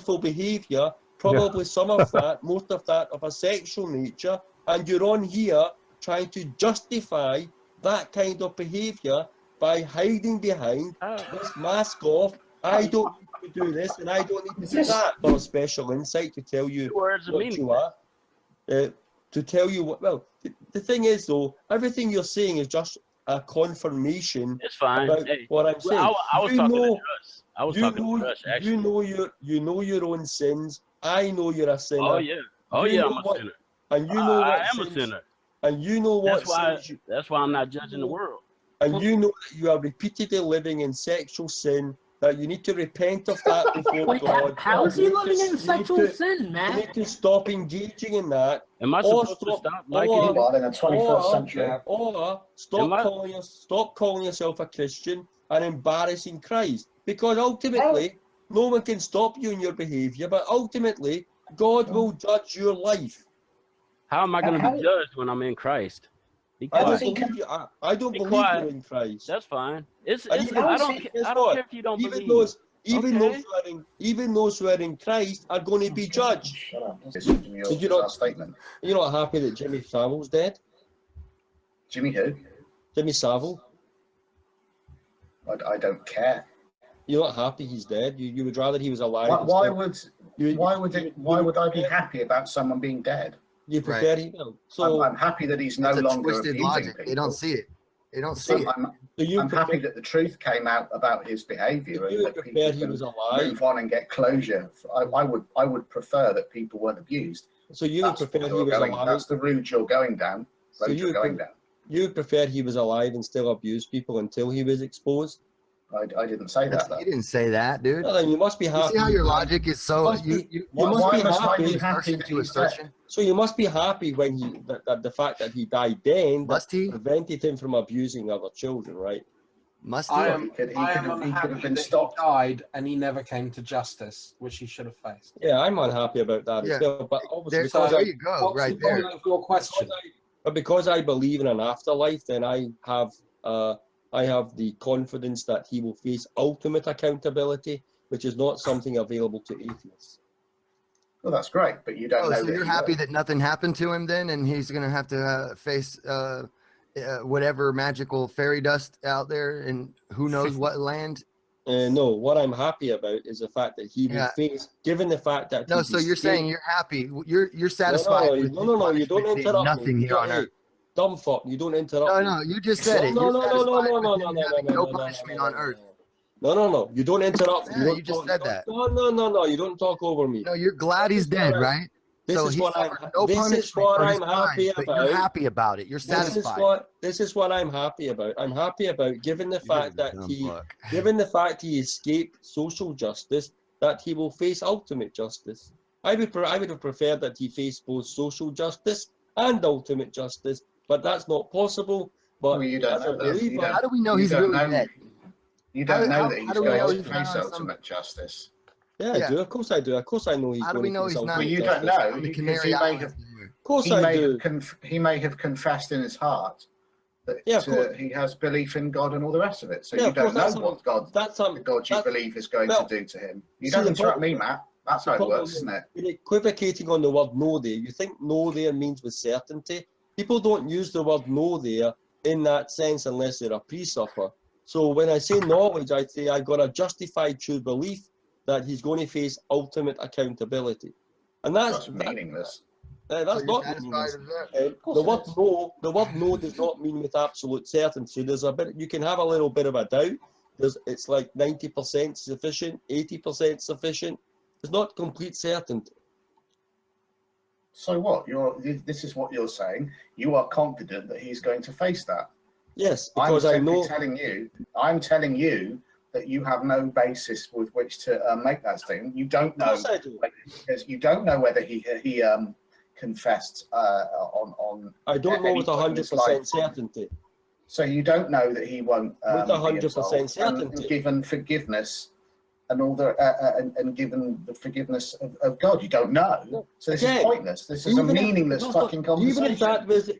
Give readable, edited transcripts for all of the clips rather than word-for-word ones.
sinful behaviour, probably some of that, most of that of a sexual nature, and you're on here trying to justify that kind of behaviour by hiding behind this mask of, I don't need to do this and I don't need to do that. Got a special insight to tell you what you are. To tell you what, well, the thing is though, everything you're saying is just a confirmation about what I'm saying. I was talking to Trust. I was talking to Trust, actually. You know your own sins. I know you're a sinner. Oh yeah. Oh yeah, I'm a sinner. And you know what I am sins, a sinner. And you know what that's why I'm not judging the world. And you know that you are repeatedly living in sexual sin, that you need to repent of that before God. How is he living in sexual sin, man? You need to stop engaging in that. Am I supposed to stop liking it? In the 21st century. Or stop calling yourself a Christian and embarrassing Christ. Because ultimately, no one can stop you in your behaviour, but ultimately, God will judge your life. How am I going to be judged when I'm in Christ? I don't believe you're in Christ. That's fine. I don't care if you don't believe. Even those who are in Christ are going to be judged. Shut up. Statement. You're not happy that Jimmy Savile's dead? Jimmy who? Jimmy Savile. I don't care. You're not happy he's dead. You would rather he was alive. Why would I be happy about someone being dead? You prefer him? So I'm happy that he's no longer twisted logic. People. They don't see it. They don't see it. I'm happy that the truth came out about his behaviour and that people can move on and get closure. I would prefer that people weren't abused. So you would prefer he was alive? That's the route you're going down. You would prefer he was alive and still abused people until he was exposed? I didn't say that. You didn't say that, dude. Well, then you must be happy. You see how your logic is so. You must be happy. Assertion to assertion. So you must be happy when the fact that he died then prevented him from abusing other children, right? Must he? I am unhappy that he died and he never came to justice, which he should have faced. Yeah, I'm unhappy about that as well. But obviously, there you go, right there. Your question. But because I believe in an afterlife, then I have the confidence that he will face ultimate accountability, which is not something available to atheists. Well, that's great, but you don't know. So you're happy that nothing happened to him then, and he's going to have to face whatever magical fairy dust out there and who knows what land? No, what I'm happy about is the fact that he will face, given the fact that no. So you're saying you're happy, you're satisfied. No, you don't interrupt nothing me. Here on earth. Dumb fuck, you don't interrupt. No, you just said it. No punishment on earth. No, you don't interrupt. Yeah, you just said that. No, you don't talk over me. No, you're glad he's dead, right? This is what I'm happy about. But you're happy about it. You're satisfied. This is what I'm happy about. I'm happy about given the fact that he escaped social justice, that he will face ultimate justice. I would have preferred that he faced both social justice and ultimate justice, but that's not possible. But you don't know. How do we know he's really dead? You don't know that he's going to face ultimate justice. Yeah, I do. Of course I do. Of course I know he's going to face ultimate justice. How do we know he's not? Well, you don't know because he may have. Of course I do. He may have confessed in his heart that he has belief in God and all the rest of it. So you don't know what the God you believe is going to do to him. You don't interrupt me, Matt. That's how it works, isn't it? You're equivocating on the word know there. You think know there means with certainty. People don't use the word know there in that sense unless they're a pre-supper. So when I say knowledge, I say I got a justified true belief that he's going to face ultimate accountability. And that's meaningless. That's not meaningless. The word no does not mean with absolute certainty. There's a bit, you can have a little bit of a doubt. It's like 90% sufficient, 80% sufficient. It's not complete certainty. So what? This is what you're saying. You are confident that he's going to face that. Yes, because I'm telling you that you have no basis with which to make that statement. You don't know. Of course I do. Because you don't know whether he confessed on. I don't know with 100% certainty. So you don't know that he won't. With 100% certainty. And given forgiveness and all the and given the forgiveness of God, you don't know. No. So this is pointless. This is a meaningless fucking conversation.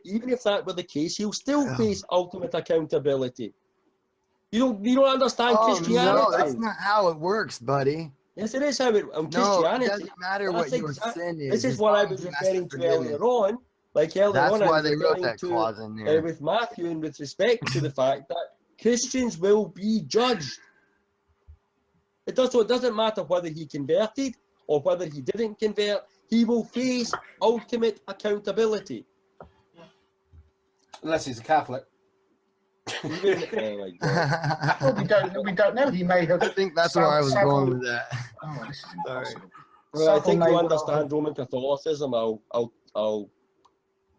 Even if that were the case, he'll still face ultimate accountability. You don't understand Christianity. No, that's not how it works, buddy. Yes, it is how it. No, it Christianity. doesn't matter what your sin is. This is as what I long as was you ask for referring to forgiveness. earlier on. Like earlier That's on, I why was they wrote referring that to clause in there. with Matthew and with respect to the fact that Christians will be judged. It doesn't matter whether he converted or whether he didn't convert. He will face ultimate accountability. Unless he's a Catholic. Even oh my God. Well, we don't know. He may have. I think that's where I was going with that. Oh, this is impossible. Well, I think you understand Roman Catholicism. I'll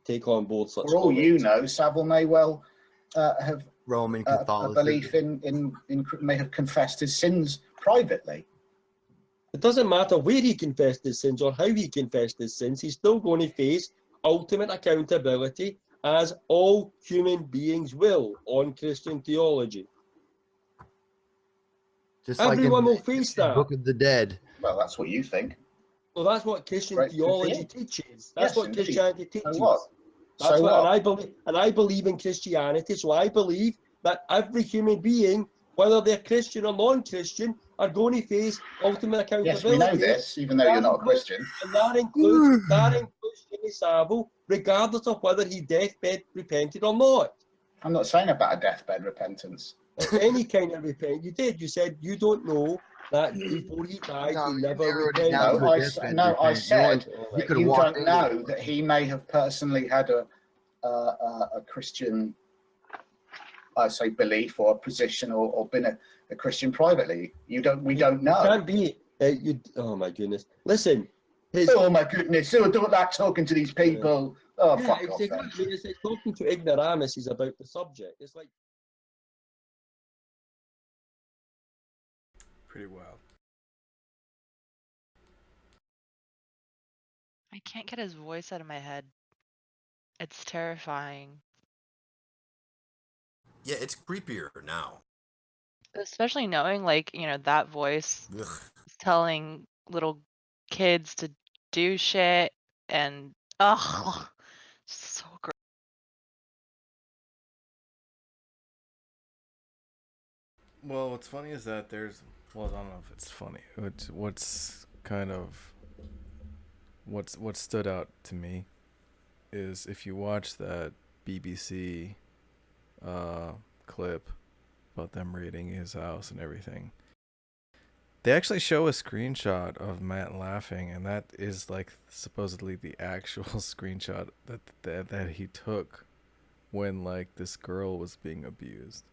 take on board such. For all you know, Savile may well have Roman a Catholicism. belief in may have confessed his sins privately. It doesn't matter where he confessed his sins or how he confessed his sins. He's still going to face ultimate accountability, as all human beings will on Christian theology. Just Everyone like in will face the that. Book of the Dead. Well, that's what you think. Well, that's what Christian theology teaches. That's what indeed. Christianity teaches. So what? That's what, and I believe in Christianity. So I believe that every human being, whether they're Christian or non-Christian, are going to face ultimate accountability. Yes, we know this, even though you're not a Christian. And that includes Jimmy Savile, regardless of whether he deathbed repented or not. I'm not saying about a deathbed repentance. Any kind of repent. You did. You said you don't know that before he died, he never repented. No, I said that you don't know that he may have personally had a Christian, I say, belief or position or been a Christian privately. We don't know. It can't be. Oh my goodness. Listen. Oh my goodness. Oh, don't like talking to these people. Oh, fuck off. It's talking to ignoramuses about the subject. It's like. Pretty wild. I can't get his voice out of my head. It's terrifying. Yeah, it's creepier now. Especially knowing, like, you know, that voice is telling little kids to do shit and, ugh, so gross. Well, what's funny is that there's, well, I don't know if it's funny. What's kind of, what stood out to me is if you watch that BBC clip about them raiding his house and everything, they actually show a screenshot of Matt laughing, and that is like supposedly the actual screenshot that he took when like this girl was being abused.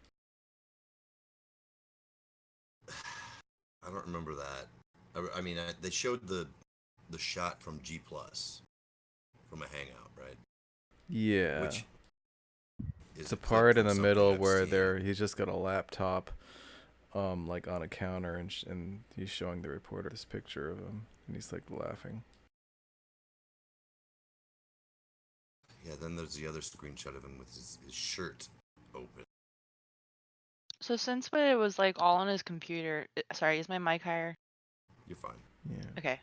I don't remember that. I mean, they showed the shot from G Plus from a hangout, right? Yeah. Which it's a part in the middle where he's just got a laptop, like on a counter, and he's showing the reporter this picture of him, and he's like laughing. Yeah. Then there's the other screenshot of him with his shirt open. So since it was like all on his computer, sorry, is my mic higher? You're fine. Yeah. Okay.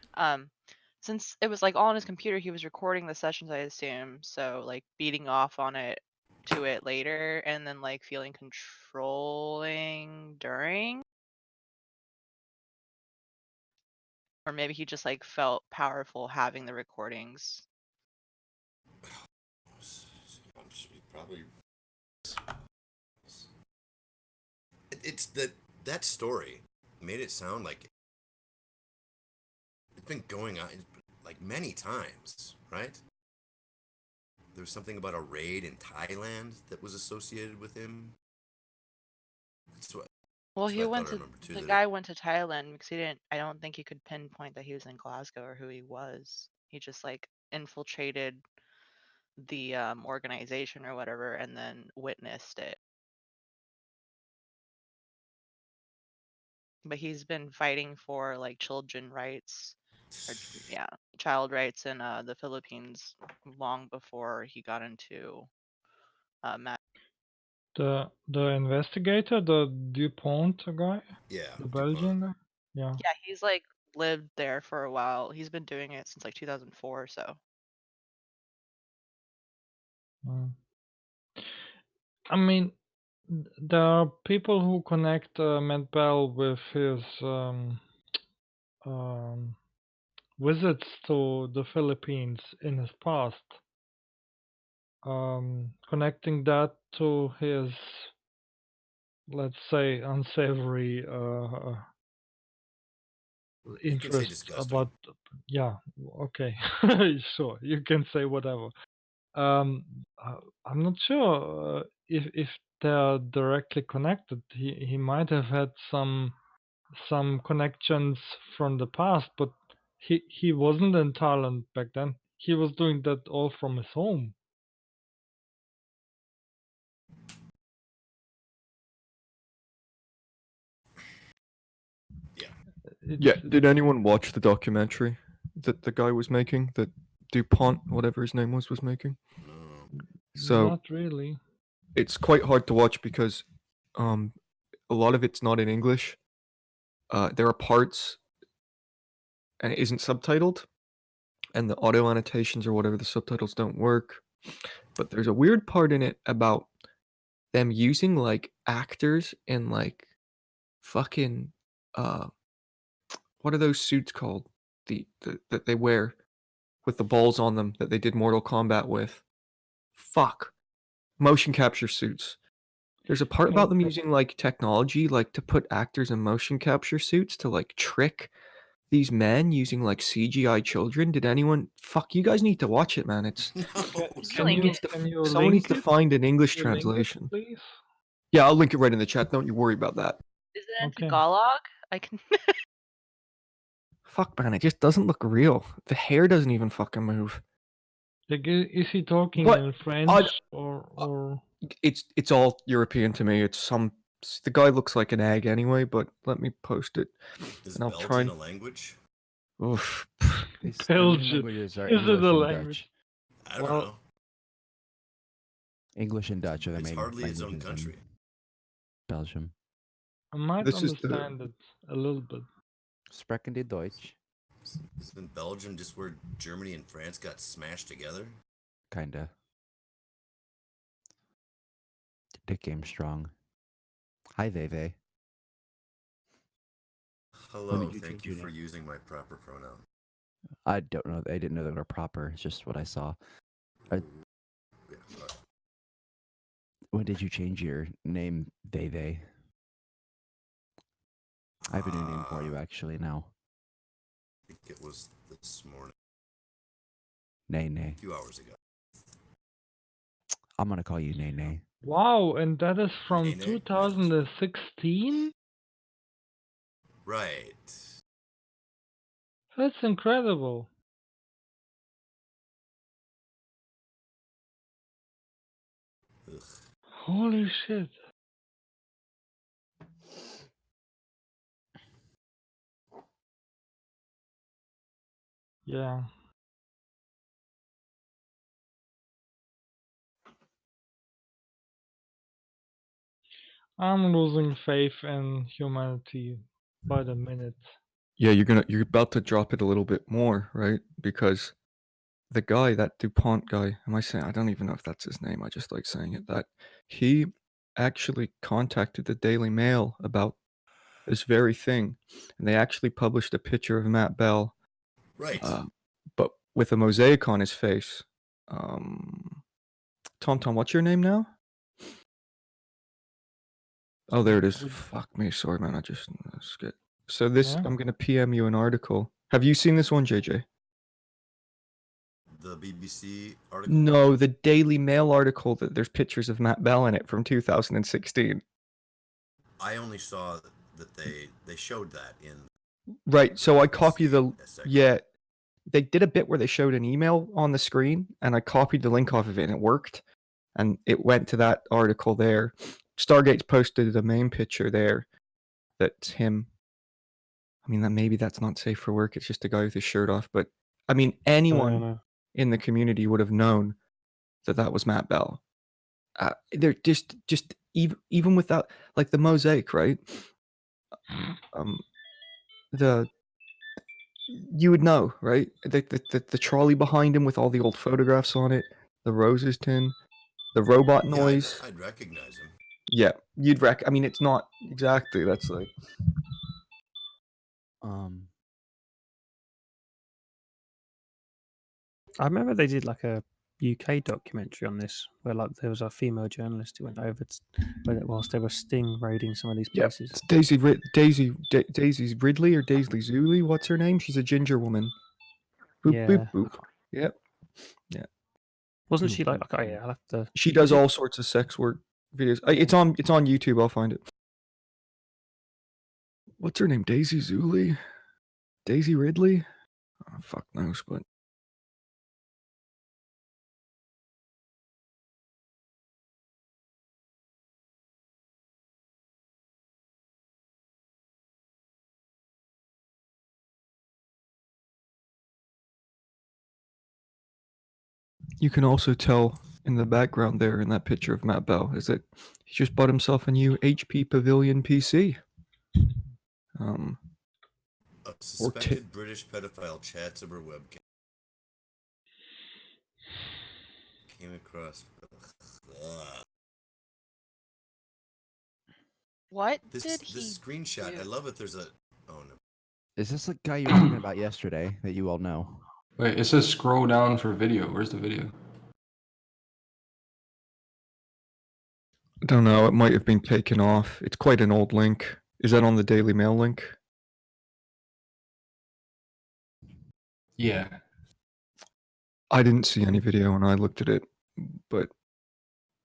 Since it was like all on his computer, he was recording the sessions, I assume. So like beating off on it to it later, and then like feeling controlling during. Or maybe he just like felt powerful having the recordings. Probably. It's that story made it sound like it's been going on like many times, right? There was something about a raid in Thailand that was associated with him. Well, he went to the guy went to Thailand because I don't think he could pinpoint that he was in Glasgow or who he was. He just like infiltrated the organization or whatever and then witnessed it. But he's been fighting for like children rights, or child rights in the Philippines long before he got into The investigator, the DuPont guy? Yeah. The Belgian guy? Yeah. Yeah, he's like lived there for a while. He's been doing it since like 2004 or so. I mean, there are people who connect Matt Bell with his visits to the Philippines in his past, connecting that to his, let's say, unsavory You can say interests disgusting. about, yeah, okay, sure, you can say whatever. I'm not sure if they're directly connected. He might have had some connections from the past, but he wasn't in Thailand back then. He was doing that all from his home. Yeah. Did anyone watch the documentary that the guy was making? That DuPont, whatever his name was making? So not really. It's quite hard to watch because a lot of it's not in English. There are parts and it isn't subtitled, and the audio annotations or whatever, the subtitles don't work. But there's a weird part in it about them using like actors in like fucking what are those suits called? The that they wear with the balls on them that they did Mortal Kombat with. Fuck. Motion capture suits. There's a part about them using like technology, like to put actors in motion capture suits to like trick these men using like CGI children. Did anyone? Fuck, you guys need to watch it, man. It's someone needs to find an English translation. Please? Yeah, I'll link it right in the chat. Don't you worry about that. Is it in Tagalog? I can. Fuck, man, it just doesn't look real. The hair doesn't even fucking move. Like, is he talking But in French or? It's all European to me. It's the guy looks like an egg anyway. But let me post it. Is and I'll Belgian a language? Oof. Belgian. Languages are Is English it a and language? Dutch. I don't know. English and Dutch are the It's main hardly its own languages country. in Belgium. I might This is understand it a little bit. Sprechen die Deutsch? Isn't Belgium just where Germany and France got smashed together? Kinda. Dick game strong. Hi, Veve. Hello, thank you for using my proper pronoun. I don't know. I didn't know they were proper. It's just what I saw. When did you change your name, Veve? I have a new name for you actually now. I think it was this morning. Nay. A few hours ago. I'm gonna call you Nay. Wow, and that is from 2016? Right. That's incredible. Ugh. Holy shit. Yeah. I'm losing faith in humanity by the minute. Yeah, you're about to drop it a little bit more, right? Because the guy, that DuPont guy, I don't even know if that's his name. I just like saying it. That he actually contacted the Daily Mail about this very thing, and they actually published a picture of Matt Bell, right? But with a mosaic on his face. Tom, what's your name now? Oh, there it is. Fuck me, sorry, man. I just skip. So this, I'm gonna PM you an article. Have you seen this one, JJ? The BBC article? No, the Daily Mail article that there's pictures of Matt Bell in it from 2016. I only saw that they showed that in. Right, so I copied they did a bit where they showed an email on the screen, and I copied the link off of it, and it worked, and it went to that article there. Stargate's posted the main picture there. That's him. I mean, maybe that's not safe for work. It's just a guy with his shirt off. But I mean, anyone in the community would have known that was Matt Bell. They're just even without like the mosaic, right? You would know, right? The trolley behind him with all the old photographs on it, the roses tin, the robot noise. I'd recognize him. Yeah, you'd I mean, it's not exactly. That's like. I remember they did like a UK documentary on this, where like there was a female journalist who went over whilst they were sting raiding some of these Yeah, places. it's Daisy Ridley or Daisy Zuli. What's her name? She's a ginger woman. Boop, Yeah. boop, boop. Yep. Yeah. Wasn't she like? Oh yeah, I'll have to. She does all sorts of sex work videos. It's on YouTube. I'll find it. What's her name? Daisy Zuli? Daisy Ridley? Oh, fuck knows, but you can also tell in the background there in that picture of Matt Bell is that he just bought himself a new HP Pavilion PC. A suspected British pedophile chats over webcam. Came across. What this screenshot? I love it. There's a. Oh no. Is this the guy you were talking about yesterday that you all know? Wait, it says scroll down for video. Where's the video? I don't know. It might have been taken off. It's quite an old link. Is that on the Daily Mail link? Yeah. I didn't see any video when I looked at it, but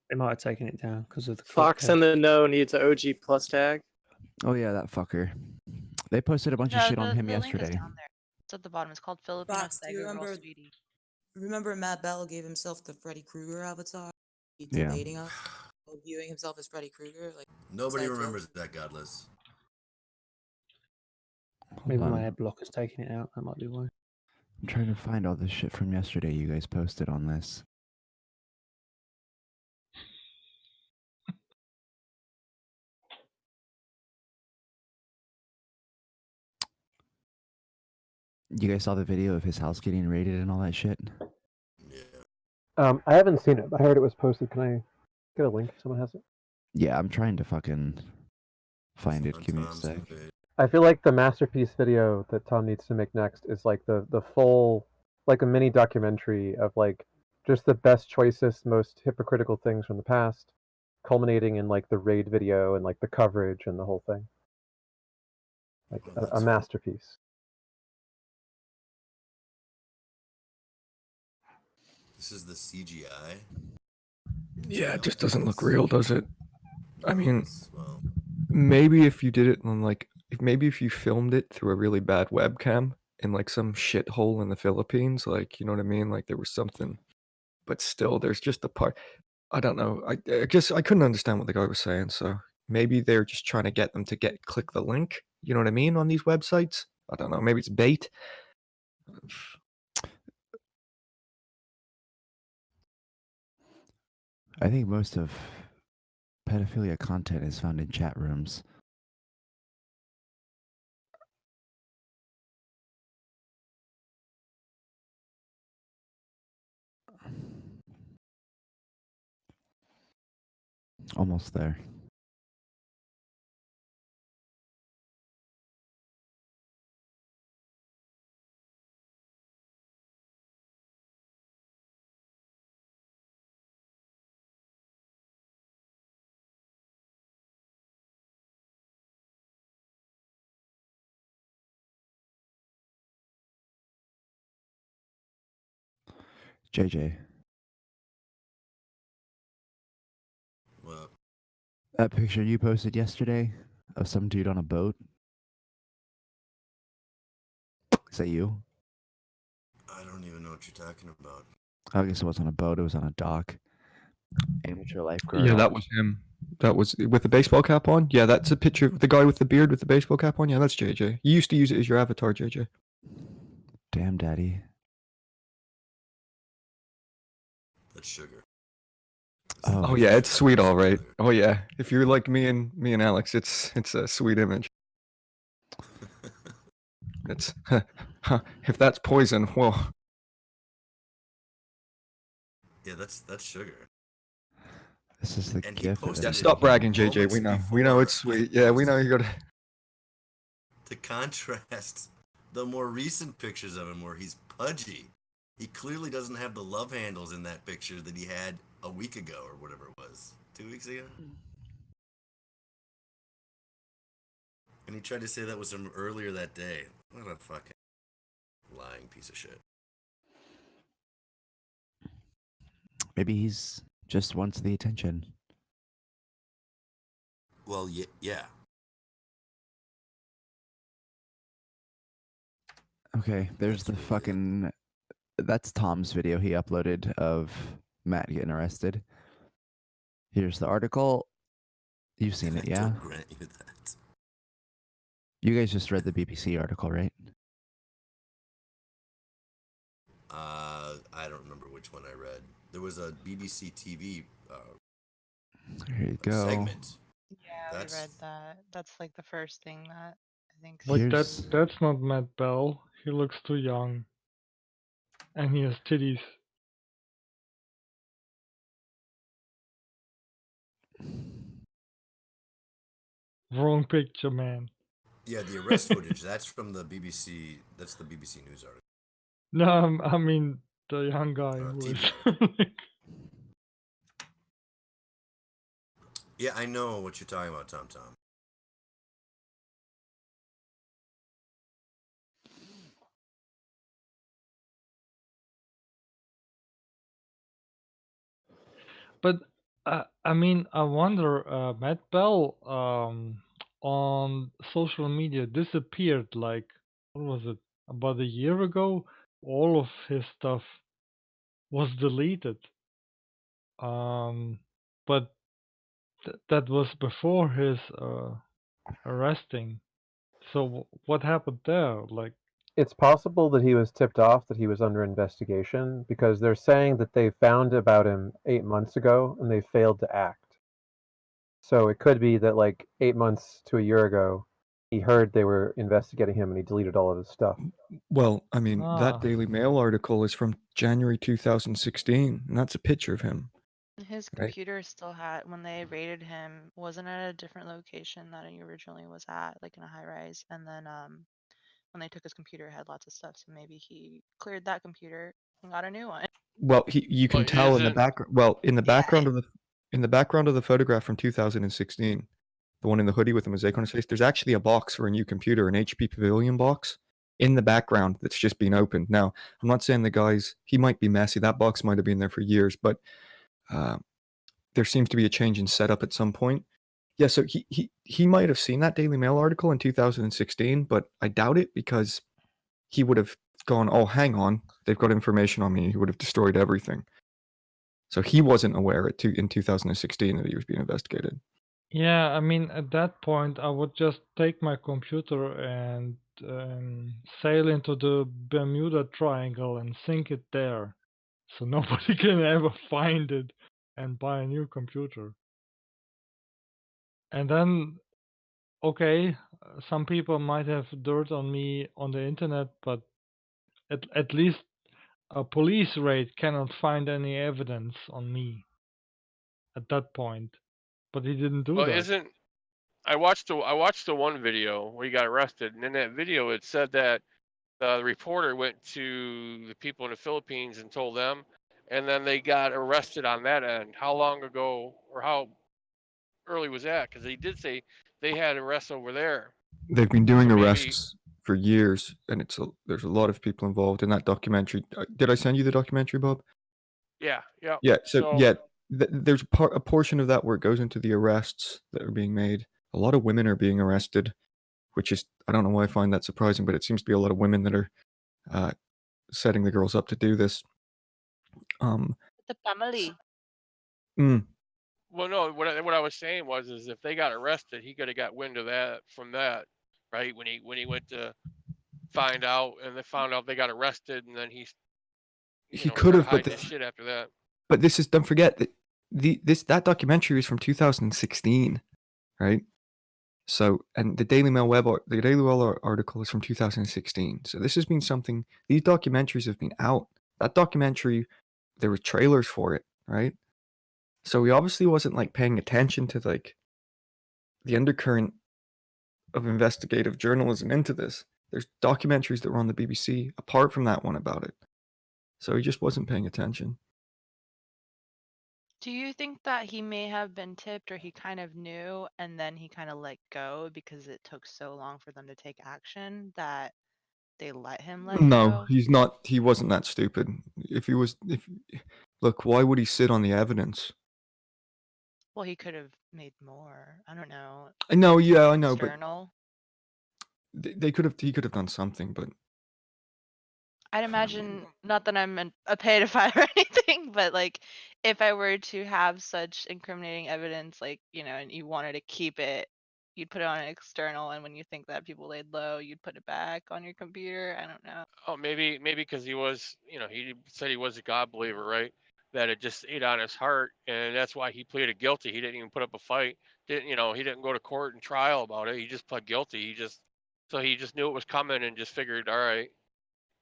they might have taken it down because of the Fox in the Know needs an OG plus tag. Oh yeah, that fucker. They posted a bunch of shit on him yesterday. It's at the bottom. It's called Filipino Fox, do you remember Matt Bell gave himself the Freddy Krueger avatar? He's Yeah. debating us, viewing himself as Freddy Krueger. Like Nobody remembers that, Godless. Maybe my ad blocker's taking it out. That might be why. I'm trying to find all this shit from yesterday you guys posted on this. You guys saw the video of his house getting raided and all that shit? I haven't seen it, but I heard it was posted. Can I get a link if someone has it? Yeah, I'm trying to fucking find it. Give me a sec. I feel like the masterpiece video that Tom needs to make next is like the full, like a mini documentary of like just the best, choicest, most hypocritical things from the past, culminating in like the raid video and like the coverage and the whole thing. Like a masterpiece. This is the CGI. yeah, it just doesn't look real, does it? I mean, maybe if you did it on like, if you filmed it through a really bad webcam in like some shithole in the Philippines, like, you know what I mean? Like there was something, but still, there's just a part. I don't know. I couldn't understand what the guy was saying. So maybe they're just trying to get them to click the link. You know what I mean? On these websites. I don't know. Maybe it's bait. I think most of pedophilia content is found in chat rooms. Almost there. JJ. Well, that picture you posted yesterday of some dude on a boat. Is that you? I don't even know what you're talking about. I guess it wasn't on a boat. It was on a dock. Amateur lifeguard. Yeah, that was him. That was with the baseball cap on. Yeah, that's a picture of the guy with the beard with the baseball cap on. Yeah, that's JJ. You used to use it as your avatar, JJ. Damn, daddy. That's sugar. Oh yeah, it's sweet, all right. Oh yeah, if you're like me and Alex, it's a sweet image. It's if that's poison, well. Yeah, that's sugar. This is the gift. Yeah, stop bragging, JJ. We know it's sweet. Yeah, we know you got to. To contrast the more recent pictures of him where he's pudgy. He clearly doesn't have the love handles in that picture that he had a week ago or whatever it was. 2 weeks ago? And he tried to say that was from earlier that day. What a fucking lying piece of shit. Maybe he's just wants the attention. Well, yeah. Okay, there's the fucking. That's Tom's video he uploaded of Matt getting arrested. Here's the article. You've seen it, yeah? Don't grant you that. You guys just read the BBC article, right? I don't remember which one I read. There was a BBC TV There you go. segment. Yeah, we read that. That's like the first thing that I think. Like that's not Matt Bell. He looks too young. And he has titties. Wrong picture, man. Yeah, the arrest footage. That's from the BBC. That's the BBC News article. No, I mean the young guy who is. Yeah, I know what you're talking about, Tom. But I mean, I wonder. Matt Bell on social media disappeared. Like, what was it? About a year ago, all of his stuff was deleted. But that was before his arresting. So what happened there? Like, It's possible that he was tipped off that he was under investigation because they're saying that they found about him 8 months ago and they failed to act. So it could be that like 8 months to a year ago, he heard they were investigating him and he deleted all of his stuff. Well, I mean, that Daily Mail article is from January 2016, and that's a picture of him. His Right. computer still had, when they raided him, wasn't at a different location that he originally was at, like in a high rise. And then when they took his computer, it had lots of stuff. So maybe he cleared that computer and got a new one. Well, you can tell in the background. Well, in the background of the photograph from 2016, the one in the hoodie with the mosaic on his face, there's actually a box for a new computer, an HP Pavilion box, in the background that's just been opened. Now, I'm not saying the guy's he might be messy. That box might have been there for years, but there seems to be a change in setup at some point. Yeah, so he might have seen that Daily Mail article in 2016, but I doubt it because he would have gone, oh, hang on, they've got information on me. He would have destroyed everything. So he wasn't aware in 2016 that he was being investigated. yeah, I mean, at that point, I would just take my computer and sail into the Bermuda Triangle and sink it there, so nobody can ever find it and buy a new computer. And then, okay, some people might have dirt on me on the internet, but at least a police raid cannot find any evidence on me at that point. But he didn't do that. I watched the one video where he got arrested, and in that video it said that the reporter went to the people in the Philippines and told them, and then they got arrested on that end. How long ago or how early was that? Because they did say they had arrests over there. They've been doing arrests for years, and there's a lot of people involved in that documentary. Did I send you the documentary, Bob? Yeah. Yeah. So yeah, there's a portion of that where it goes into the arrests that are being made. A lot of women are being arrested, which is, I don't know why I find that surprising, but it seems to be a lot of women that are setting the girls up to do this. The family. Well, no. What I was saying was, is if they got arrested, he could have got wind of that from that, right? When he went to find out, and they found out they got arrested, and then he could have, but hiding his shit after that. But this is, don't forget that that documentary is from 2016, right? So, and the Daily Mail article is from 2016. So this has been something. These documentaries have been out. That documentary, there were trailers for it, right? So he obviously wasn't like paying attention to like the undercurrent of investigative journalism into this. There's documentaries that were on the BBC apart from that one about it. So he just wasn't paying attention. Do you think that he may have been tipped, or he kind of knew and then he kind of let go because it took so long for them to take action that they let him let No, go? he's not. He wasn't that stupid. Look, why would he sit on the evidence? Well, he could have made more. I don't know. I know, yeah, I know, but External. they could have. He could have done something, but I'd imagine, not that I'm a pedophile or anything, but like if I were to have such incriminating evidence, like, you know, and you wanted to keep it, you'd put it on an external, and when you think that people laid low, you'd put it back on your computer. I don't know. Oh, maybe because he was, you know, he said he was a God believer, right? That it just ate on his heart, and that's why he pleaded guilty. He didn't even put up a fight. Didn't, you know? He didn't go to court and trial about it. He just pled guilty. He just knew it was coming and just figured, all right,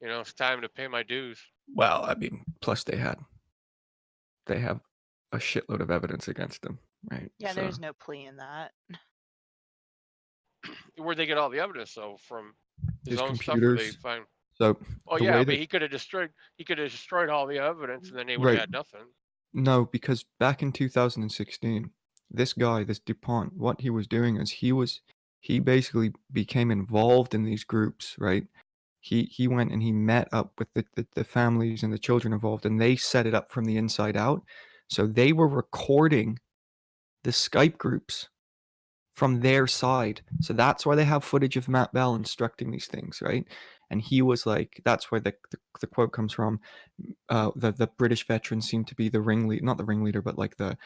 you know, it's time to pay my dues. well, I mean, plus they have a shitload of evidence against them, right? Yeah, So there's no plea in that. Where'd they get all the evidence though? From his his own stuff, or they computers. find? So Oh the yeah, way but that he could have destroyed all the evidence, and then they would have right. had nothing. No, because back in 2016, this guy, this DuPont, what he was doing is he basically became involved in these groups, right? He went and he met up with the families and the children involved, and they set it up from the inside out. So they were recording the Skype groups from their side. So that's why they have footage of Matt Bell instructing these things, right? And he was like, that's where the quote comes from. The British veteran seemed to be the ringleader, not the ringleader, but like the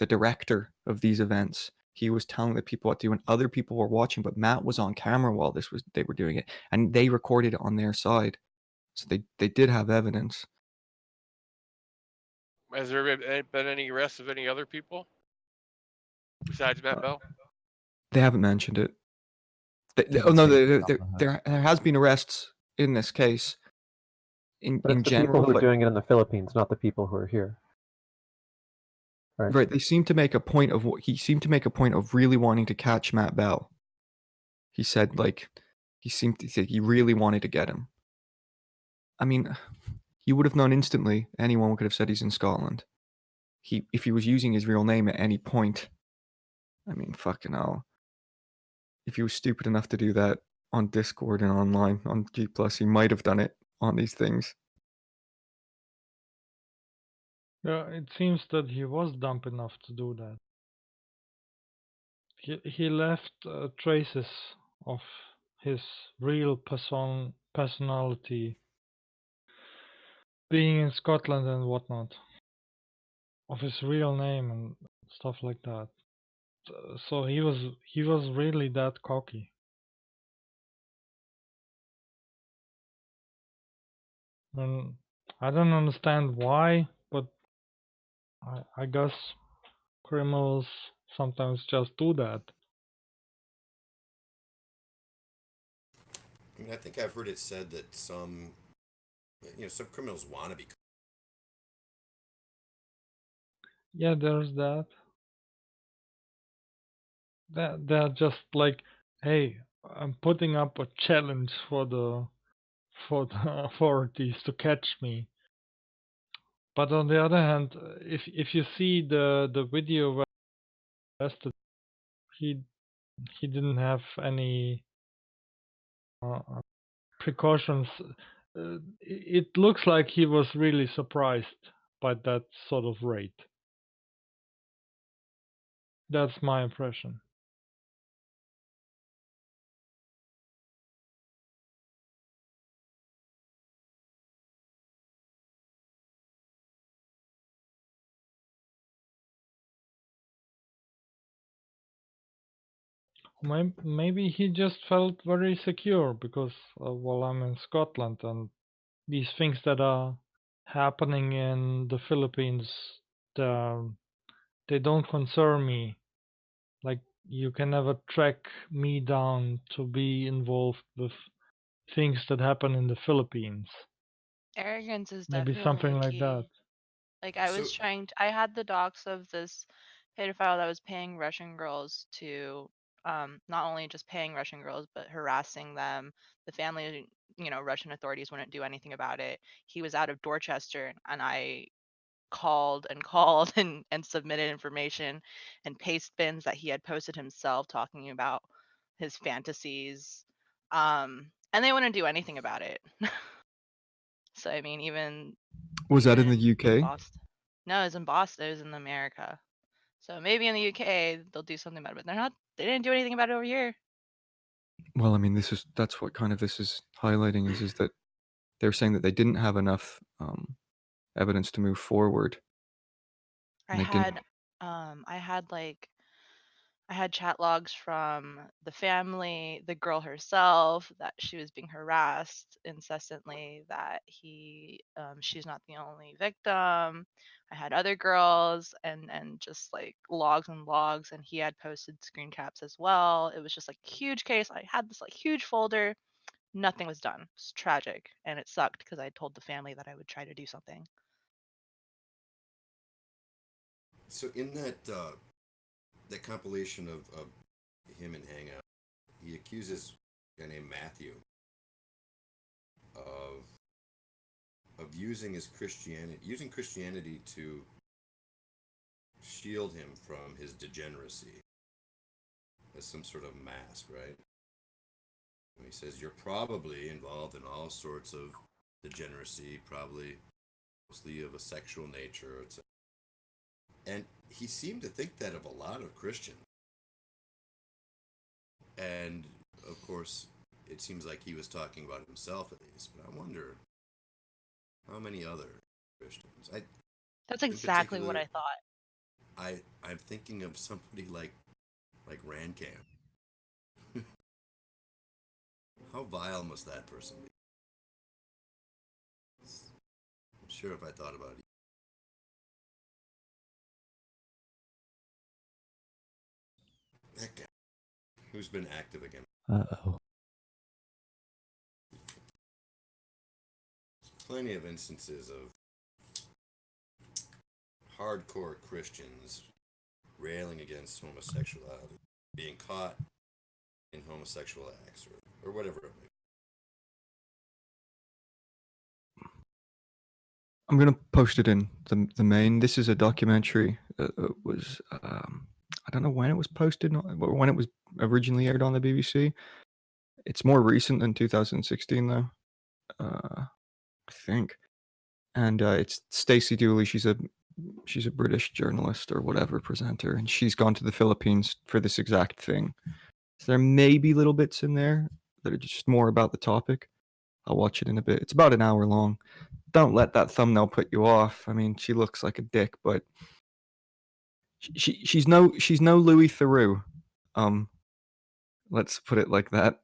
director of these events. He was telling the people what to do, and other people were watching, but Matt was on camera while they were doing it, and they recorded it on their side. So they did have evidence. Has there been any arrests of any other people besides Matt Bell? They haven't mentioned it. Didn't Oh no, say it off the hook. there has been arrests in this case. But it's In the general, people who are but doing it in the Philippines, not the people who are here. Right. right, they seem to make a point of what he seemed to make a point of really wanting to catch Matt Bell. He said like he seemed to say he really wanted to get him. I mean, he would have known instantly. Anyone could have said he's in Scotland. If he was using his real name at any point, I mean, fucking hell. If he was stupid enough to do that on Discord and online on G+, he might have done it on these things. Yeah, it seems that he was dumb enough to do that. He left traces of his real personality being in Scotland and whatnot, of his real name and stuff like that. So he was really that cocky. And I don't understand why, but I guess criminals sometimes just do that. I mean, I think I've heard it said that some criminals want to be. Yeah, there's that. They're just like, hey, I'm putting up a challenge for the authorities to catch me. But on the other hand, if you see the video where arrested, he didn't have any precautions. It looks like he was really surprised by that sort of rate. That's my impression. Maybe he just felt very secure because, well, I'm in Scotland and these things that are happening in the Philippines, they don't concern me. Like, you can never track me down to be involved with things that happen in the Philippines. Arrogance is Maybe definitely something like that. key. Like I had the docs of this pedophile that was paying Russian girls to not only just paying Russian girls, but harassing them. The family, Russian authorities wouldn't do anything about it. He was out of Dorchester, and I called and called and submitted information and paste bins that he had posted himself talking about his fantasies. And they wouldn't do anything about it. So I mean, even Was that in the in UK? Boston. No, it was in Boston. It was in America. So maybe in the UK they'll do something about it, but they're not. They didn't do anything about it over here. Well, I mean, that's what kind of this is highlighting is that they're saying that they didn't have enough evidence to move forward. I had chat logs from the family, the girl herself, that she was being harassed incessantly, that she's not the only victim. I had other girls and just like logs and logs, and he had posted screen caps as well. It was just like a huge case. I had this like huge folder. Nothing was done. It's tragic, and it sucked because I told the family that I would try to do something. So in that compilation of him and Hangout, he accuses a guy named Matthew of using Christianity to shield him from his degeneracy as some sort of mask, right? And he says you're probably involved in all sorts of degeneracy, probably mostly of a sexual nature, etc. And he seemed to think that of a lot of Christians. And of course, it seems like he was talking about himself at least, but I wonder how many other Christians. That's exactly what I thought. I'm thinking of somebody like Randcamp. How vile must that person be? I'm sure if I thought about it. That guy who's been active again. Uh-oh. Plenty of instances of hardcore Christians railing against homosexuality, being caught in homosexual acts or whatever it may be. I'm gonna post it in the main. This is a documentary that was I don't know when it was posted, when it was originally aired on the BBC. It's more recent than 2016 though, I think. And it's Stacey Dooley. She's a British journalist or whatever presenter, and she's gone to the Philippines for this exact thing. So there may be little bits in there that are just more about the topic. I'll watch it in a bit. It's about an hour long. Don't let that thumbnail put you off. I mean, she looks like a dick, but she's no Louis Theroux. Let's put it like that.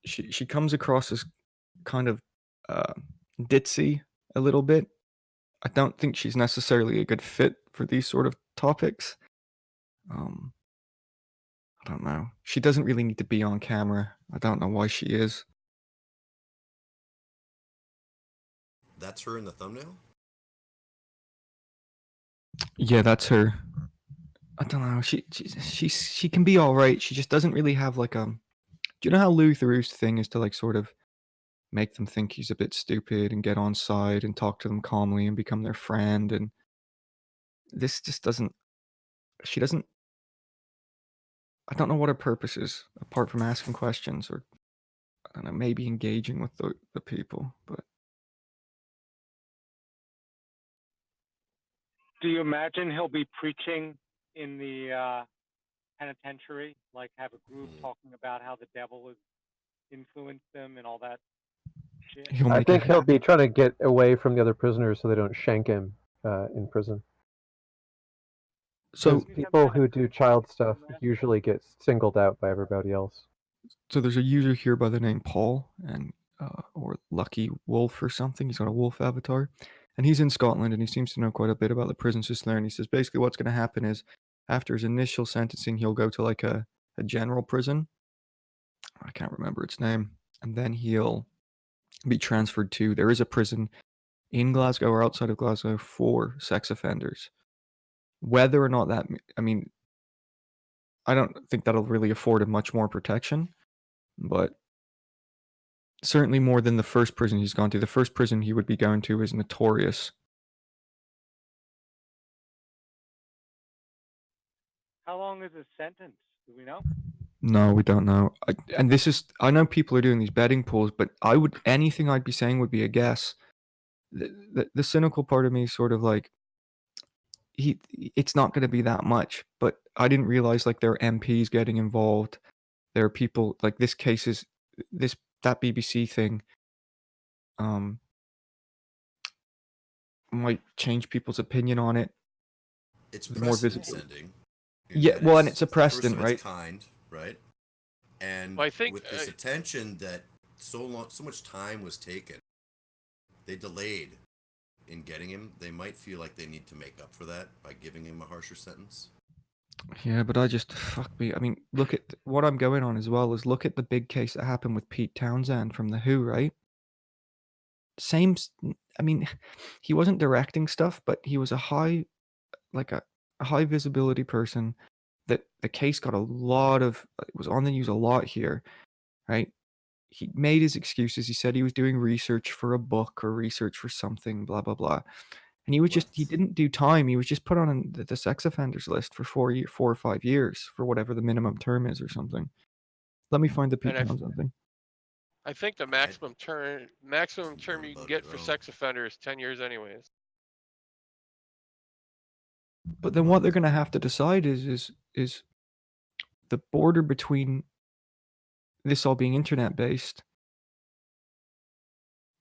She comes across as kind of ditzy a little bit. I don't think she's necessarily a good fit for these sort of topics. I don't know. She doesn't really need to be on camera. I don't know why she is. That's her in the thumbnail? Yeah, that's her. I don't know. She can be all right. She just doesn't really have like Do you know how Louis Theroux's thing is to like sort of make them think he's a bit stupid and get on side and talk to them calmly and become their friend, and this just doesn't. She doesn't. I don't know what her purpose is apart from asking questions or I don't know, maybe engaging with the people, but. Do you imagine he'll be preaching in the penitentiary, like have a group talking about how the devil has influenced them and all that shit? I think he'll be trying to get away from the other prisoners so they don't shank him in prison. So people who do child stuff usually get singled out by everybody else. So there's a user here by the name Paul, and or Lucky Wolf or something. He's got a wolf avatar, and he's in Scotland, and he seems to know quite a bit about the prison system there. And he says basically what's going to happen is after his initial sentencing, he'll go to like a general prison. I can't remember its name, and then he'll be transferred to. There is a prison in Glasgow or outside of Glasgow for sex offenders. Whether or not that, I mean, I don't think that'll really afford him much more protection, but certainly more than the first prison he's gone to. The first prison he would be going to is notorious. How long is his sentence? Do we know? No, we don't know. And this is, I know people are doing these betting pools, but anything I'd be saying would be a guess. The cynical part of me is sort of like, it's not going to be that much, but I didn't realize like there are MPs getting involved. There are people like that BBC thing might change people's opinion on it. It's The more precedent visible. setting. Yeah, well, and it's a precedent, first of its right? kind, right? And Well, I think with this attention that so much time was taken, they delayed in getting him. They might feel like they need to make up for that by giving him a harsher sentence. Yeah, but fuck me. I mean, look at what I'm going on as well is look at the big case that happened with Pete Townsend from The Who, right? I mean, he wasn't directing stuff, but he was a high visibility person that the case got it was on the news a lot here, right? He made his excuses. He said he was doing research for a book or research for something, blah, blah, blah. And he didn't do time. He was just put on the sex offenders list for 4 or 5 years for whatever the minimum term is or something. Let me find the Pete Townsend thing. I think the maximum term you can get for sex offender is 10 years anyways. But then what they're going to have to decide is the border between this all being internet based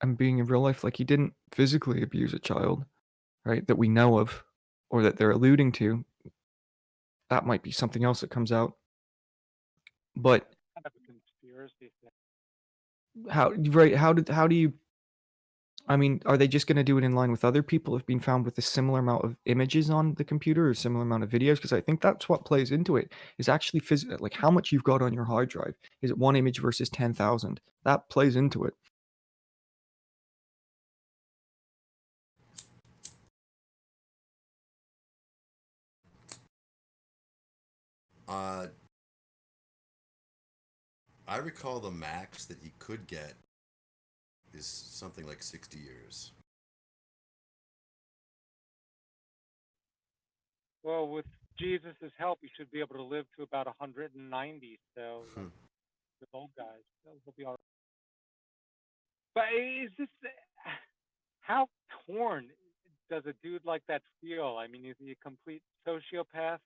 and being in real life. Like he didn't physically abuse a child, right? That we know of, or that they're alluding to. That might be something else that comes out. But Kind of a conspiracy thing. how do you? I mean, are they just going to do it in line with other people who've been found with a similar amount of images on the computer or similar amount of videos? Because I think that's what plays into it. Is actually like how much you've got on your hard drive. Is it one image versus 10,000? That plays into it. I recall the max that he could get is something like 60 years. Well, with Jesus' help, you should be able to live to about 190. So, the old guys, they'll be all right. But is this how torn does a dude like that feel? I mean, is he a complete sociopath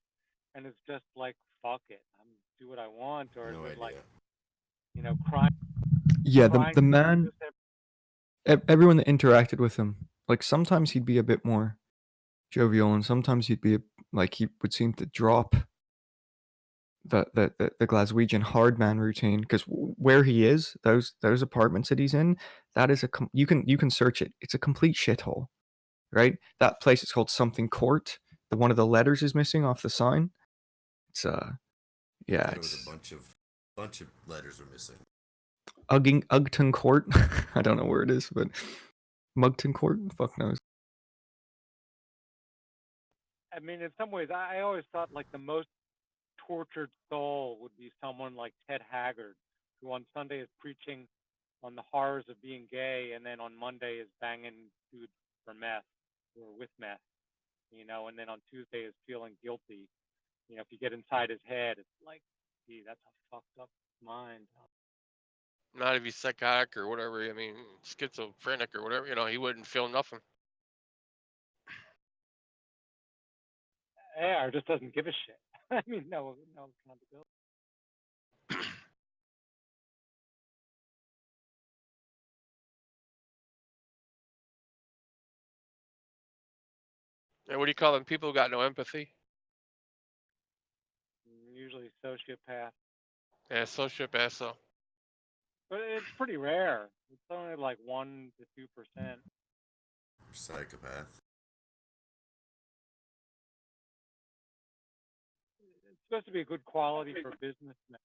and is just like, fuck it, I'm do what I want, or is it like, crime? Yeah, the man, everyone that interacted with him, like sometimes he'd be a bit more jovial, and sometimes he'd be like he would seem to drop the Glaswegian hard man routine, because where he is, those apartments that he's in, that is you can search it. It's a complete shithole, right? That place is called something court. One of the letters is missing off the sign. It's yeah, There was a bunch of letters were missing. Ugton Court. I don't know where it is, but Mugton Court. Fuck knows. I mean, in some ways, I always thought like the most tortured soul would be someone like Ted Haggard, who on Sunday is preaching on the horrors of being gay, and then on Monday is banging dudes for meth or with meth, and then on Tuesday is feeling guilty. If you get inside his head, it's like, gee, that's a fucked up mind. Not if he's psychotic or whatever. I mean, schizophrenic or whatever. He wouldn't feel nothing. Yeah, or just doesn't give a shit. I mean, no accountability. And what do you call them? People who got no empathy? Usually sociopath. Yeah, sociopath. So. But it's pretty rare. It's only like 1 to 2%. Psychopath. It's supposed to be a good quality for businessmen.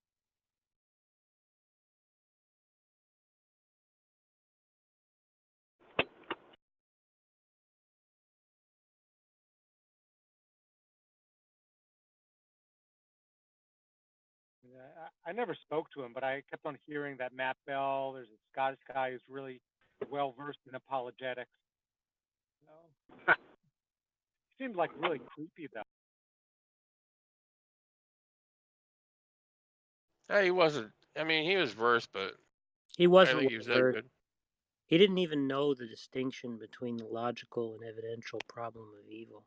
I never spoke to him, but I kept on hearing that Matt Bell, there's a Scottish guy who's really well versed in apologetics. So, seemed like really creepy though. He wasn't. I mean, he was versed, but He I wasn't think he was well that versed. good. He didn't even know the distinction between the logical and evidential problem of evil.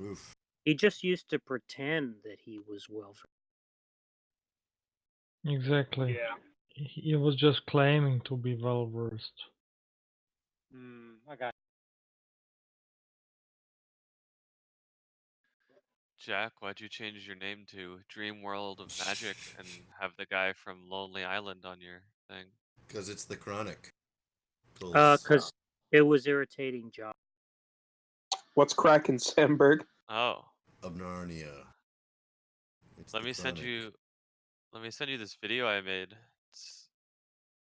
Oof. He just used to pretend that he was well versed. Exactly. Yeah. He was just claiming to be well versed. I got. Jack, why'd you change your name to Dream World of Magic and have the guy from Lonely Island on your thing? Because it's the Chronic. Because it was irritating Josh. What's cracking, Sandberg? Oh. Of Narnia. Let me send you this video I made. It's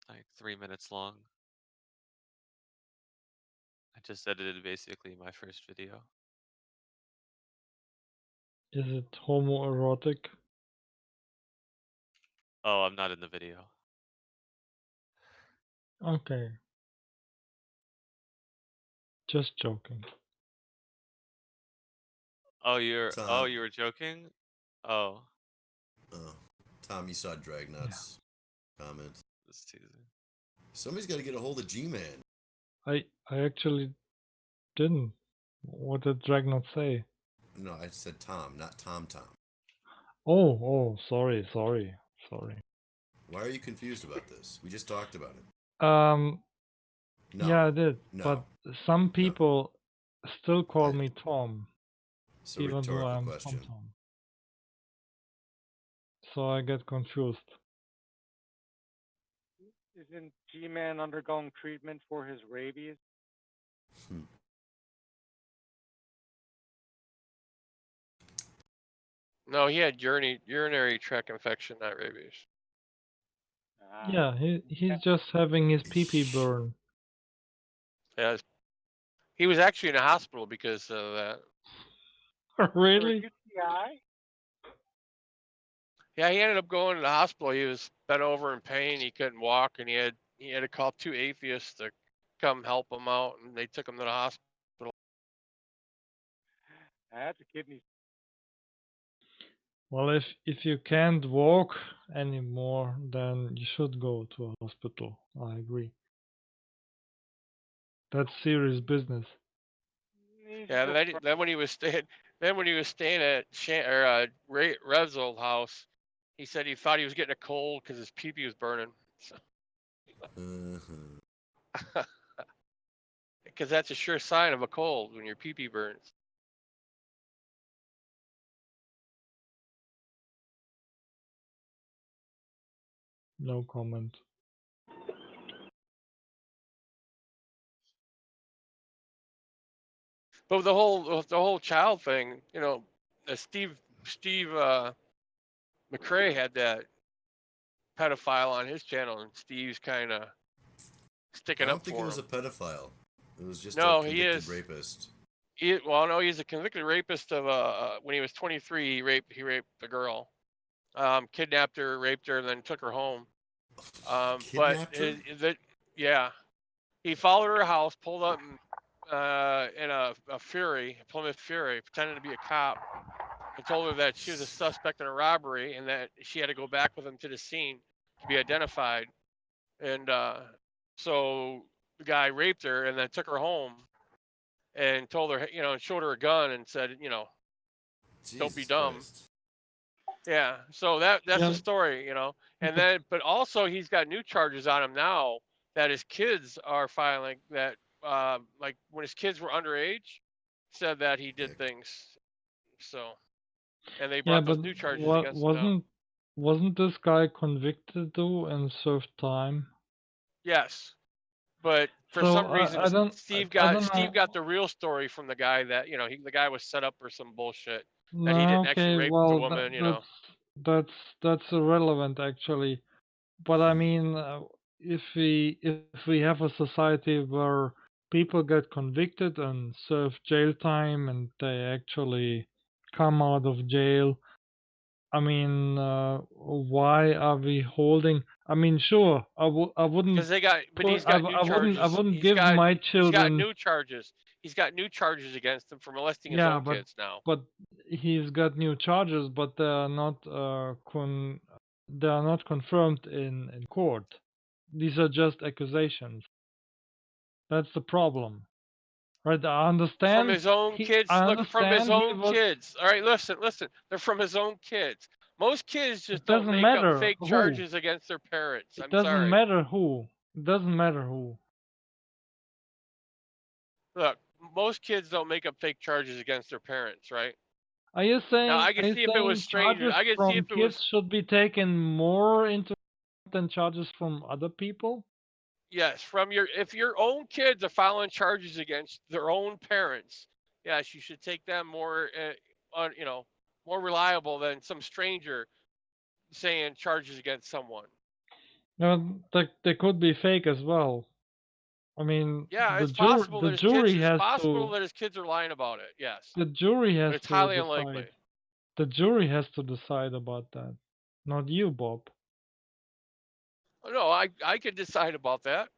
like 3 minutes long. I just edited basically my first video. Is it homoerotic? Oh, I'm not in the video. Okay. Just joking. Oh, you Tom. were joking? Oh. Oh. Tom, you saw Dragnut's comment. Somebody's got to get a hold of G-Man. I actually didn't. What did Dragnot say? No, I said Tom, not Tom. Oh, sorry. Why are you confused about this? We just talked about it. No. Yeah, I did. No. But some people still call me Tom. It's a even though rhetorical I'm question. Tom. So I get confused. Isn't G-Man undergoing treatment for his rabies? No, he had urinary tract infection, not rabies. Yeah, he's just having his pee-pee burn. Yeah, he was actually in a hospital because of that. Really? UTI? Yeah, he ended up going to the hospital. He was bent over in pain. He couldn't walk, and he had to call 2 atheists to come help him out, and they took him to the hospital. That's a kidney. Well, if you can't walk anymore, then you should go to a hospital. I agree. That's serious business. Yeah, then when he was staying at Rev's old house, he said he thought he was getting a cold because his pee-pee was burning. So. Because that's a sure sign of a cold when your pee-pee burns. No comment. But the whole child thing, Steve McRae had that pedophile on his channel, and Steve's kind of sticking I up don't think for it was him. a pedophile. It was just a No, he convicted is. rapist. No, he's a convicted rapist of when he was 23, he raped a girl, kidnapped her, raped her, and then took her home. Kidnapped her? Yeah, he followed her house, pulled up in a Fury, a Plymouth Fury, pretending to be a cop, and told her that she was a suspect in a robbery and that she had to go back with him to the scene to be identified. And so the guy raped her and then took her home and told her, and showed her a gun and said, don't be Jesus dumb. Christ. Yeah. So that's Yeah. the story, And then, but also he's got new charges on him now that his kids are filing that, like when his kids were underage, said that he did things. So, and they Yeah, brought but those new charges against him now. wasn't this guy convicted though and served time? Yes. But for So some reason, I don't Steve know. got the real story from the guy that the guy was set up for some bullshit that he No, didn't actually okay, rape the well woman. that's irrelevant actually. But I mean, if we have a society where people get convicted and serve jail time and they actually come out of jail, I mean, why are we holding? I mean, sure, I wouldn't Because they got, but put, he's got new I charges. wouldn't give my He's got children. new charges. He's got new charges against him for molesting his Yeah, own kids now. but he's got new charges, but they are not they are not confirmed in court. These are just accusations. That's the problem, right? I From understand. his own kids. I Look, from his understand he own was. kids. All right, listen. They're from his own kids. Most kids just It don't doesn't make up matter fake who. charges against their parents. It I'm doesn't sorry. matter who. It doesn't matter who. Look, most kids don't make up fake charges against their parents, right? Are you Now saying I can see if it was strangers. charges I can see from if it kids was should be taken more into than charges from other people? yes, from your if your own kids are filing charges against their own parents, yes, you should take them more more reliable than some stranger saying charges against someone. No, they could be fake as well. I mean, Yeah, the it's possible that his kids. jury It's has possible to that his kids are lying about it. Yes, the jury but has it's to highly decide. unlikely. The jury has to decide about that, not you, Bob. Oh, no, I could decide about that.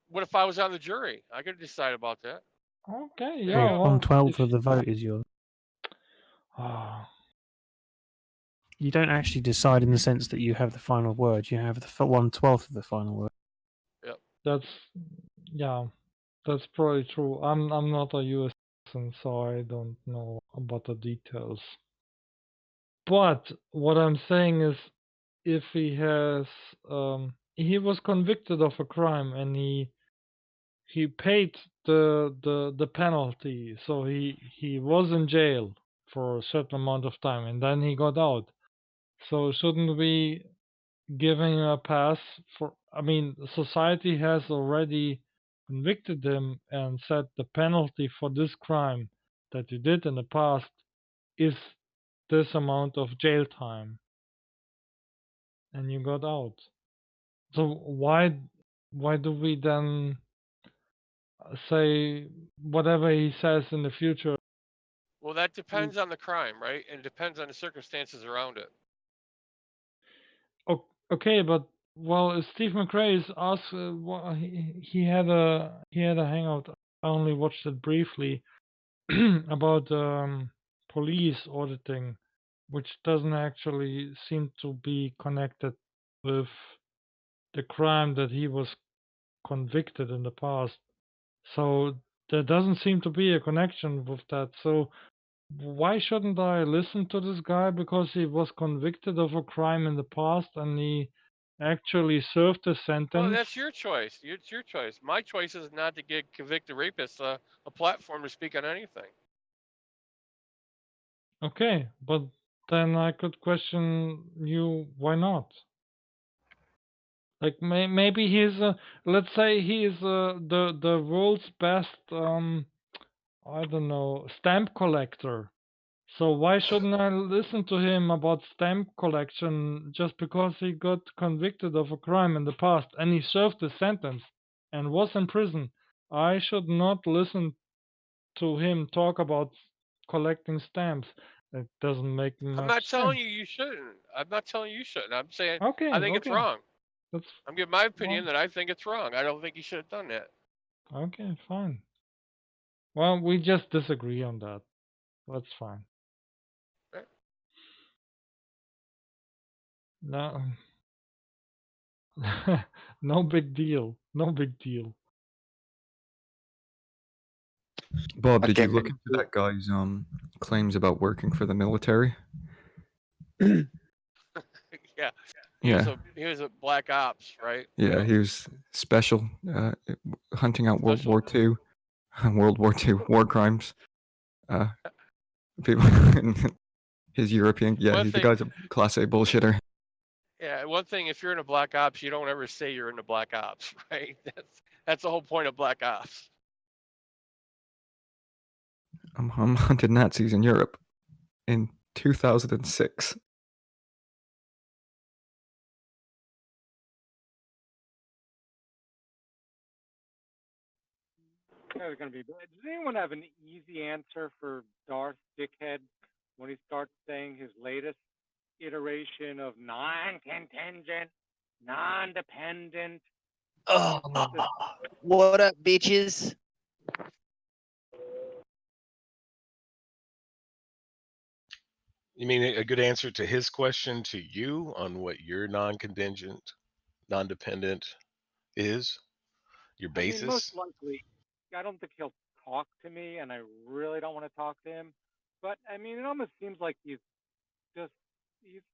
What if I was on the jury? I could decide about that. Okay, There you yeah, go. well, 1/12 of the vote is yours. You don't actually decide in the sense that you have the final word. You have the 1/12 of the final word. Yep. Yeah, that's probably true. I'm not a U.S. citizen, so I don't know about the details. But what I'm saying is, if he was convicted of a crime and he paid the penalty, so he was in jail for a certain amount of time, and then he got out. So shouldn't we giving a pass for? I mean, society has already convicted him and said the penalty for this crime that you did in the past is this amount of jail time, and you got out. So why do we then say whatever he says in the future? Well, that depends on the crime, right? And it depends on the circumstances around it. Okay, but well, Steve McRae's asked. He had a hangout. I only watched it briefly about police auditing, which doesn't actually seem to be connected with the crime that he was convicted in the past. So there doesn't seem to be a connection with that. So why shouldn't I listen to this guy? Because he was convicted of a crime in the past and he actually served a Well, sentence. that's your choice. It's your choice. My choice is not to give convicted rapists a platform to speak on anything. Okay, but then I could question you, why not? Like maybe he's let's say he's the world's best I don't know, stamp collector. So why shouldn't I listen to him about stamp collection just because he got convicted of a crime in the past and he served a sentence and was in prison? I should not listen to him talk about collecting stamps. It doesn't make I'm much not telling sense. you shouldn't. I'm not telling you shouldn't. I'm saying I Okay, think it's okay. wrong. That's I'm giving my well, opinion that I think it's wrong. I don't think he should have done that. okay, fine. Well, we just disagree on that. That's fine. Right? No, no big deal. No big deal. Bob, did you look into that guy's claims about working for the military? Yeah. Yeah. He was a black ops, right? Yeah, he was special, hunting out World Special. War II, World War II war crimes. People, his European, yeah, One he's the thing, guy's a class A bullshitter. yeah, one thing, if you're in a black ops, you don't ever say you're in a black ops, right? That's the whole point of black ops. I'm hunted Nazis in Europe in 2006. That was going to be bad. Does anyone have an easy answer for Darth Dickhead when he starts saying his latest iteration of non-contingent, non-dependent. Oh, what up, bitches? You mean a good answer to his question to you on what your non-contingent, non-dependent is? Your I mean, most basis? likely, I don't think he'll talk to me, and I really don't want to talk to him. But I mean, it almost seems like he's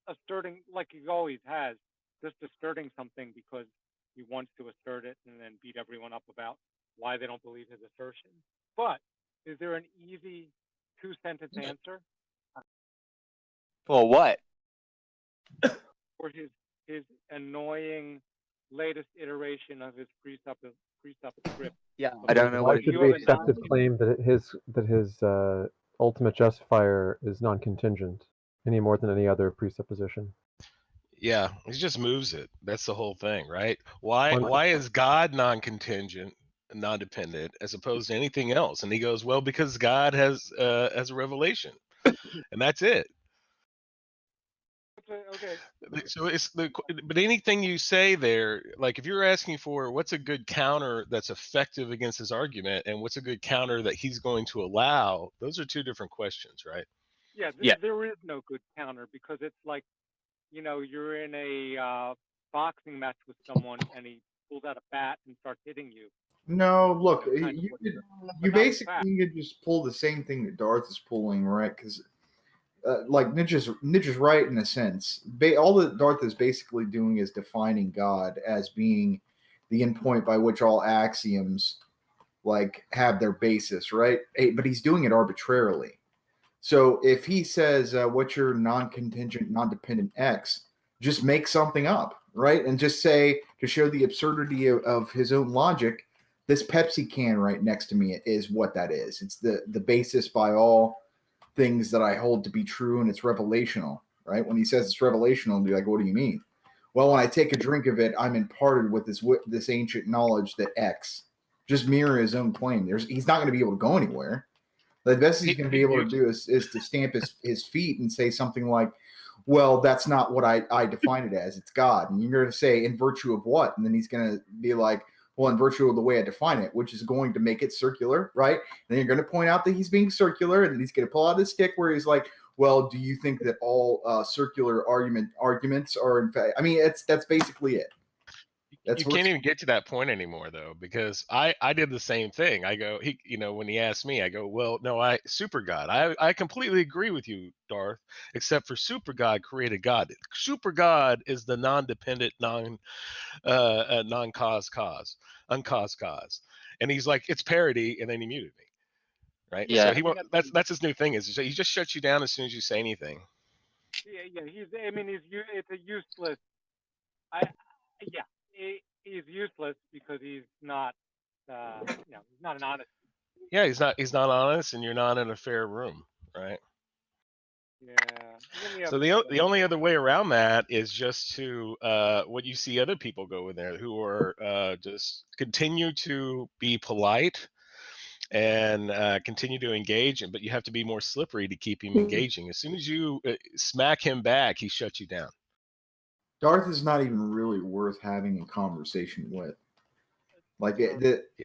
asserting, like he always has, just asserting something because he wants to assert it and then beat everyone up about why they don't believe his assertion. But is there an easy two-sentence answer For what? for his annoying latest iteration of his precept script? Yeah, I don't know Why what it should we accept his claim that his ultimate justifier is non-contingent any more than any other presupposition? Yeah, he just moves it. That's the whole thing, right? Why not? Why is God non-contingent, non-dependent, as opposed to anything else? And he goes, well, because God has a revelation, and that's it. Okay. So but anything you say there, like if you're asking for what's a good counter that's effective against his argument, and what's a good counter that he's going to allow, those are two different questions, right? Yeah, there is no good counter because it's like, you're in a boxing match with someone and he pulls out a bat and starts hitting you. No, look, Kind of you without a fact. basically could just pull the same thing that Darth is pulling, right? Because like Ninja's right in a sense. All that Darth is basically doing is defining God as being the endpoint by which all axioms like have their basis, right? But he's doing it arbitrarily. So if he says, "What's your non-contingent, non-dependent X?" just make something up, right? And just say, to show the absurdity of his own logic, this Pepsi can right next to me is what that is. It's the basis by all things that I hold to be true, and it's revelational, right? When he says it's revelational, be like, what do you mean? Well, when I take a drink of it, I'm imparted with this ancient knowledge that X. Just mirror his own claim. He's not going to be able to go anywhere. The best he's going to be able to do is to stamp his feet and say something like, well, that's not what I define it as. It's God. And you're going to say, in virtue of what? And then he's going to be like, well, in virtue of the way I define it, which is going to make it circular, right? And then you're going to point out that he's being circular, and then he's going to pull out his stick where he's like, well, do you think that all circular arguments are in fact? I mean, that's basically it. You can't even get to that point anymore, though, because I did the same thing. I go, when he asked me, I go, well, no, Super God. I completely agree with you, Darth, except for Super God created God. Super God is the non-dependent, non-cause uncaused cause. And he's like, it's parody, and then he muted me, right? Yeah. So he won't. That's his new thing is he just shuts you down as soon as you say anything. Yeah. It's a useless. He's useless because he's not. He's not an honest. Yeah, he's not honest, and you're not in a fair room, right? Yeah. So the only other way around that is just to what you see other people go in there who are just continue to be polite and continue to engage, but you have to be more slippery to keep him engaging. As soon as you smack him back, he shuts you down. Darth is not even really worth having a conversation with. Like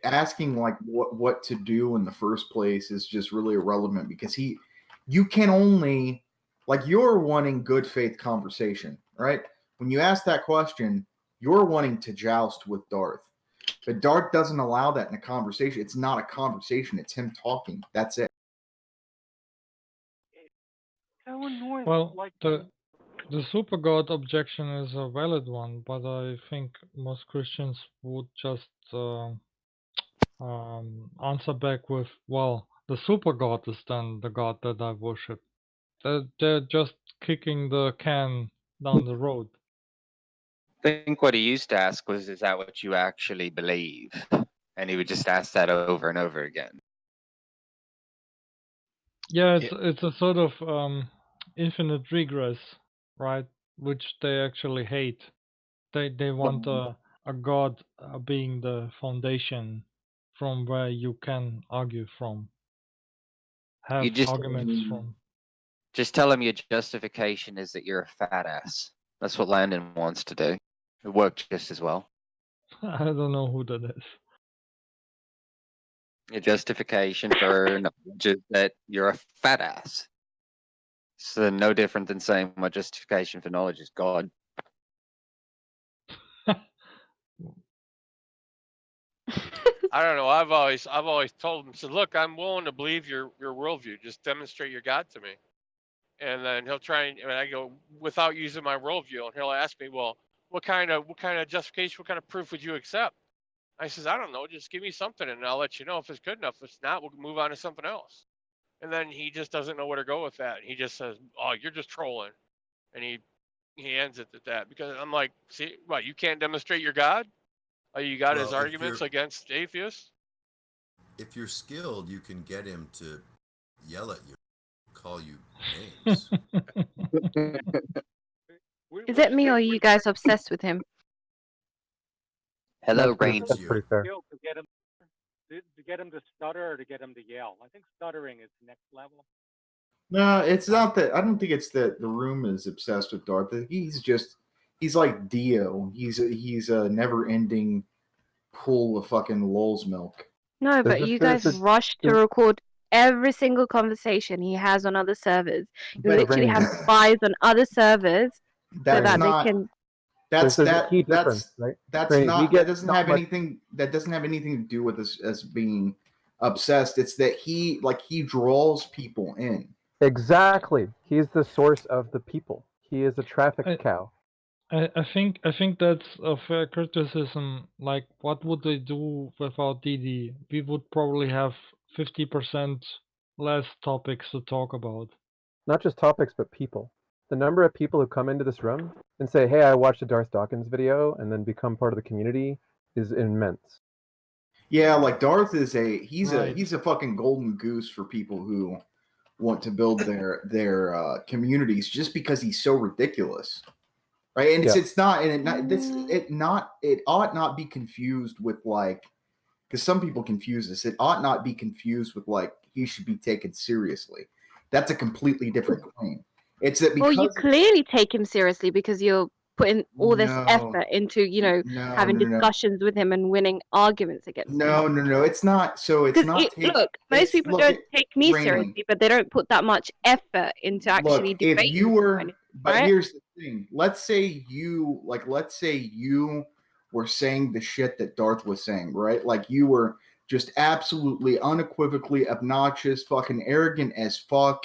asking like what to do in the first place is just really irrelevant because you can only like you're wanting good faith conversation, right? When you ask that question, you're wanting to joust with Darth. But Darth doesn't allow that in a conversation. It's not a conversation, it's him talking. That's it. So annoying. Well, the super god objection is a valid one, but I think most Christians would just answer back with, well, the super god is then the god that I worship. They're just kicking the can down the road. I think what he used to ask was, is that what you actually believe? And he would just ask that over and over again. Yeah, it's a sort of infinite regress, right? Which they actually hate. They want a god being the foundation from where you can argue from, have arguments from. Just tell him your justification is that you're a fat ass. That's what Landon wants to do. It worked just as well. I don't know who that is. Your justification for knowledge is that you're a fat ass. So no different than saying my justification for knowledge is God. I don't know. I've always told him, said, look, I'm willing to believe your worldview. Just demonstrate your God to me. And then he'll try and I go without using my worldview, and he'll ask me, well, what kind of justification, what kind of proof would you accept? I says, I don't know, just give me something and I'll let you know if it's good enough. If it's not, we'll move on to something else. And then he just doesn't know where to go with that. He just says, oh, you're just trolling. And he ends it at that, because I'm like, see, what, you can't demonstrate your God? Oh, you got his arguments against atheists? If you're skilled, you can get him to yell at you, call you names. Is it me or are you guys obsessed with him? Hello, Rain. That's pretty fair. To get him to stutter or to get him to yell. I think stuttering is next level. No, it's not that. I don't think it's that the room is obsessed with Darth. He's like Dio. He's a never-ending pool of fucking lol's milk. No, but you guys rush to record every single conversation he has on other servers. You literally have spies on other servers so that they can. That's a key difference, right? That doesn't have anything to do with us as being obsessed. It's that he draws people in. Exactly. He's the source of the people. He is a traffic cow. I think that's a fair criticism. Like, what would they do without DD? We would probably have 50% less topics to talk about. Not just topics, but people. The number of people who come into this room and say, hey, I watched a Darth Dawkins video, and then become part of the community is immense. Yeah, like Darth is he's a fucking golden goose for people who want to build their communities just because he's so ridiculous. Right, and it ought not be confused with like, because some people confuse this. It ought not be confused with like he should be taken seriously. That's a completely different claim. It's that because you clearly take him seriously because you're putting all this effort into having discussions with him and winning arguments against him. No, it's not. So it's not. Look, most people don't take me seriously, but they don't put that much effort into actually debating. If you were, but here's the thing. Let's say you were saying the shit that Darth was saying, right? Like you were just absolutely unequivocally obnoxious, fucking arrogant as fuck.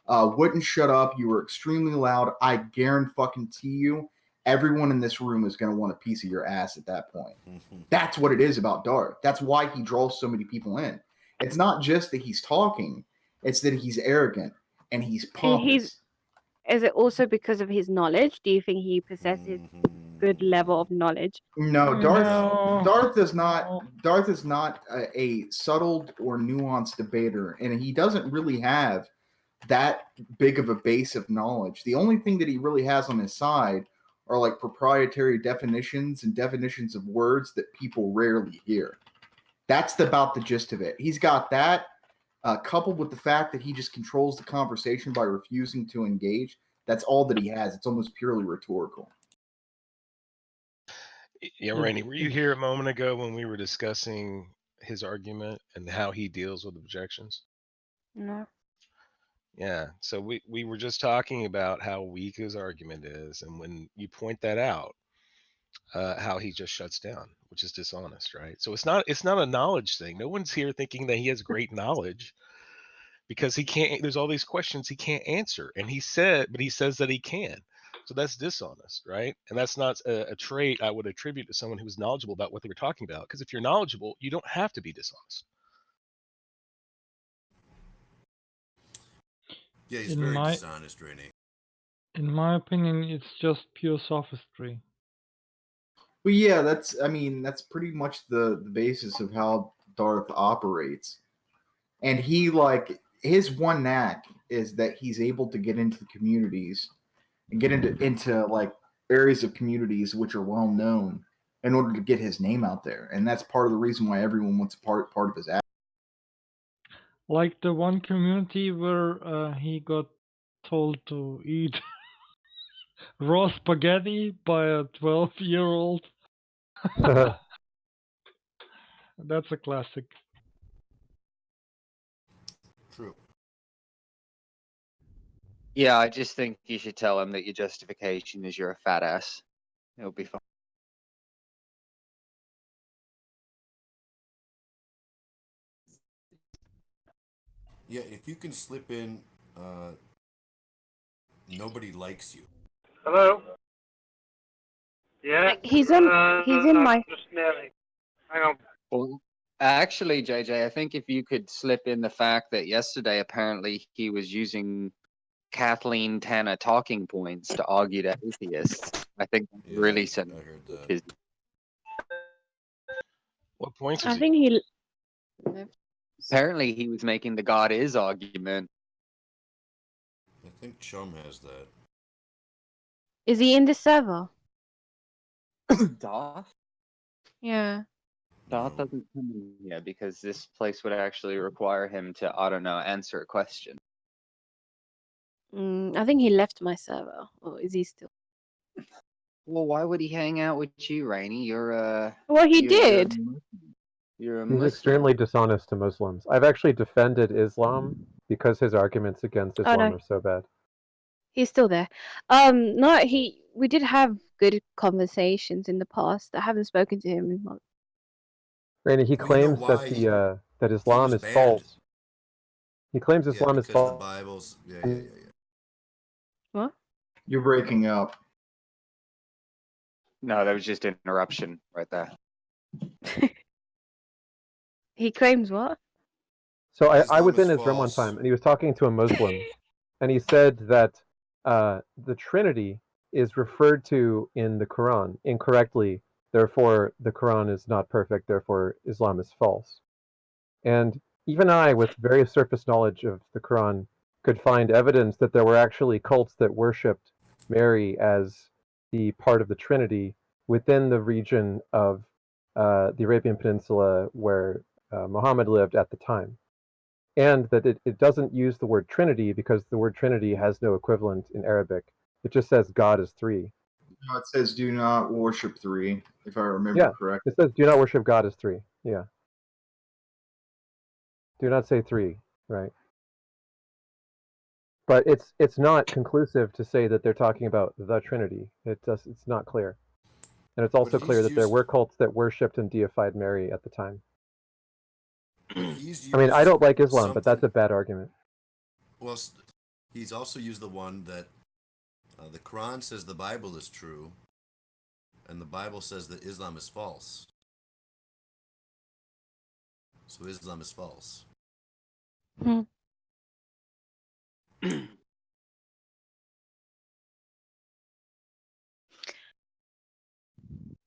Wouldn't shut up. You were extremely loud. I guarantee you, everyone in this room is going to want a piece of your ass at that point. That's what it is about Darth. That's why he draws so many people in. It's not just that he's talking; it's that he's arrogant and he's pompous. Is it also because of his knowledge? Do you think he possesses good level of knowledge? No, Darth is not. Darth is not a subtle or nuanced debater, and he doesn't really have that big of a base of knowledge. The only thing that he really has on his side are like proprietary definitions and definitions of words that people rarely hear. That's about the gist of it. He's got that, coupled with the fact that he just controls the conversation by refusing to engage. That's all that he has. It's almost purely rhetorical. Yeah, Rainey, were you here a moment ago when we were discussing his argument and how he deals with objections? No. Yeah, so we were just talking about how weak his argument is, and when you point that out, how he just shuts down, which is dishonest, right? So it's not a knowledge thing. No one's here thinking that he has great knowledge, because he can't. There's all these questions he can't answer, and he says that he can. So that's dishonest, right? And that's not a trait I would attribute to someone who's knowledgeable about what they were talking about. Because if you're knowledgeable, you don't have to be dishonest. Yeah, he's very dishonest, Rainey. In my opinion, it's just pure sophistry. Well, yeah, that's pretty much the basis of how Darth operates. And he, like, his one knack is that he's able to get into the communities and get into like areas of communities which are well known in order to get his name out there. And that's part of the reason why everyone wants a part of his act. Like the one community where he got told to eat raw spaghetti by a 12-year-old. That's a classic. True. Yeah, I just think you should tell him that your justification is you're a fat ass. It'll be fine. Yeah, if you can slip in, nobody likes you. Hello? Yeah? Like, he's in my. Just nearly. Hang on. Well, actually, JJ, I think if you could slip in the fact that yesterday apparently he was using Kathleen Tanner talking points to argue to atheists, I think that Yeah, really I sent heard that. his. What points I was he? think he. Apparently, he was making the God is argument. I think Chum has that. Is he in the server? Darth? Yeah. Darth doesn't come in here because this place would actually require him to, I don't know, answer a question. I think he left my server. Or is he still? Well, why would he hang out with you, Rainey? You're Well, he did. You're a He's Muslim. extremely dishonest to Muslims. I've actually defended Islam because his arguments against Oh Islam no, are so bad. he's still there. No, we did have good conversations in the past. I haven't spoken to him in months. Randy, he Well, you know claims that why that he Islam was is banned? false. He claims Yeah, Islam is because the false. Bible's. Yeah. What? You're breaking up. No, that was just an interruption right there. He claims what? So I Islam was is in his room one false. time, and he was talking to a Muslim, and he said that the Trinity is referred to in the Quran incorrectly. Therefore, the Quran is not perfect. Therefore, Islam is false. And even I, with very surface knowledge of the Quran, could find evidence that there were actually cults that worshipped Mary as the part of the Trinity within the region of the Arabian Peninsula where Muhammad lived at the time. And that it doesn't use the word Trinity because the word Trinity has no equivalent in Arabic. It just says God is three. No, it says do not worship three, if I remember correctly. It says do not worship God as three. Yeah. Do not say three, right? But it's not conclusive to say that they're talking about the Trinity. It's not clear. And it's also clear that there were cults that worshipped and deified Mary at the time. But he's I mean, I used don't like Islam, but something- that's a bad argument. Well, he's also used the one that the Quran says the Bible is true, and the Bible says that Islam is false. So Islam is false.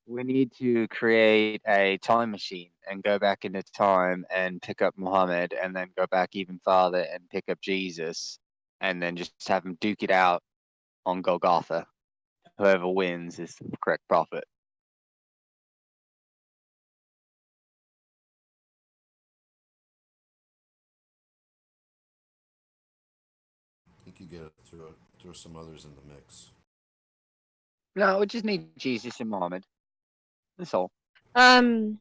We need to create a time machine and go back into time and pick up Muhammad, and then go back even farther and pick up Jesus, and then just have them duke it out on Golgotha. Whoever wins is the correct prophet. I think you get to throw some others in the mix. No, we just need Jesus and Muhammad. That's all. JJ,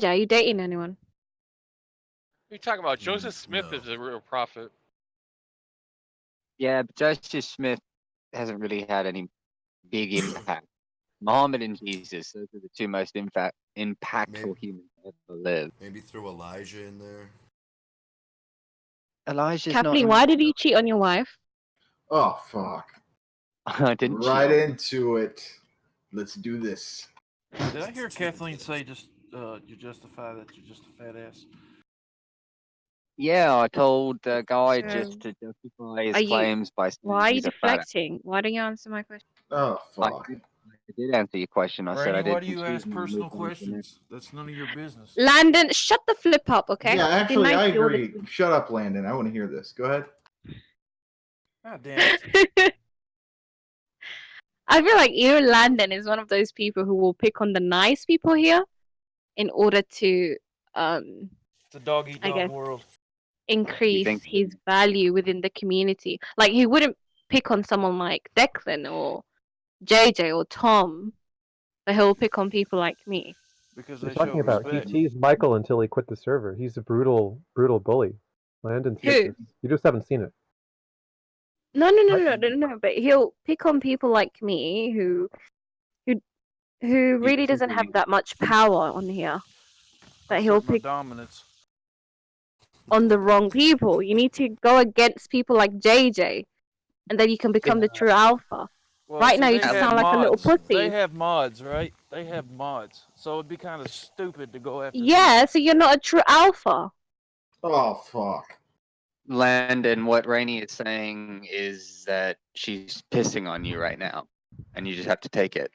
are you dating anyone? What are you talking about? Joseph Smith is a real prophet. Yeah, but Joseph Smith hasn't really had any big impact. Muhammad and Jesus, those are the two most impactful humans to ever live. Maybe throw Elijah in there. Elijah's Kathleen, not. why did you cheat on your wife? Oh, fuck. I didn't right cheat. into it. Let's do this. Did I hear Kathleen say just you justify that you're just a fat ass? Yeah, I told the guy just to justify his Are you? claims by saying Why are you he's a fat ass. deflecting? Why don't you answer my question? Oh, I fuck. did answer your question. I said I Rainey, why did do you ask cheat and personal moved on from it. questions? That's none of your business. Landon, shut the flip up, okay? Yeah, Be actually, nice I to all the agree. Shut up, Landon. I want to hear this. Go ahead. God damn it. I feel like Landon is one of those people who will pick on the nice people here in order to It's a dog eat I dog guess world. increase think- his value within the community. Like he wouldn't pick on someone like Declan or JJ or Tom, but he'll pick on people like me. Because You're they show talking about he respect. teased Michael until he quit the server. He's a brutal bully. Landon sees Who? this. You just haven't seen it. No. But he'll pick on people like me who really doesn't have that much power on here. But he'll Assert my pick dominance. on the wrong people. You need to go against people like JJ, and then you can become the true alpha. Well, Right see, now, you they just have sound like a little mods. They pussy. have mods, right? They have mods. So it'd be kind of stupid to go after. Yeah, so you're not a true alpha. Oh fuck. Landon, what Rainey is saying is that she's pissing on you right now, and you just have to take it.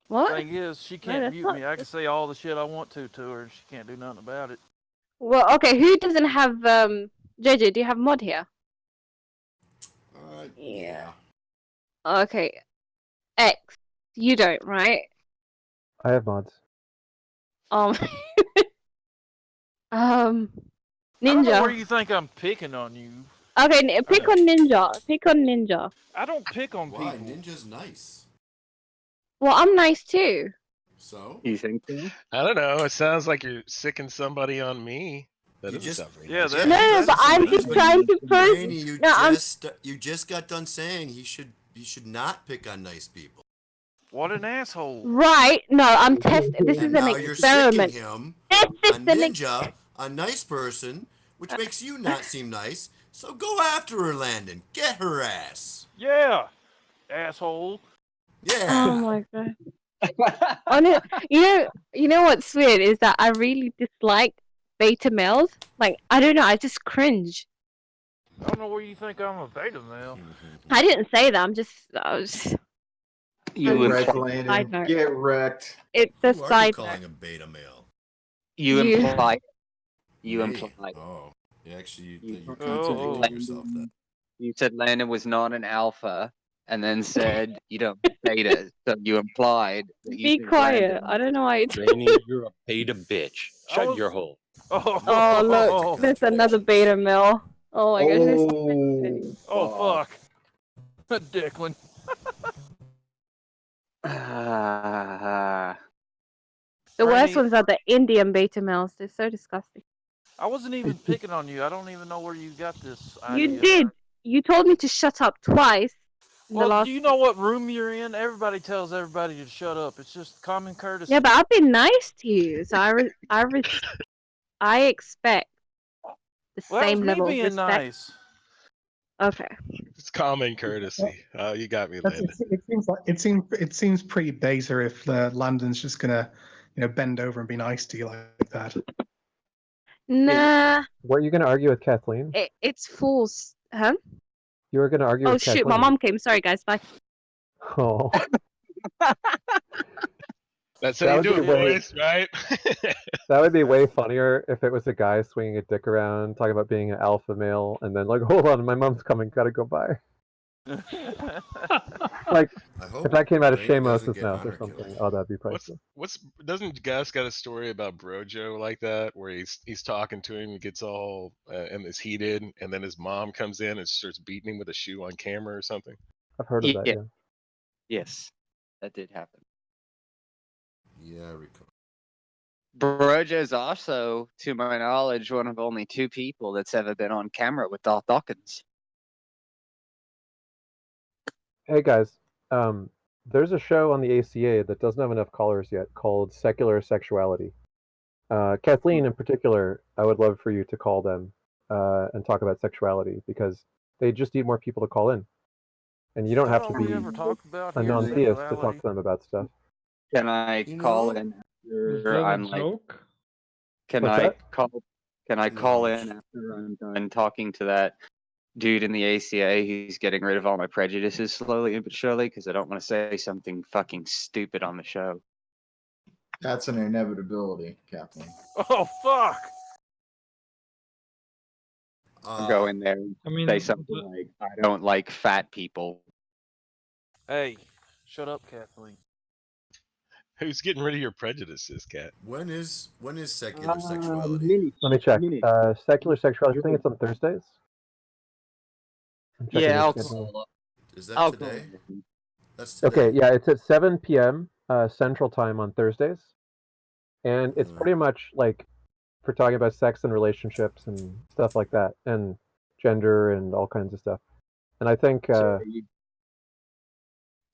What? Thing is, she No, can't that's mute not. me. I can say all the shit I want to her, and she can't do nothing about it. Well, okay. Who doesn't have JJ? Do you have mod here? Yeah. Okay. X, you don't, right? I have mods. I don't know where Ninja. you think I'm picking on you. Okay, pick on Ninja. Pick on Ninja. I don't pick on Why? people. Ninja's nice. Well, I'm nice too. So? You think so? I don't know. It sounds like you're sicking somebody on me. That You doesn't just- sound very Yeah, nice. that- No, but I'm just trying to prove. Rainey, you No, just got done saying you should not pick on nice people. What an asshole. Right? No, I'm testing. This And is an now you're sicking experiment. him, This a is an ninja, a nice person, which makes you not seem nice. So go after her, Landon. Get her ass. Yeah, asshole. Yeah. Oh my god. Oh no, you know what's weird is that I really dislike beta males. Like I don't know, I just cringe. I don't know where you think I'm a beta male. I didn't say that. I was. You Get wrecked, imply, Side Landon. note. Get wrecked. It's a Who are you side calling note. a beta male? you You- imply, you Me? imply. Oh, yeah, actually, You, you're you, contradicting said yourself. Then. Landon, you said Landon was not an alpha, and then said you don't beta. So you implied that you Be think quiet. Landon. I don't know why. Rainey, you're a beta bitch. Shut was- your hole. Oh look, there's another beta male. Oh my gosh, this is interesting. Oh fuck. Declan. The worst Rainey- ones are the Indian beta males. They're so disgusting. I wasn't even picking on you. I don't even know where you got this You idea. did. You told me to shut up twice. In the Well, last... do you know what room you're in? Everybody tells everybody to shut up. It's just common courtesy. Yeah, but I've been nice to you, so I expect the Well, that same was me level of being respect. nice. Okay. It's common courtesy. Oh, you got me, Landon. It seems pretty beta if Landon's just gonna, bend over and be nice to you like that. Nah, What are you going to argue with Kathleen? it's false. Huh? You were going to argue Oh with shoot, Kathleen. my mom came. Sorry guys, bye. Oh. That's That how you would do be it, way- boys, right? That would be way funnier if it was a guy swinging a dick around, talking about being an alpha male, and then like, hold on, my mom's coming, gotta go by. Like, I hope if that came out of Rainey doesn't Seamus' get mouth or honor something, killed. oh, that'd be priceless. What's doesn't Gus got a story about Brojo like that where he's talking to him, he gets all and is heated, and then his mom comes in and starts beating him with a shoe on camera or something? I've heard of that, yeah. Yes, that did happen. Yeah, I recall. Brojo's also, to my knowledge, one of only 2 people that's ever been on camera with Darth Dawkins. Hey guys, there's a show on the ACA that doesn't have enough callers yet called Secular Sexuality. Kathleen, in particular, I would love for you to call them and talk about sexuality because they just need more people to call in. And you don't have to we be ever talk about a here non-theist to talk sexuality? to them about stuff. Can I call in Is after that I'm a like? joke? Can What's I that? call? Can I call in after I'm done talking to that dude in the ACA? He's getting rid of all my prejudices slowly but surely because I don't want to say something fucking stupid on the show. That's an inevitability, Kathleen. Oh fuck! I'll go in there and say something like, "I don't like fat people." Hey, shut up, Kathleen. Who's getting rid of your prejudices, Kat? When is secular sexuality? Let me check. Secular sexuality. I think it's on Thursdays. I'm checking Yeah, the I'll schedule. call. Is that I'll today? call. That's today. Okay, yeah, it's at 7 p.m. Central Time on Thursdays, and it's pretty much like for talking about sex and relationships and stuff like that, and gender and all kinds of stuff. And I think So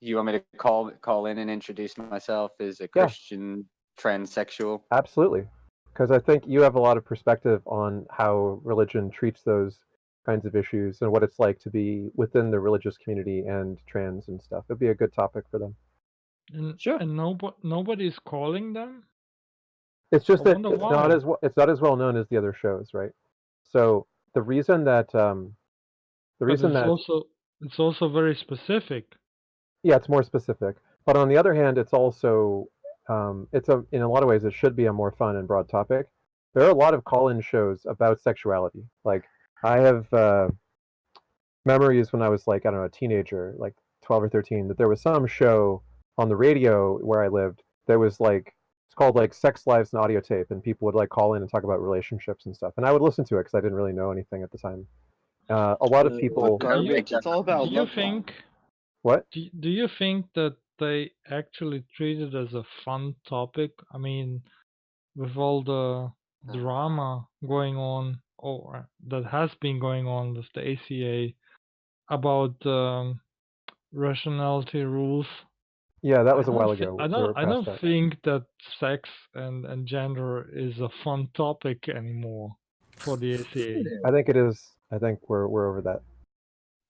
you want me to call in and introduce myself as a Yeah. Christian transsexual? absolutely, because I think you have a lot of perspective on how religion treats those kinds of issues and what it's like to be within the religious community and trans and stuff. It'd be a good topic for them. And, Sure. and nobody's calling them. It's just I that wonder it's why. not as well known as the other shows, right? So the reason that But it's also very specific. yeah, it's more specific. But on the other hand, it's also in a lot of ways it should be a more fun and broad topic. There are a lot of call-in shows about sexuality. Like I have memories when I was like I don't know a teenager, like 12 or 13, that there was some show on the radio where I lived that was like it's called like Sex Lives and Audio Tape, and people would like call in and talk about relationships and stuff, and I would listen to it because I didn't really know anything at the time. A lot of people. Garbage. It's all about Do you think? What? Do you think that they actually treat it as a fun topic? I mean, with all the drama going on, or that has been going on with the ACA about rationality rules. Yeah, that was I a while don't thi- ago. I We're don't. I past don't that. think that sex and gender is a fun topic anymore for the ACA. I think it is. I think we're over that.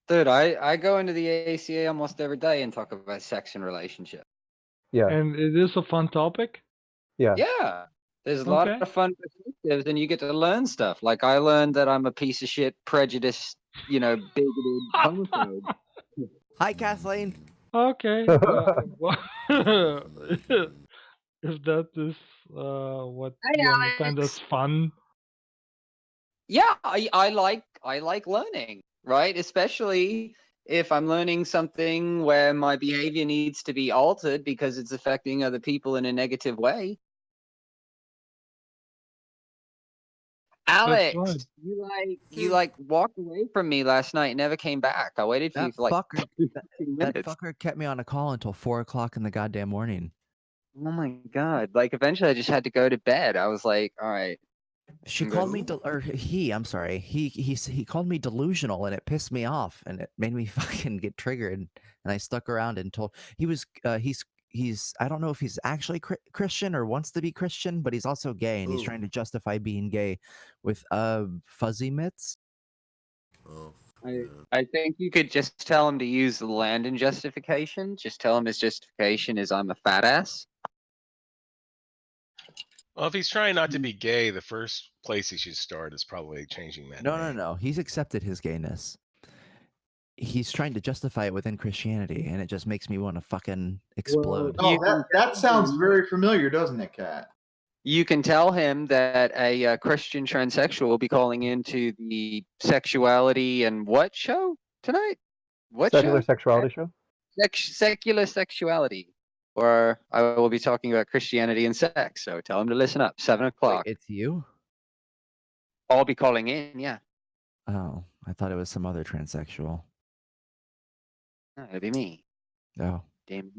Dude, I go into the ACA almost every day and talk about sex and relationship. Yeah. And it is a fun topic. Yeah. Yeah. There's a lot Okay. of fun perspectives and you get to learn stuff. Like I learned that I'm a piece of shit, prejudiced, bigoted homophobe. Hi, Kathleen. Okay. If that is what you understand as fun. Yeah, I like learning, right? Especially if I'm learning something where my behavior needs to be altered because it's affecting other people in a negative way. Alex, right. you walked away from me last night and never came back. I waited for you That for like fucker. 15 That minutes. fucker kept me on a call until 4 o'clock in the goddamn morning. Oh my god! Like eventually, I just had to go to bed. I was like, all right. She I'm called good. me, or he. I'm sorry. He called me delusional, and it pissed me off, and it made me fucking get triggered. And I stuck around and told he was. He's. I don't know if he's actually Christian or wants to be Christian, but he's also gay, and he's Ooh. trying to justify being gay with fuzzy mitts. Oh. I think you could just tell him to use the Landon justification. Just tell him his justification is I'm a fat ass. Well, if he's trying not to be gay, the first place he should start is probably changing that name. No. He's accepted his gayness. He's trying to justify it within Christianity, and it just makes me want to fucking explode. Oh, that sounds very familiar, doesn't it, Kat? You can tell him that a Christian transsexual will be calling into the sexuality and what show tonight? What Secular show? sexuality show. Secular sexuality. Or I will be talking about Christianity and sex. So tell him to listen up. 7 o'clock. Wait, it's you? I'll be calling in. Yeah. Oh, I thought it was some other transsexual. No, it'll be me. Oh. Damn.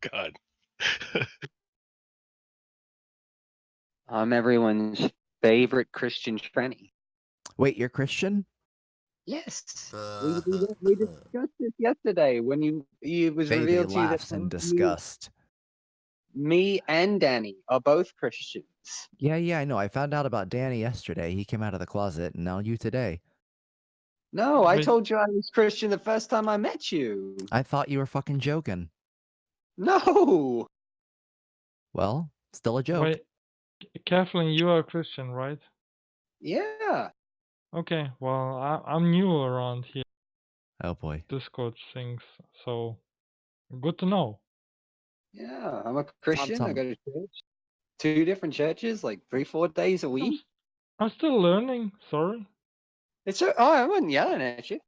God. I'm everyone's favorite Christian tranny. Wait, you're Christian? Yes. We discussed this yesterday when it was Veve revealed to you that laughs in disgust. me and Danny are both Christians. Yeah, I know. I found out about Danny yesterday. He came out of the closet, and now you today. No, I told you I was Christian the first time I met you. I thought you were fucking joking. No. Well, still a joke. Wait, Kathleen, you are a Christian, right? Yeah. Okay, well, I'm new around here. Oh boy. Discord things, so good to know. Yeah, I'm a Christian. I go to church. 2 different churches, like 3-4 days a week. I'm still learning. Sorry. I wasn't yelling at you.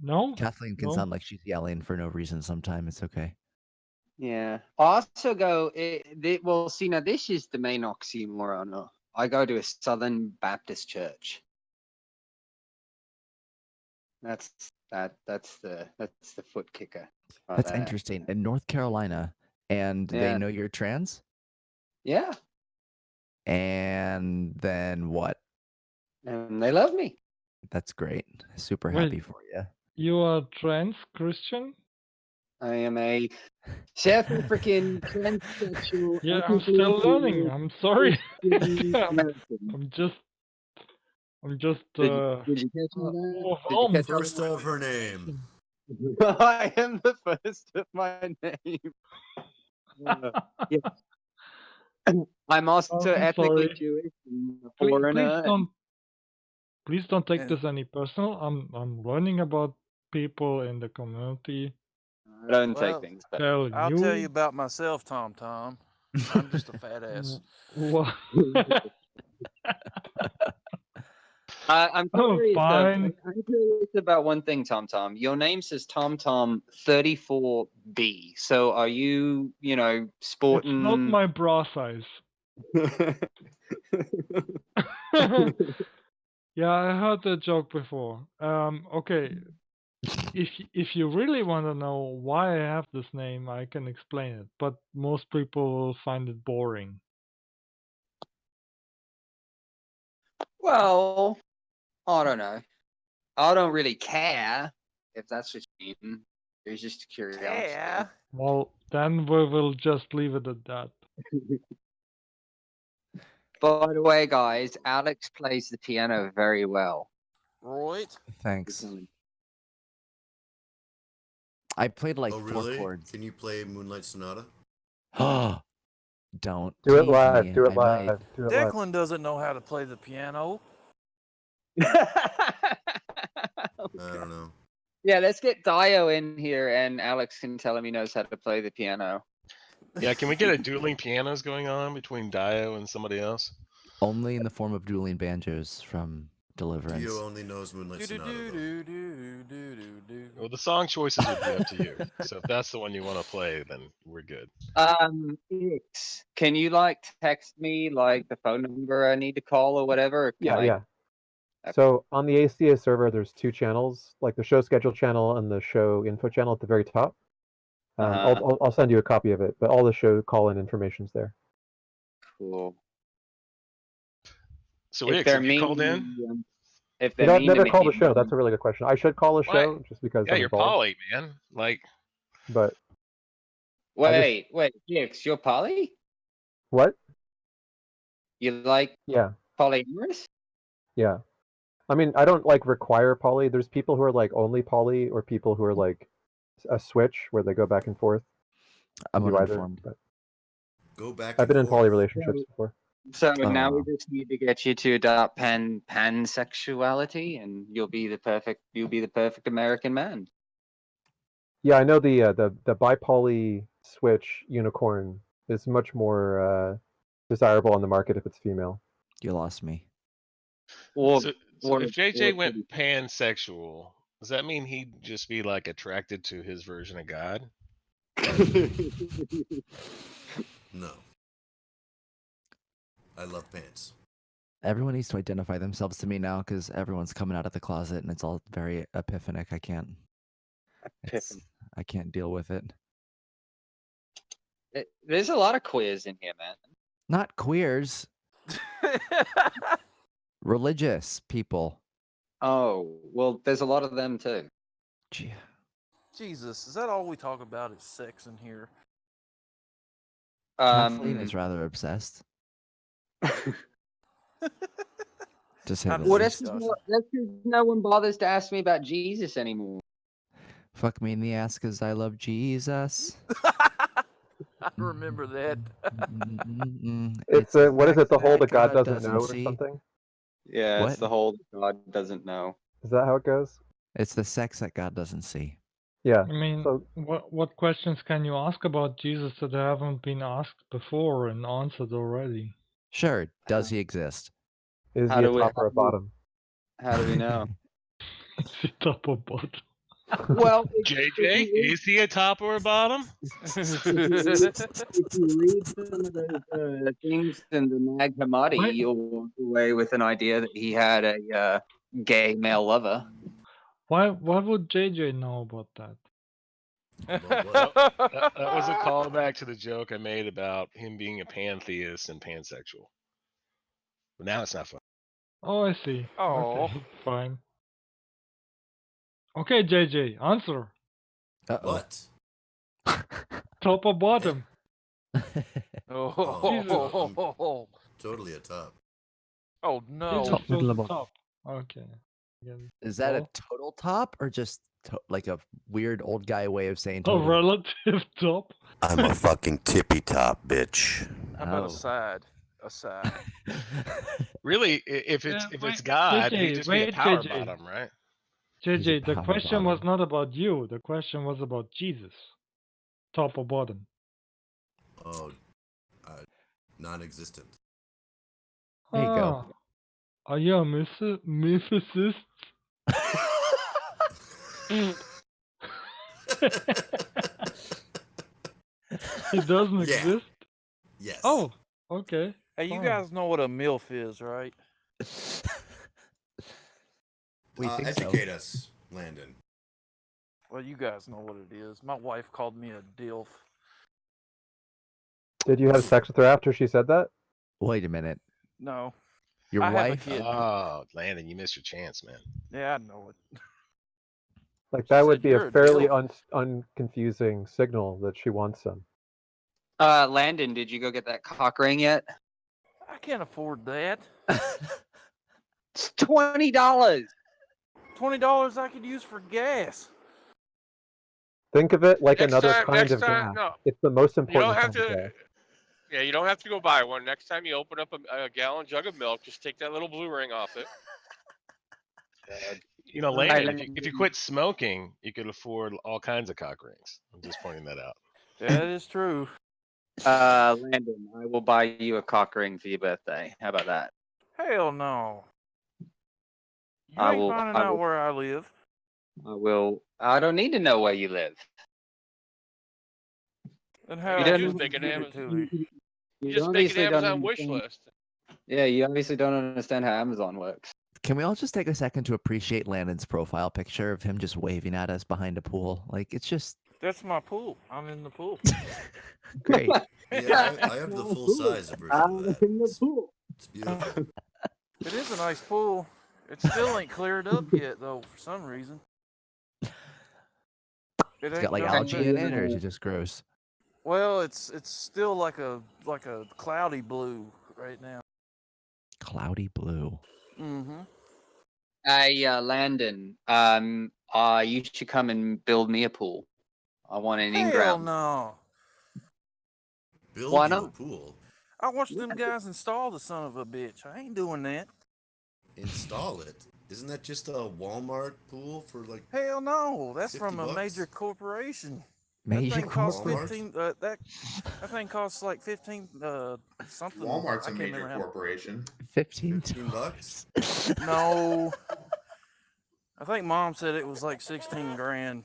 No. Kathleen can No. sound like she's yelling for no reason sometimes. It's okay. Yeah. I also go, well, see, now this is the main oxymoron. I go to a Southern Baptist church. That's the foot kicker. Right That's there. interesting. In North Carolina, and they Yeah. know you're trans? Yeah. And then what? And they love me. That's great. Super Wait. happy for you. You are trans Christian? I am a South African transsexual. Yeah, I'm still learning. I'm sorry. American. I'm just Did you catch all that? Did you overwhelmed. catch all First of her name. that? I am the first of my name. Yes. I'm also I'm ethnically sorry. Jewish and a Please foreigner. don't take And this any personal. I'm learning about people in the community. I don't take Well, things back. Telling I'll tell you you. about myself, Tom Tom. I'm just a fat ass. What? I'm Oh, curious. fine. I'm curious about one thing, Tom Tom. Your name says Tom Tom 34B. So are you, It's sporting? not my bra size. Yeah, I heard that joke before. Okay. If you really want to know why I have this name, I can explain it. But most people will find it boring. Well, I don't know. I don't really care if that's what you mean. It's just curiosity. Yeah. Well, then we will just leave it at that. By the way, guys, Alex plays the piano very well. Right. Thanks. I played like Oh, 4 really? chords. Can you play Moonlight Sonata? Don't Do it tease live. me. Do it I might. live. Do it live. Declan doesn't know how to play the piano. I don't know. Yeah, let's get Dio in here, and Alex can tell him he knows how to play the piano. Yeah, can we get a dueling pianos going on between Dio and somebody else? Only in the form of dueling banjos from Deliverance. Dio only knows Moonlight Sonata. Well, the song choices would be up to you. So if that's the one you want to play, then we're good. Ix, can you text me the phone number I need to call or whatever? Or can Yeah. So on the ACA server, there's 2 channels, like the show schedule channel and the show info channel at the very top. I'll send you a copy of it, but all the show call-in information's there. Cool. So Ix, have you called in? If You they're know, mean to never me, called a show. That's a really good question. I should call a Why? show just because Yeah, I'm you're involved. poly, man. Like, But wait, Ix, you're poly? what? You like Yeah, polyamorous? yeah. I mean, I don't require poly. There's people who are only poly, or people who are a switch where they go back and forth. I'm do either. uninformed. But Go back. I've been in poly forth. relationships before. So now we just need to get you to adopt pansexuality, and you'll be the perfect American man. Yeah, I know the bipoly switch unicorn is much more desirable on the market if it's female. You lost me. so if JJ went pansexual, does that mean he'd just be attracted to his version of God? No. I love pants. Everyone needs to identify themselves to me now because everyone's coming out of the closet and it's all very epiphanic. I can't deal with it. There's a lot of queers in here, man. Not queers. Religious people. Oh, well, there's a lot of them too. Gee. Jesus, is that all we talk about is sex in here? Kathleen is rather obsessed. To say the That's least. because no one bothers to ask me about Jesus anymore. Fuck me in the ass because I love Jesus. I remember that. It's what is it? The hole that God doesn't know, or see. something. Yeah, What? it's the whole God doesn't know. Is that how it goes? It's the sex that God doesn't see. Yeah. I mean, what questions can you ask about Jesus that haven't been asked before and answered already? Sure. Does he exist? Is he a top or a bottom? How do we know? Is he top or bottom? Well, JJ, is he a top or a bottom? if you read some of those things in the Nag Hammadi, you'll walk away with an idea that he had a gay male lover. Why would JJ know about that? That was a callback to the joke I made about him being a pantheist and pansexual. But now it's not fun. Oh, I see. Oh. Okay, fine. Okay, JJ, answer. What? Top or bottom? Oh, I'm totally a top. Oh no. Jesus was the top. Okay. Again. Is that a Well, total top or just like a weird old guy way of saying a total? relative top? I'm a fucking tippy top, bitch. How about Oh. a side? A side. Really, if it's wait, God, he'd JJ, just be a wait, power JJ. bottom, right? JJ, the power question was bottom. not about you. The question was about Jesus. Top or bottom? Oh, non-existent. There you go. Are you a mythicist? It doesn't Yeah. exist? Yes. Oh, okay. Hey, you fine. guys know what a MILF is, right? We think so. Educate us, Landon. Well, you guys know what it is. My wife called me a DILF. Did you have sex with her after she said that? Wait a minute. No. Your I wife? have a kid. Oh, Landon, you missed your chance, man. Yeah, I know it. Like that would be "You're a a fairly dilf." unconfusing signal that she wants him. Landon, did you go get that cock ring yet? I can't afford that. It's $20. $20 I could use for gas. Think of it like Next another time, kind next of time, gas. no. It's the most You don't important have kind of to. gas. Yeah, you don't have to go buy one. Next time you open up a gallon jug of milk, just take that little blue ring off it. You know, Landon, if you quit smoking, you could afford all kinds of cock rings. I'm just pointing that out. That is true. Landon, I will buy you a cock ring for your birthday. How about that? Hell no. You I ain't will. finding I out will. where I live. I will. I don't need to know where you live. And You how don't. else would you get it to me? You Just make an obviously don't Amazon wish understand. list. Yeah, you obviously don't understand how Amazon works. Can we all just take a second to appreciate Landon's profile picture of him just waving at us behind a pool? Like, it's just That's my pool. I'm in the pool. great. Yeah, I have the full size version of that. in the pool. It's beautiful. It is a nice pool. It still ain't cleared up yet, though, for some reason. It It's ain't got like done algae in that- it, or is it just gross? Well, it's still like a cloudy blue right now. Cloudy blue. Mm-hmm. Hey, Landon. You should come and build me a pool. I want an Hell in-ground. no. Build Why you a not? pool. I watched them guys install the son of a bitch. I ain't doing that. Install it. Isn't that just a Walmart pool for like? Hell no. That's from a $50? major corporation. Major That thing costs Walmart? 15. That thing costs like 15. Something. Walmart's I a can't major remember how. corporation. 15 $15? No. I think Mom said it was like 16 grand.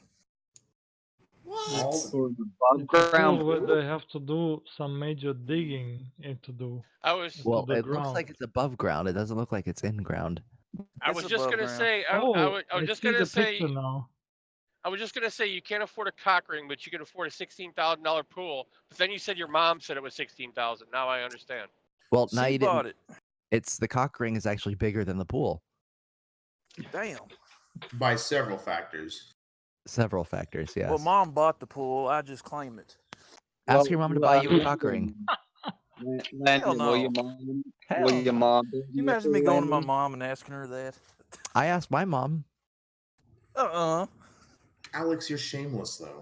It's For the a above ground pool where pool. they have to do some major digging into Well, the it looks ground. like it's above ground. It doesn't look like it's in ground. I It's was just above gonna ground. say. I Oh, was I just see gonna the say. picture now. I was just gonna say you can't afford a cock ring, but you can afford a $16,000 pool. But then you said your mom said it was 16,000. Now I understand. Well, now She you bought didn't. it. It's the cock ring is actually bigger than the pool. Damn. By several factors. Several factors, yes. Well, Mom bought the pool. I just claim it. Ask your mom to buy you a cock ring. Landon, no. will your mom? Hell Will your no. mom? Can you imagine me going to my mom and asking her that? I asked my mom. Alex, you're shameless though.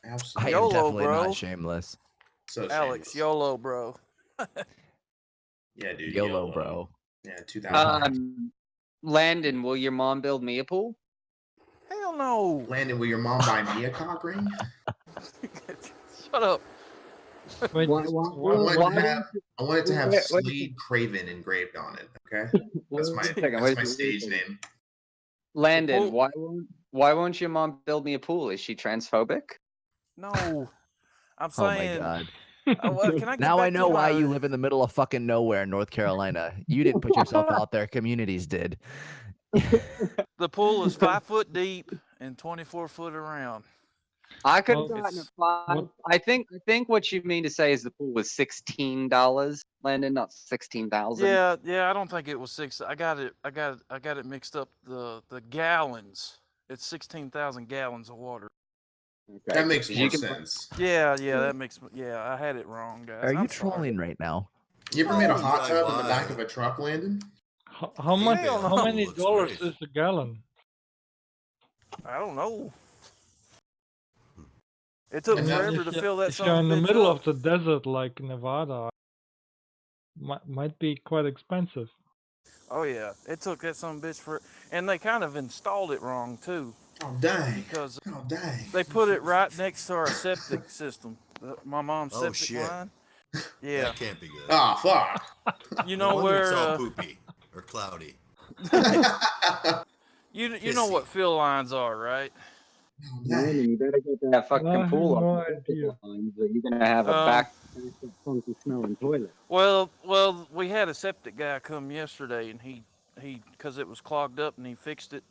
I Absolutely. am YOLO, definitely bro. not shameless. So Alex, shameless. YOLO, bro. Yeah, dude. YOLO, bro. Yeah, 2000. Landon, will your mom build me a pool? Hell no. Landon, will your mom buy me a cock ring? Shut up. Wait, I want it to have Slade Craven engraved on it. Okay, that's my stage name. Landon, pool- Why won't your mom build me a pool? Is she transphobic? No, I'm Oh my saying. god. Can I get Now back I know to why my... you live in the middle of fucking nowhere in North Carolina. You didn't put yourself out there, communities did. The pool is 5 foot deep and 24 foot around. I could have Well, gotten a It's 5. I think what you mean to say is the pool was $16, Landon, not 16,000. yeah. I don't think it was 6. I got it mixed up. The gallons. It's 16,000 gallons of water. Okay, That makes 'cause more you can. sense. Yeah, that makes. Yeah, I had it wrong, guys. Are you I'm sorry. trolling right now? You ever made a Be hot like, tub in the back why? of a truck, Landon? How much? Hell How no. many Looks dollars great. is a gallon? I don't know. It took And that, forever to fill that If son you're of in a the bitch middle up. of the desert like Nevada, might be quite expensive. Oh yeah, it took that son of a bitch for, and they kind of installed it wrong too, oh dang, because oh dang. they put it right next to our septic system, my mom's Oh septic shit. line. Yeah, That can't be good. Ah, fuck. you No know wonder it's all where poopy or cloudy. you know what fill lines are, right? Landon, you better get that I fucking have pool no on the septic idea. lines, or you're gonna have a back funky smelling toilet. Well, we had a septic guy come yesterday, and he because it was clogged up, and he fixed it,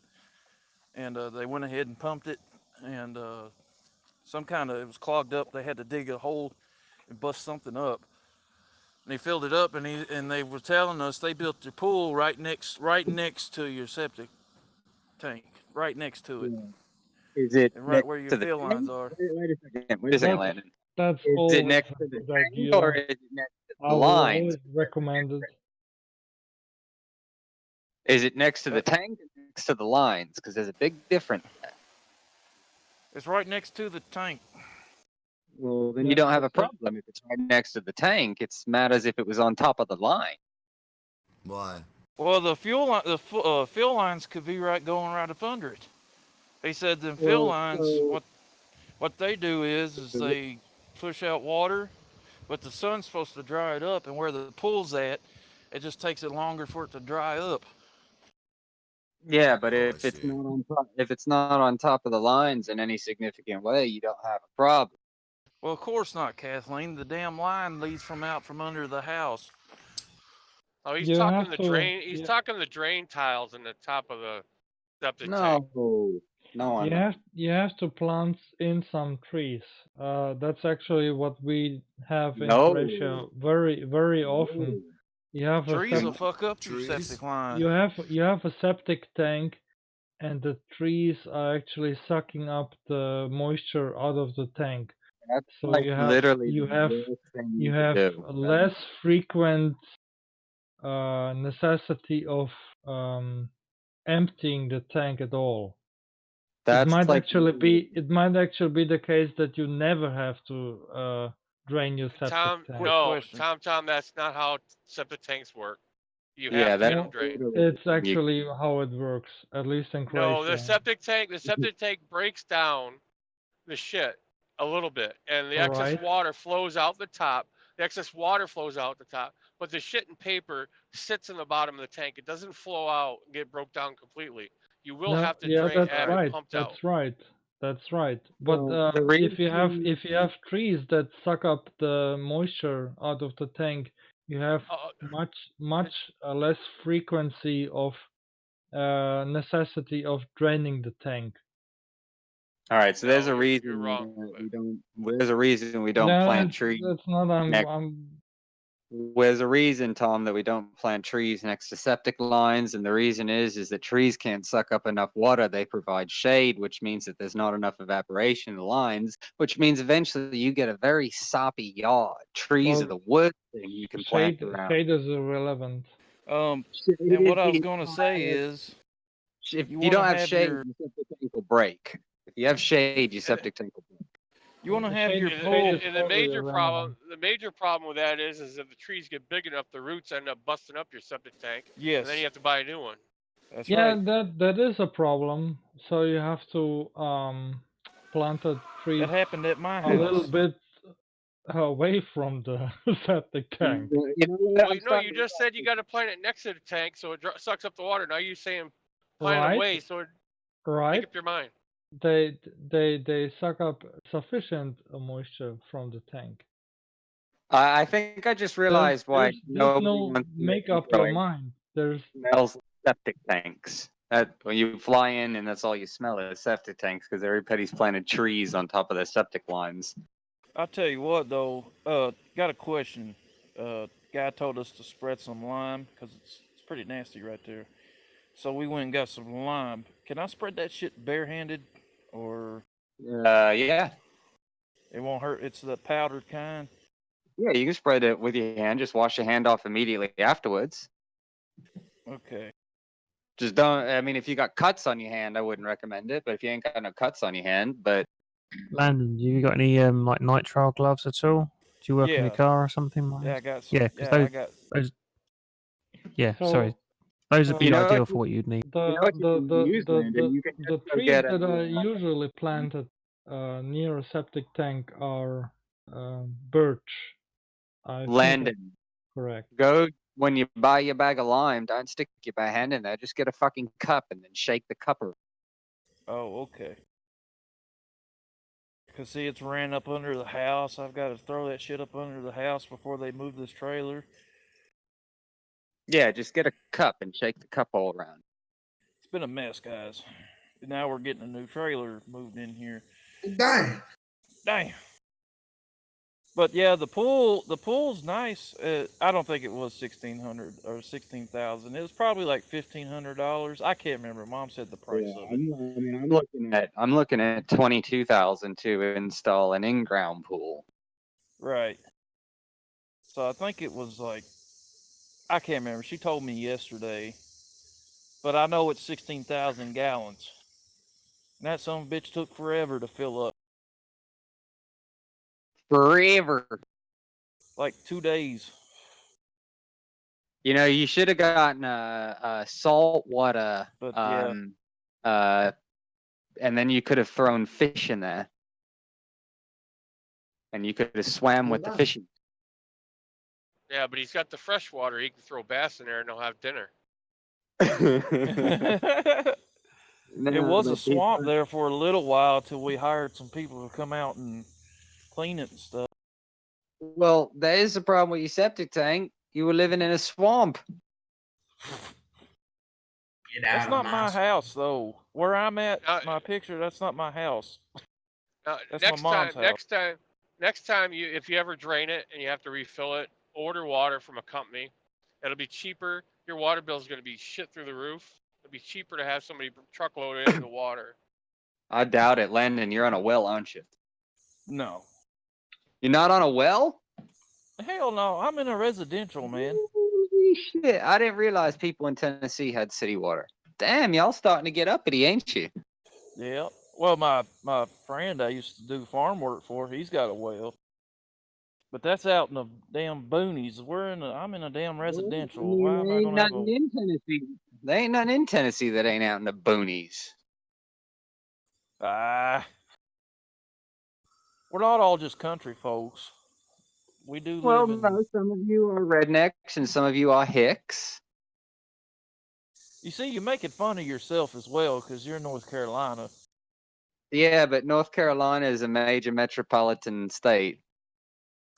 and they went ahead and pumped it, and it was clogged up. They had to dig a hole and bust something up, and he filled it up, and they were telling us they built their pool right next to your septic tank, right next to it, Is it and right next where your to the fill lines tank? are. Wait a second. Wait a second, That's Landon. that's Is it always next a to the good tank or idea. is it next to I the will lines? always recommend it. Is it next to the tank or next to the lines? Because there's a big difference. It's right next to the tank. Well, then you don't have a problem if it's right next to the tank. It matters if it was on top of the line. Why? Well, the fill lines could be going right up under it. He said the fill lines, what they do is they push out water, but the sun's supposed to dry it up, and where the pool's at, it just takes it longer for it to dry up. Yeah, but if it's not on top of the lines in any significant way, you don't have a problem. Well, of course not, Kathleen. The damn line leads from out from under the house. Oh, he's You talking have the to. drain. He's talking the drain tiles in the top of the septic tank. No, I'm not. You have to plant in some trees. That's actually what we have in Croatia very often. You have a Trees will fuck up your septic line. you have a septic tank, and the trees are actually sucking up the moisture out of the tank. That's So like literally you the have worst thing you you could have do. less frequent necessity of emptying the tank at all. That's it like might actually be the case that you never have to drain your septic Tom, tank. no, Tom, that's not how septic tanks work. You Yeah, have to get that's them drained. It's actually how it works, at least in No, Croatia. the septic tank breaks down the shit a little bit, and the excess Right. water flows out the top. The excess water flows out the top, but the shit and paper sits in the bottom of the tank. It doesn't flow out and get broke down completely. You will have to drain, That's have it right. pumped That's out. right. That's right. But Well, the if you reason have trees that suck up the moisture out of the tank, you have much less frequency of necessity of draining the tank. All right, so there's a reason you're wrong. There's a reason we don't No, plant trees. that's not. There's a reason, Tom, that we don't plant trees next to septic lines, and the reason is that trees can't suck up enough water. They provide shade, which means that there's not enough evaporation in the lines, which means eventually you get a very soppy yard. Trees are the worst thing you can plant around. Shade is irrelevant. And what I was gonna say is, if you you don't wanna have have shade, your- your septic tank will break. If you have shade, your septic tank will break. You want to have your And, pool. and the major problem with that is if the trees get big enough, the roots end up busting up your septic tank. Yes. And then you have to buy a new one. That's Yeah, right. that is a problem. So you have to plant a tree That happened at my a little house. bit away from the septic tank. Well, you just said you got to plant it next to the tank so it sucks up the water. Now you're saying plant it Right. away so it. right? Make up your mind. They suck up sufficient moisture from the tank. I think I just realized why There's nobody no wants to make up your enjoy mind. There's smells septic tanks. That when you fly in and that's all you smell is septic tanks because everybody's planted trees on top of their septic lines. I'll tell you what though, got a question. Guy told us to spread some lime because it's pretty nasty right there. So we went and got some lime. Can I spread that shit barehanded, or? Yeah. It won't hurt. It's the powdered kind. Yeah, you can spread it with your hand. Just wash your hand off immediately afterwards. Okay. Just don't. I mean, if you got cuts on your hand, I wouldn't recommend it. But if you ain't got no cuts on your hand, but Landon, you got any like nitrile gloves at all? Do you work on your Yeah. car or something like that? Yeah, I got some. Yeah, because Yeah, I got. those. Yeah, So, sorry. Those would be You know ideal what for you- what you'd need. The trees get that are a- usually planted near a septic tank are birch. I think that's Landon, correct. go when you buy your bag of lime. Don't stick your bare hand in there. Just get a fucking cup and then shake the cup around. Oh, okay. Cause see, it's ran up under the house. I've got to throw that shit up under the house before they move this trailer. Yeah, just get a cup and shake the cup all around. It's been a mess, guys. Now we're getting a new trailer moved in here. Dang. Dang. But yeah, the pool's nice. I don't think it was 1,600 or 16,000. It was probably like $1,500. I can't remember. Mom said the price of it. I'm looking at 22,000 to install an in-ground pool. Right. So I think it was like, I can't remember. She told me yesterday, but I know it's 16,000 gallons. And that son of a bitch took forever to fill up. Forever. Like 2 days. You know, you should have gotten a salt water, But yeah. And then you could have thrown fish in there, and you could have swam with the fish. Yeah, but he's got the fresh water. He can throw bass in there and they'll have dinner. It was a swamp there for a little while till we hired some people to come out and clean it and stuff. Well, there is a problem with your septic tank. You were living in a swamp. That's not my house, though. Where I'm at, my picture, that's not my house. That's next my mom's time, house. next time if you ever drain it and you have to refill it, order water from a company. It'll be cheaper. Your water bill is going to be shit through the roof. It'll be cheaper to have somebody truckload in the water. I doubt it, Landon. You're on a well, aren't you? No. You're not on a well? Hell no. I'm in a residential, man. Holy shit. I didn't realize people in Tennessee had city water. Damn, y'all starting to get uppity, ain't you? Yeah. Well, my friend I used to do farm work for, he's got a well. But that's out in the damn boonies. I'm in a damn residential. Why am I Ain't gonna have nothing a? in Tennessee. There ain't nothing in Tennessee that ain't out in the boonies. We're not all just country folks. We do Well, live in. no, some of you are rednecks and some of you are hicks. You see, you're making fun of yourself as well because you're in North Carolina. Yeah, but North Carolina is a major metropolitan state.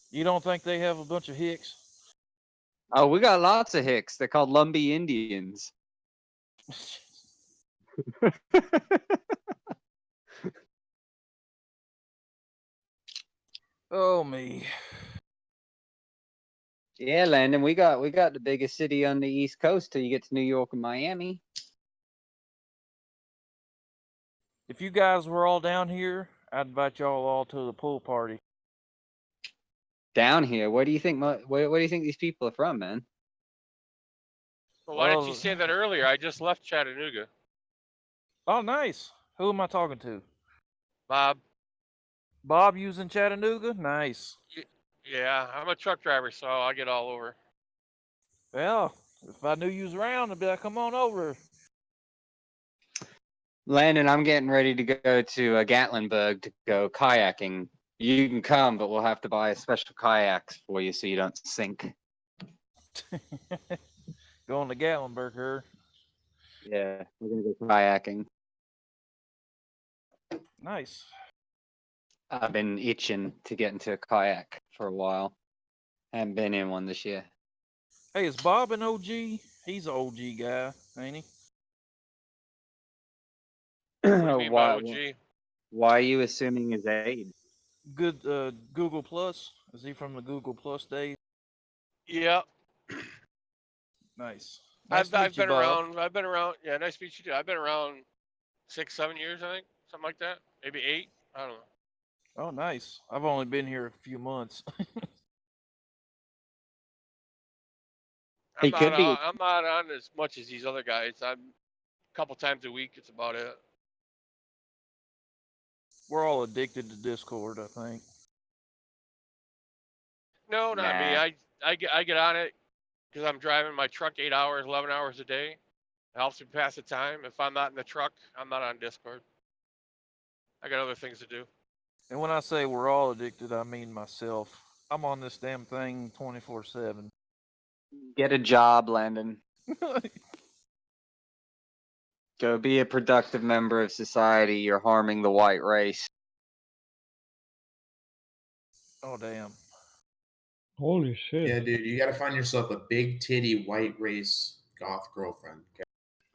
You don't think they have a bunch of hicks? Oh, we got lots of hicks. They're called Lumbee Indians. Oh me. Yeah, Landon, we got the biggest city on the East Coast till you get to New York and Miami. If you guys were all down here, I'd invite y'all all to the pool party. Down here, where do you think where do you think these people are from, man? Well, why didn't you say that earlier? I just left Chattanooga. Oh, nice. Who am I talking to? Bob. Bob, using Chattanooga? Nice. Yeah, I'm a truck driver, so I get all over. Well, if I knew you was around, I'd be like, come on over. Landon, I'm getting ready to go to Gatlinburg to go kayaking. You can come, but we'll have to buy a special kayaks for you so you don't sink. Going to Gatlinburg here. Yeah, we're gonna go kayaking. Nice. I've been itching to get into a kayak for a while. Haven't been in one this year. Hey, is Bob an OG? He's an OG guy, ain't he? What do you mean by why, OG? why are you assuming his age? Good Google Plus. Is he from the Google Plus days? Yeah. Nice. Nice I've to meet you, been Bob. around. I've been around. Yeah, nice to meet you too. I've been around 6, 7 years, I think, something like that. Maybe 8. I don't know. Oh, nice. I've only been here a few months. He could be. I'm not on as much as these other guys. I'm a couple times a week. It's about it. We're all addicted to Discord, I think. No, not me. Nah. I get on it because I'm driving my truck 8 hours, 11 hours a day. It helps me pass the time. If I'm not in the truck, I'm not on Discord. I got other things to do. And when I say we're all addicted, I mean myself. I'm on this damn thing 24/7. Get a job, Landon. Go be a productive member of society. You're harming the white race. Oh, damn. Holy shit. Yeah, dude, you got to find yourself a big titty white race goth girlfriend. Okay?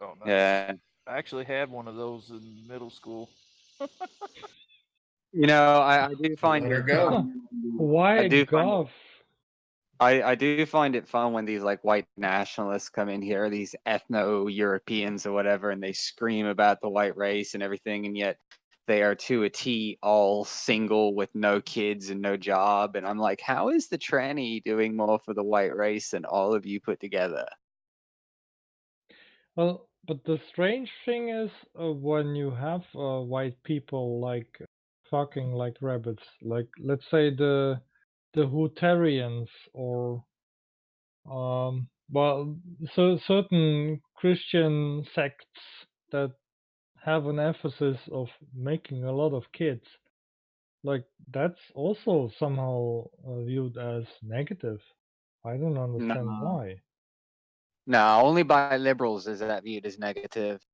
Oh, nice. Yeah. I actually had one of those in middle school. You know, I do find Let her it go. fun. Why I do find it, golf? I do find it fun when these like white nationalists come in here, these ethno-Europeans or whatever, and they scream about the white race and everything, and yet they are to a T all single with no kids and no job. And I'm like, how is the tranny doing more for the white race than all of you put together? Well, but the strange thing is when you have white people like fucking like rabbits, like let's say the Hutarians or well, so certain Christian sects that have an emphasis of making a lot of kids, like that's also somehow viewed as negative. I don't understand No. why. No, only by liberals is that viewed as negative.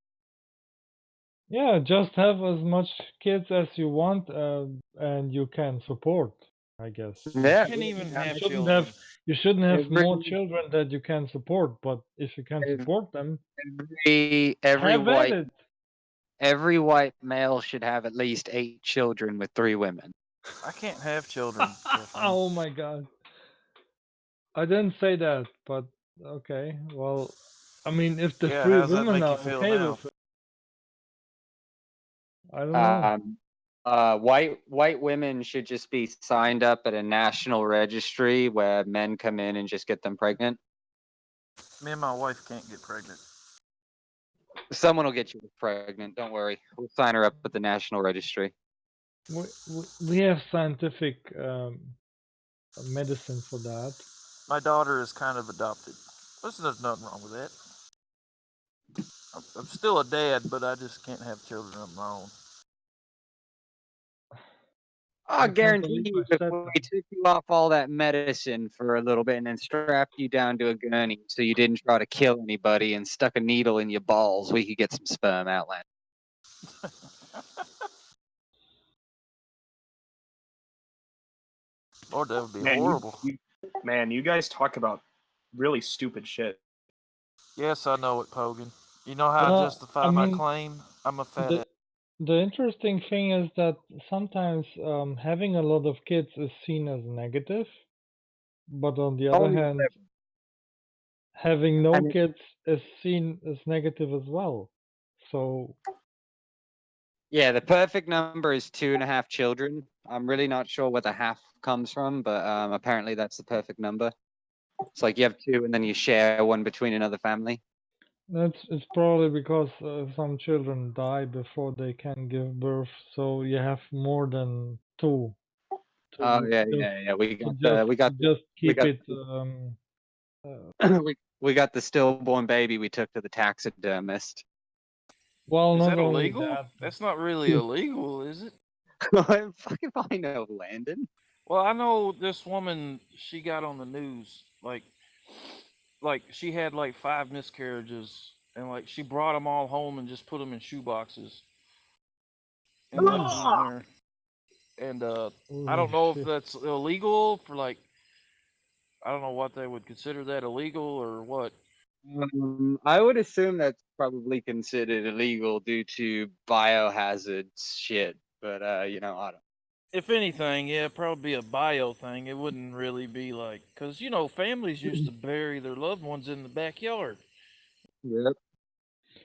Yeah, just have as much kids as you want, and you can support. I guess Yeah. You can even have shouldn't children. have you shouldn't have Every more children that you can support. But if you can support them, every have at white it. every white male should have at least 8 children with 3 women. I can't have children. Kathleen. Oh my god! I didn't say that, but okay. Well, I mean, if the Yeah, 3 how's that women make you are feel okay now? with it, I don't know. White women should just be signed up at a national registry where men come in and just get them pregnant. Me and my wife can't get pregnant. Someone will get you pregnant. Don't worry. We'll sign her up at the national registry. We have scientific medicine for that. My daughter is kind of adopted. There's nothing wrong with that. I'm still a dad, but I just can't have children of my own. I I can't guarantee believe you, I if said we took you off all that medicine for a little bit and then strapped you down to a gurney so you didn't try to kill anybody and stuck a needle in your balls, we could get some sperm out. Lord, that would be Man, horrible. you guys talk about really stupid shit. Yes, I know it, Pogan. You know how I Well, justify I my mean, claim? I'm a fat the ass. the interesting thing is that sometimes having a lot of kids is seen as negative, but on the other Only hand, having I no mean, kids is seen as negative as well. So yeah, the perfect number is 2.5 children. I'm really not sure where the half comes from, but apparently that's the perfect number. It's like you have 2 and then you share one between another family. it's probably because some children die before they can give birth, so you have more than 2 Oh to yeah, just yeah, yeah. We to got just the we got to the just we keep got it we got the stillborn baby we took to the taxidermist. well, Is not that only illegal? that, That's not really illegal, is it? Fuck if I know, Landon. Well, I know this woman. She got on the news, like she had like 5 miscarriages, and like she brought them all home and just put them in shoe boxes. and left them in there. And I don't know if that's illegal for like, I don't know what they would consider that illegal or what. I would assume that's probably considered illegal due to biohazard shit, but I don't. If anything, yeah, probably be a bio thing. It wouldn't really be like, because families used to bury their loved ones in the backyard. Yep.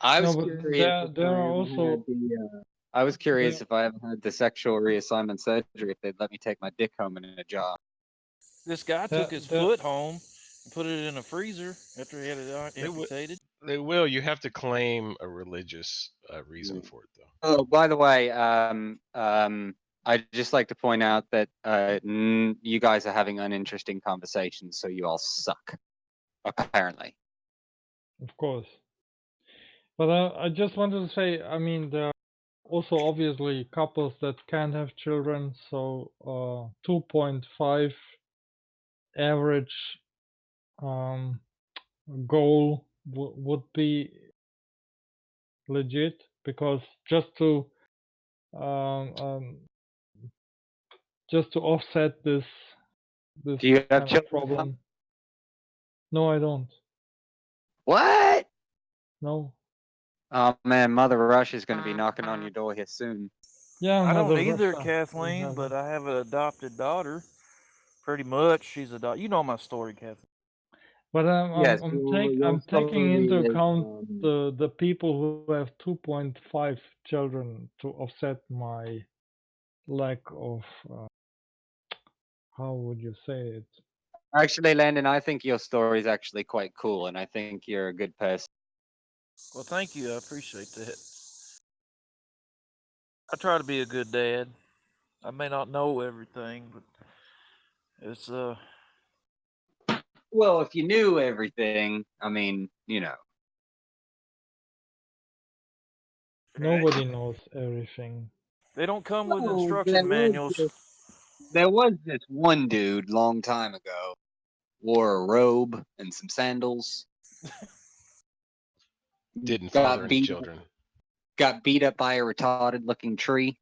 I No, was but curious if there I are ever also had I was curious if I ever had the sexual reassignment surgery, if they'd let me take my dick home in a jar. This guy took his foot home and put it in a freezer after he had it amputated. They will. You have to claim a religious reason for it, though. Oh, by the way, I'd just like to point out that you guys are having uninteresting conversations, so you all suck, apparently. Of course. But I just wanted to say, I mean, there are also obviously couples that can't have children, so 2.5 average um, goal would be legit, because um, um, just to offset this Do you have kind of children? problem. No, I don't. What? No. Oh man, Mother Russia is going to be knocking on your door here soon. Yeah, I don't Mother either, Russia. Kathleen, but I have an adopted daughter. Pretty much, she's adopted. You know my story, Kathleen. But Yes, I'm taking into is, account the people who have 2.5 children to offset my lack of how would you say it? Actually, Landon, I think your story is actually quite cool, and I think you're a good person. Well, thank you. I appreciate that. I try to be a good dad. I may not know everything, but it's Well, if you knew everything, I mean, Nobody knows everything. They don't come with Well, instruction manuals. There was this one dude long time ago, wore a robe and some sandals. Didn't father any children. Got beat up by a retarded-looking tree.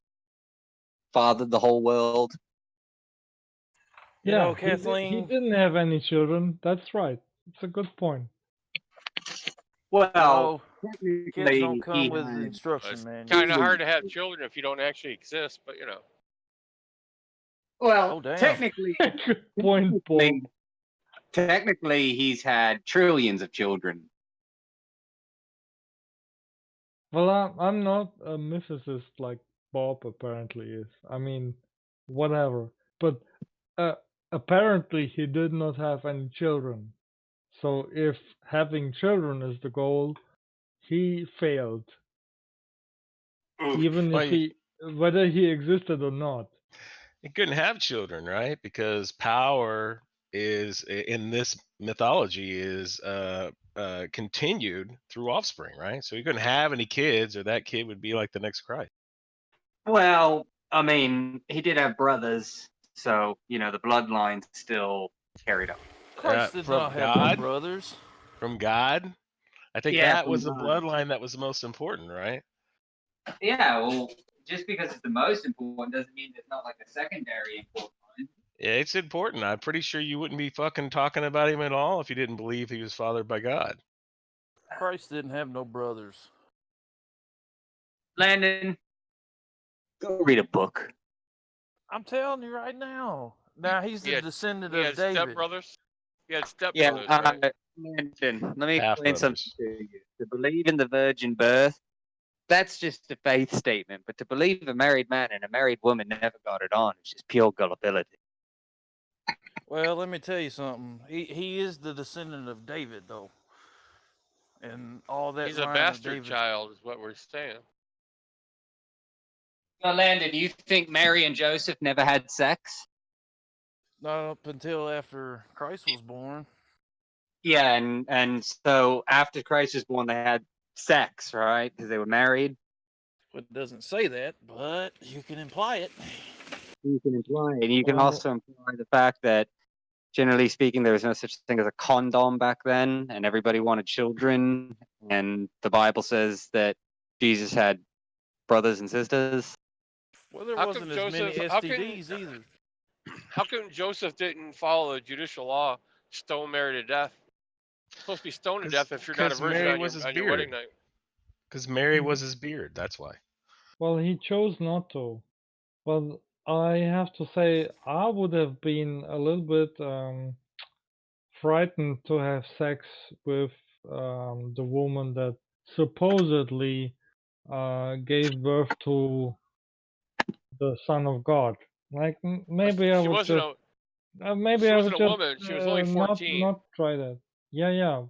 Fathered the whole world. You Yeah, know, Kathleen. he didn't have any children. That's right. It's a good point. Well, kids don't technically, come with instruction manuals. Kind of hard to have children if you don't actually exist, but Well, Oh, damn. technically, Good point, Paul. technically, he's had trillions of children. Well, I'm not a mythicist like Bob apparently is. I mean, whatever. But apparently he did not have any children. So if having children is the goal, he failed. Even if whether he existed or not. He couldn't have children, right? Because power is in this mythology is continued through offspring, right? So he couldn't have any kids, or that kid would be like the next Christ. Well, I mean, he did have brothers, so the bloodline still carried on. Christ did not have no brothers. From God? I think Yeah, that from was the God. bloodline that was the most important, right? Yeah, well, just because it's the most important doesn't mean there's not like a secondary important one. Yeah, it's important. I'm pretty sure you wouldn't be fucking talking about him at all if you didn't believe he was fathered by God. Christ didn't have no brothers. Landon, go read a book. I'm telling you right now. Now he's the descendant of David. Stepbrothers. He had Yeah, stepbrothers, right? Landon, let me Half explain something brothers. to you. To believe in the virgin birth, that's just a faith statement. But to believe a married man and a married woman never got it on, it's just pure gullibility. Well, let me tell you something. He is the descendant of David, though, and all that. He's a line bastard of David. child, is what we're saying. Now, Landon, do you think Mary and Joseph never had sex? Not up until after Christ was born. Yeah, and so after Christ was born, they had sex, right? Because they were married. It doesn't say that, but you can imply it. You can imply it. And you can Well, also imply the fact that, generally speaking, there was no such thing as a condom back then, and everybody wanted children. And the Bible says that Jesus had brothers and sisters. Well, there How come wasn't as many Joseph? STDs either. How come Joseph didn't follow the judicial law, stone Mary to death? You're supposed to be stoned to death if you're not a Because virgin Mary on was his your wedding beard. night. Because Mary was his beard. That's why. Well, he chose not to. But I have to say, I would have been a little bit frightened to have sex with the woman that supposedly gave birth to the Son of God. Like maybe I She would wasn't just, a maybe she I would wasn't a just woman. She was only 14. not try that. Yeah,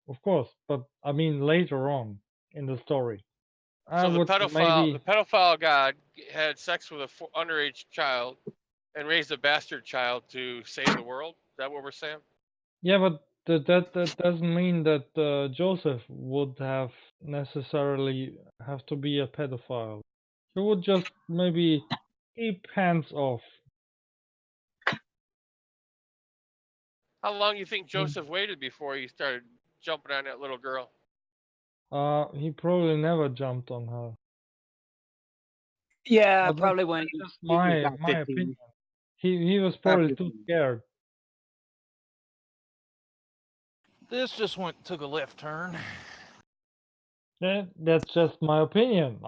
of course. But I mean later on in the story, I So the would pedophile, maybe. God had sex with a underage child and raised a bastard child to save the world. Is that what we're saying? Yeah, but that doesn't mean that Joseph would have necessarily have to be a pedophile. He would just maybe keep hands off. How long do you think Joseph waited before he started jumping on that little girl? He probably never jumped on her. Yeah, But probably when that's just he was my about 15. opinion. He was About probably too 15. scared. This just took a left turn. That's just my opinion.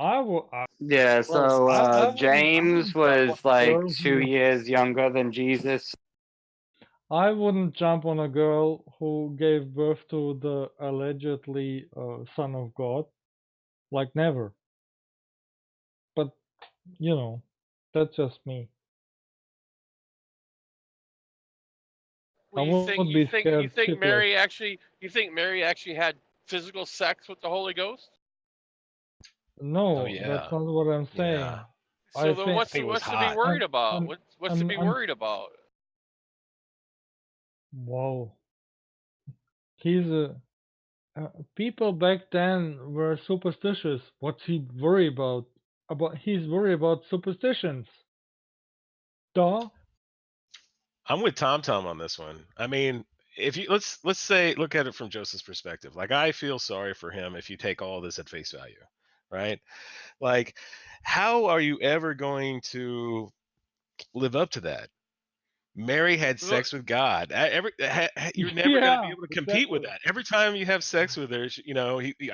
Yeah, so I James wouldn't jump on was a like girl 2 years younger than Jesus. I wouldn't jump on a girl who gave birth to the allegedly son of God. Like never. But that's just me. I Well, would be you scared think shitless. Mary actually had physical sex with the Holy Ghost? No, Oh that's yeah. not what I'm saying. Yeah. I So then, think what's to be worried about? What's to be and worried about? wow, he's a people back then were superstitious. What's he worry about? He's worried about superstitions. Duh. I'm with Tom on this one. I mean, if you let's say look at it from Joseph's perspective. Like I feel sorry for him if you take all this at face value, right? Like how are you ever going to live up to that? Mary had Look, sex with God. You're never going to be Yeah, able to compete with exactly. that. Every time you have sex with her,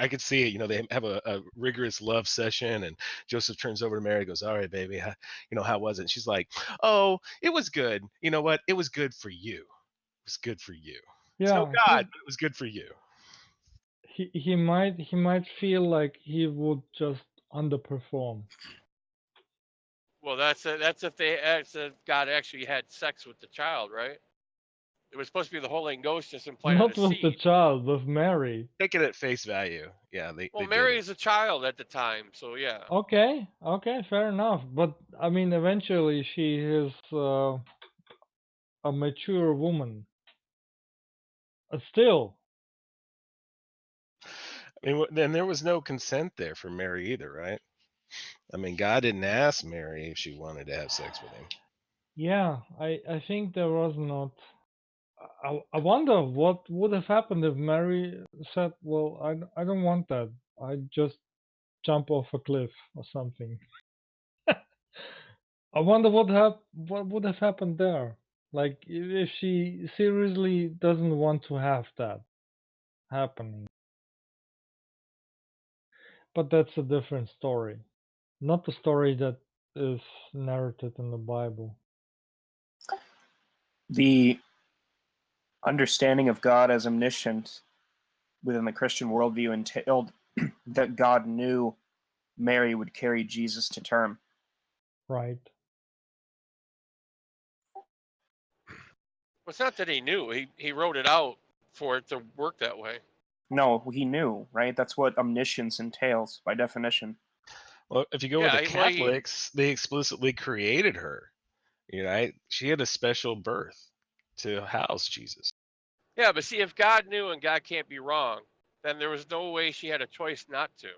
I could see it. They have a rigorous love session, and Joseph turns over to Mary, and goes, "All right, baby, how was it?" And she's like, "Oh, it was good. You know what? It was good for you. It was good for you. It's no Yeah, God, but it was good for you." he might feel like he would just underperform. well, that's if God actually had sex with the child, right? It was supposed to be the Holy Ghost just implanted a Not with the seed. child, with Mary. Take it at face value. Yeah, Well, they did Mary it. is a child at the time, so yeah. Okay, fair enough. But I mean, eventually she is a mature woman. Still, I mean, then there was no consent there for Mary either, right? I mean, God didn't ask Mary if she wanted to have sex with him. yeah, I think there was not. I wonder what would have happened if Mary said, "Well, I don't want that. I just jump off a cliff or something." I wonder what would have happened there. Like if she seriously doesn't want to have that happening. But that's a different story. Not the story that is narrated in the Bible. The understanding of God as omniscient within the Christian worldview entailed that God knew Mary would carry Jesus to term. Right. Well, it's not that he knew. He wrote it out for it to work that way. No, he knew, right? That's what omniscience entails by definition. Well, if you go with Yeah, the well, Catholics, they explicitly created her. Right? She had a special birth to house Jesus. yeah, but see, if God knew and God can't be wrong, then there was no way she had a choice not to.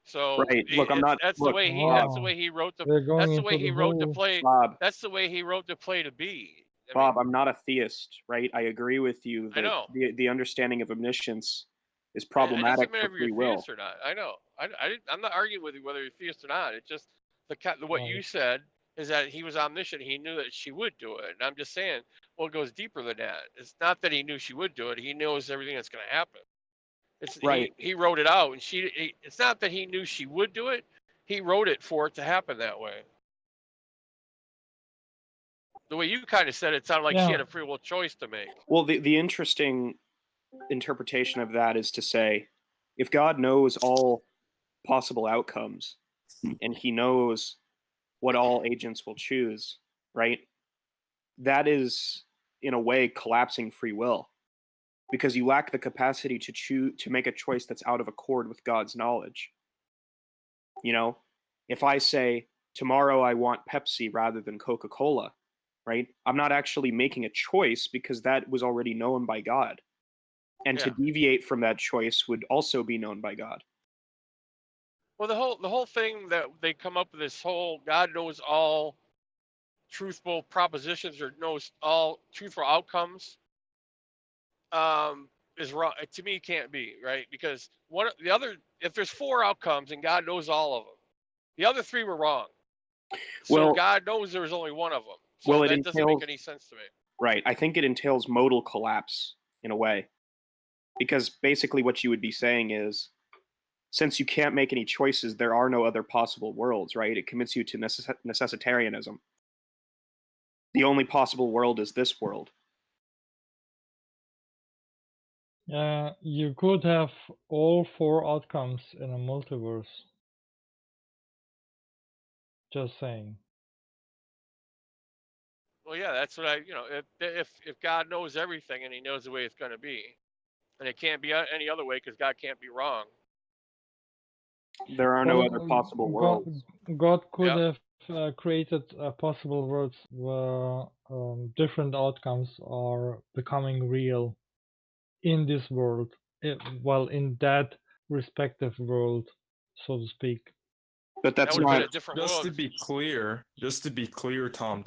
So Right. Look, I'm not. that's the Look, way Bob. he wrote the They're going that's the way into he the wrote the whole. play. Bob. That's the way he wrote the play to be. Bob, I'm not a theist, right? I agree with you I that know. the understanding of omniscience is It doesn't problematic matter for if you're free will. theist or not. I know. I'm not arguing with you whether you're theist or not. It's just What you said is that he was omniscient. He knew that she would do it. And I'm just saying, well, it goes deeper than that. It's not that he knew she would do it. He knows everything that's going to happen. It's Right. he wrote it out, and it's not that he knew she would do it. He wrote it for it to happen that way. The way you kind of said it sounded like she had a free will choice to make. Well, the interesting interpretation of that is to say, if God knows all possible outcomes and he knows what all agents will choose, right? That is, in a way, collapsing free will, because you lack the capacity to choose to make a choice that's out of accord with God's knowledge. You know, if I say tomorrow I want Pepsi rather than Coca-Cola, right? I'm not actually making a choice because that was already known by God. And to deviate from that choice would also be known by God. Well, the whole thing that they come up with, this whole God knows all truthful propositions or knows all truthful outcomes, is wrong. To me, can't be right, because if there's 4 outcomes and God knows all of them, the other 3 were wrong. So Well, God knows there was only one of them. So well, it that doesn't make entails, any sense to me. right. I think it entails modal collapse in a way, because basically what you would be saying is, since you can't make any choices, there are no other possible worlds, right? It commits you to necessitarianism. The only possible world is this world. You could have all 4 outcomes in a multiverse. Just saying. Well, yeah, that's what if God knows everything and he knows the way it's going to be, and it can't be any other way because God can't be wrong. There are no other possible worlds. God could have created possible worlds where different outcomes are becoming real in this world, well, in that respective world, so to speak. But that's not Just to be clear, Tom,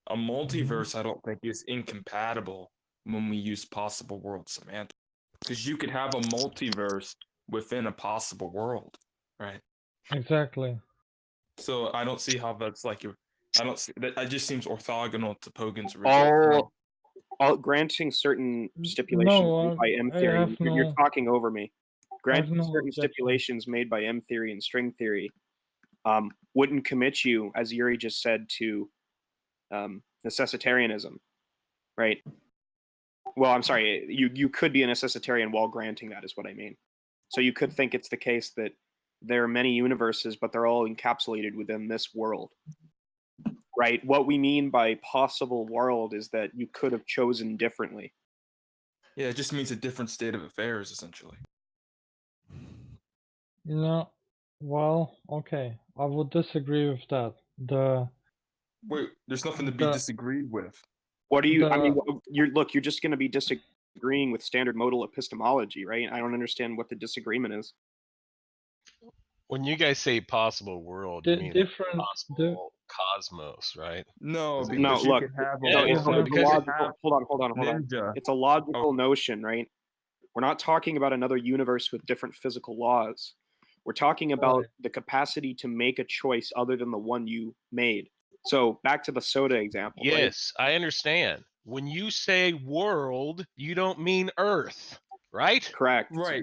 a multiverse I don't think is incompatible when we use possible world semantics, because you could have a multiverse within a possible world, right? Exactly. So I don't see how that's like I don't see that. It just seems orthogonal to Pogan's original. All granting certain stipulations made by M theory. You're talking over me. Granting certain stipulations made by M theory and string theory wouldn't commit you, as Yuri just said, to necessitarianism, right? Well, I'm sorry. You could be a necessitarian while granting that, is what I mean. So you could think it's the case that there are many universes, but they're all encapsulated within this world. Right? What we mean by possible world is that you could have chosen differently. Yeah, it just means a different state of affairs, essentially. No, well, okay, I would disagree with that. Wait, there's nothing to be disagreed with. What do you? I mean, you're just going to be disagreeing with standard modal epistemology, right? I don't understand what the disagreement is. When you guys say possible world, you mean possible cosmos, right? No, No, look. Hold on. Ninja. It's a logical notion, right? We're not talking about another universe with different physical laws. We're talking about the capacity to make a choice other than the one you made. So back to the soda example. Yes, I understand. When you say world, you don't mean Earth, right? Correct. Right.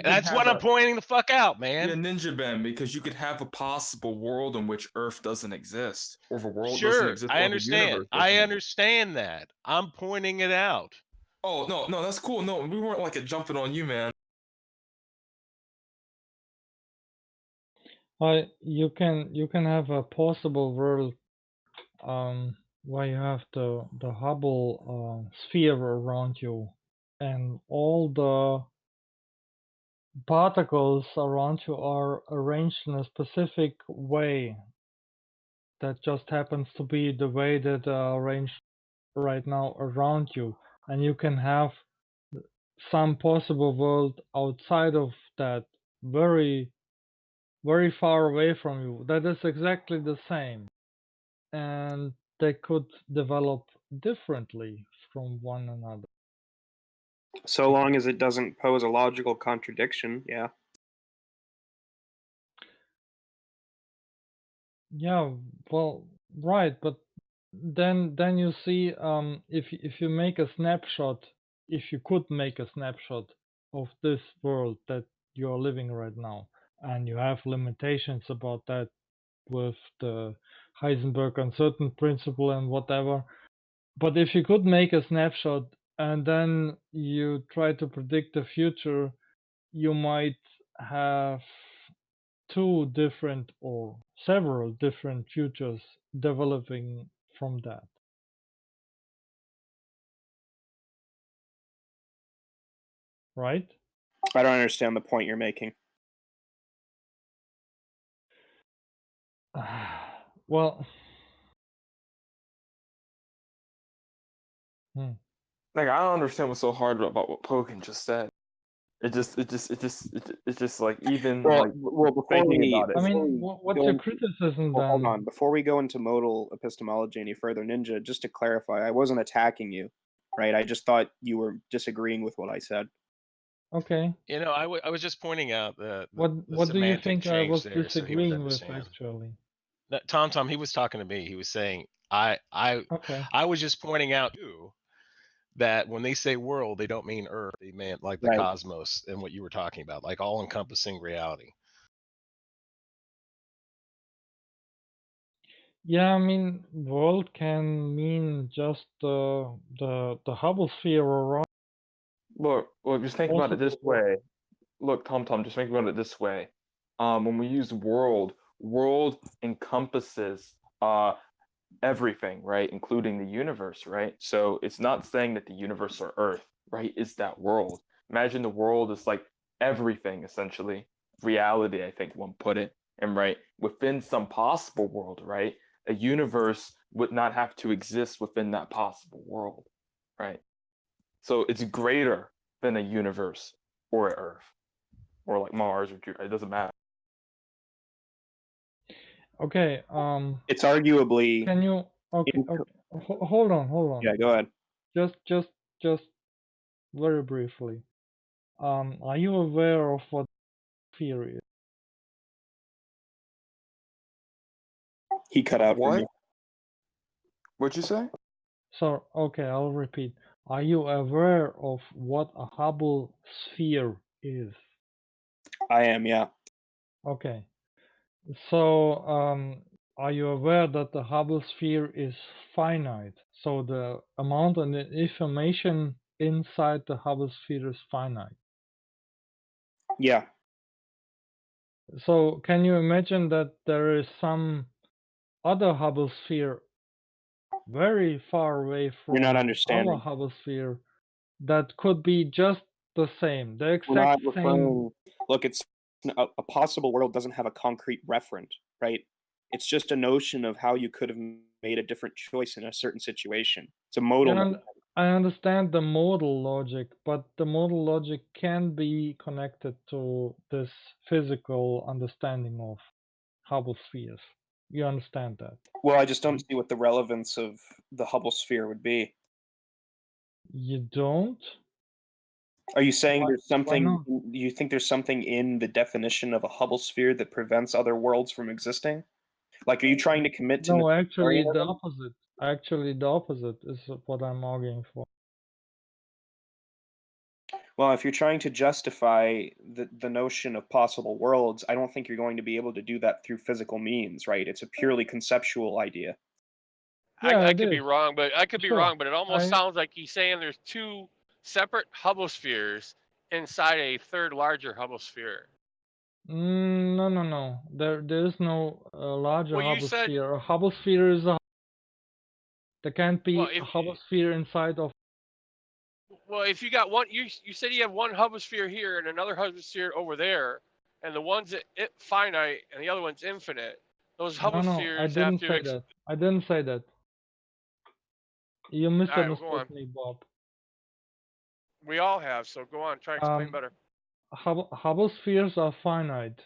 That's what I'm pointing the fuck out, man. Yeah, Ninja Ben, because you could have a possible world in which Earth doesn't exist, or the world doesn't Sure, exist. I or understand. The universe I doesn't understand that. I'm pointing it out. Oh no, that's cool. No, we weren't like jumping on you, man. You can have a possible world where you have the Hubble sphere around you, and all the particles around you are arranged in a specific way that just happens to be the way that they are arranged right now around you, and you can have some possible world outside of that, very very far away from you, that is exactly the same, and they could develop differently from one another. So long as it doesn't pose a logical contradiction, yeah. Yeah, well, right, but then you see, if you make a snapshot, if you could make a snapshot of this world that you're living right now, and you have limitations about that with the Heisenberg uncertain principle and whatever, but if you could make a snapshot and then you try to predict the future, you might have two different or several different futures developing from that. Right? I don't understand the point you're making. Well, Like I don't understand what's so hard about what Pokin just said. It's just like even like Before thinking we, about it. I mean, before we what's go your into, criticism hold then? on, before we go into modal epistemology any further, Ninja, just to clarify, I wasn't attacking you, right? I just thought you were disagreeing with what I said. Okay. You know, I was just pointing out the What do you semantic think I change was there, so he would disagreeing with understand. actually? Tom, he was talking to me. He was saying, Okay. I was just pointing out too that when they say world, they don't mean Earth. They meant like the Right. cosmos and what you were talking about, like all-encompassing reality. Yeah, I mean, world can mean just the Hubble sphere around. Look, just think about Also it this way. Look, Tom, just think about it this way. When we use world encompasses everything, right? Including the universe, right? So it's not saying that the universe or Earth, right, is that world. Imagine the world is like everything, essentially. Reality, I think one put it. And right, within some possible world, right? A universe would not have to exist within that possible world, right? So it's greater than a universe or Earth or like Mars or Jupiter. It doesn't matter. Okay, It's arguably. can you okay, hold on. Yeah, go ahead. Just very briefly. Are you aware of what sphere is? He cut out for What? me. What'd you say? So, okay, I'll repeat. Are you aware of what a Hubble sphere is? I am, yeah. Okay. So, are you aware that the Hubble sphere is finite? So the amount of information inside the Hubble sphere is finite. Yeah. So can you imagine that there is some other Hubble sphere very far away You're not from our understanding. Hubble sphere that could be just the same, the We're not exact same? referring. Look, it's a possible world doesn't have a concrete referent, right? It's just a notion of how you could have made a different choice in a certain situation. It's a modal. Yeah, and I understand the modal logic, but the modal logic can be connected to this physical understanding of Hubble spheres. You understand that? Well, I just don't see what the relevance of the Hubble sphere would be. You don't? Are you saying Why, there's why something? not? Do you think there's something in the definition of a Hubble sphere that prevents other worlds from existing? Like, are you trying to commit to No, actually the Nectarianism? opposite. Actually the opposite is what I'm arguing for. Well, if you're trying to justify the notion of possible worlds, I don't think you're going to be able to do that through physical means, right? It's a purely conceptual idea. Yeah, I it could be is. wrong, but Sure. it almost sounds like he's saying there's two separate Hubble spheres inside a third larger Hubble sphere. No. There is no larger Well, you Hubble said, sphere. A Hubble sphere is a. There can't well, be if a Hubble sphere inside of. if you got one, you said you have one Hubble sphere here and another Hubble sphere over there, and the one's finite and the other one's infinite. Those Hubble No, I spheres have didn't to. say that. I didn't say that. You All right, well, go misunderstood on. me, Bob. We all have, so go on. Try to explain better. Hubble spheres are finite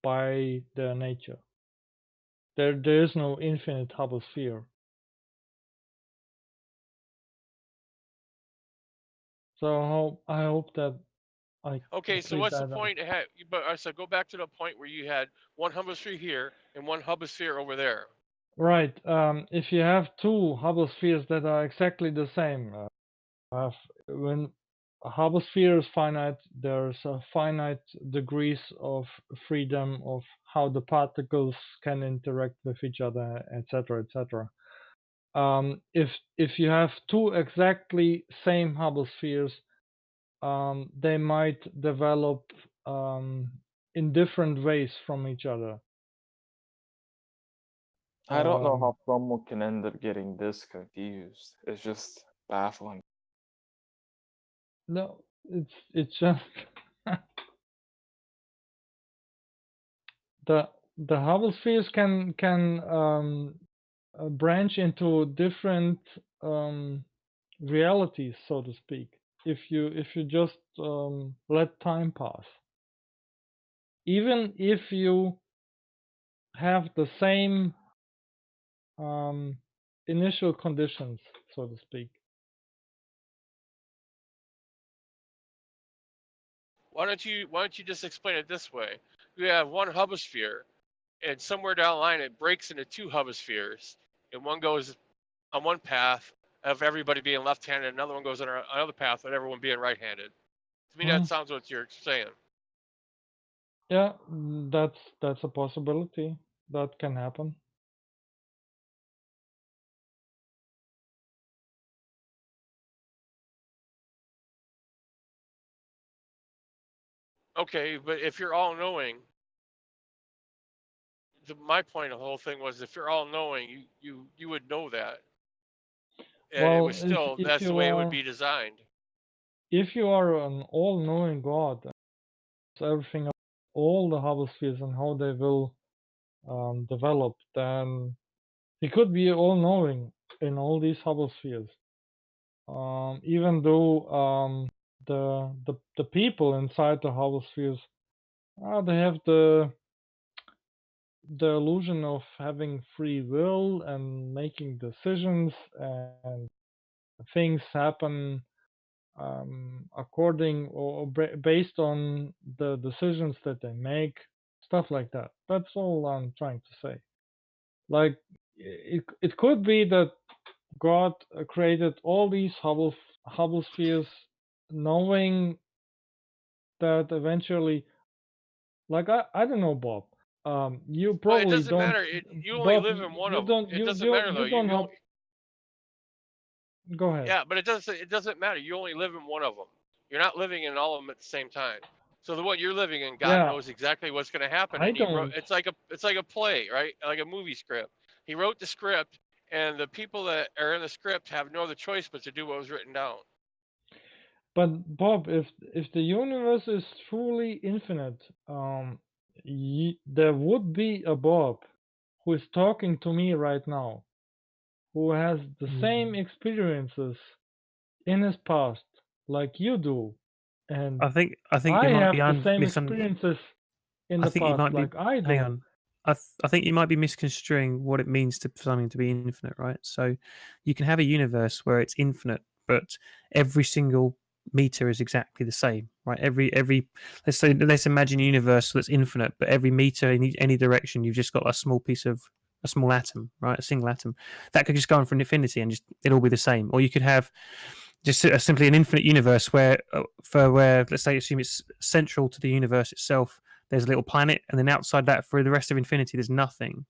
by their nature. There is no infinite Hubble sphere. So I hope that I Okay, so cleared what's the that up. point? So go back to the point where you had one Hubble sphere here and one Hubble sphere over there. Right. If you have two Hubble spheres that are exactly the same, when a Hubble sphere is finite, there's a finite degrees of freedom of how the particles can interact with each other, etc., etc. If you have two exactly same Hubble spheres, they might develop in different ways from each other. I don't know how someone can end up getting this confused. It's just baffling. No, it's just the Hubble spheres can branch into different realities, so to speak. If you just let time pass, even if you have the same initial conditions, so to speak. Why don't you just explain it this way? You have one Hubble sphere, and somewhere down the line it breaks into two Hubble spheres, and one goes on one path of everybody being left-handed, another one goes on another path of everyone being right-handed. To me, that sounds what you're saying. Yeah, that's a possibility that can happen. Okay, but if you're all-knowing, my point of the whole thing was if you're all-knowing, you would know that, and it Well, was still if that's the you way it would are be designed. if you are an all-knowing God, so everything about all the Hubble spheres and how they will develop, then he could be all-knowing in all these Hubble spheres. Even though the people inside the Hubble spheres, they have the illusion of having free will and making decisions, and things happen according or based on the decisions that they make, stuff like that. That's all I'm trying to say. Like it could be that God created all these Hubble spheres, knowing that eventually, like I don't know, Bob. You Well, it probably doesn't don't, matter. You only Bob. live in one You of them. don't. It doesn't matter though. You don't have. Go ahead. Yeah, but it doesn't matter. You only live in one of them. You're not living in all of them at the same time. So the one you're living in, God Yeah, knows exactly what's going to happen, I and He wrote. don't. It's like a play, right? Like a movie script. He wrote the script, and the people that are in the script have no other choice but to do what was written down. But Bob, if the universe is truly infinite, there would be a Bob who is talking to me right now, who has the same experiences in his past like you do, and I think I you might have be the same experiences in I the think you past might be. like I Hang do. on. I think you might be misconstruing what it means for something to be infinite, right? So you can have a universe where it's infinite, but every single meter is exactly the same, right? Every let's imagine a universe that's infinite, but every meter in any direction you've just got a small piece of a small atom, right? A single atom that could just go on for infinity and just it'll be the same. Or you could have just simply an infinite universe where where let's say assume it's central to the universe itself, there's a little planet, and then outside that for the rest of infinity there's nothing.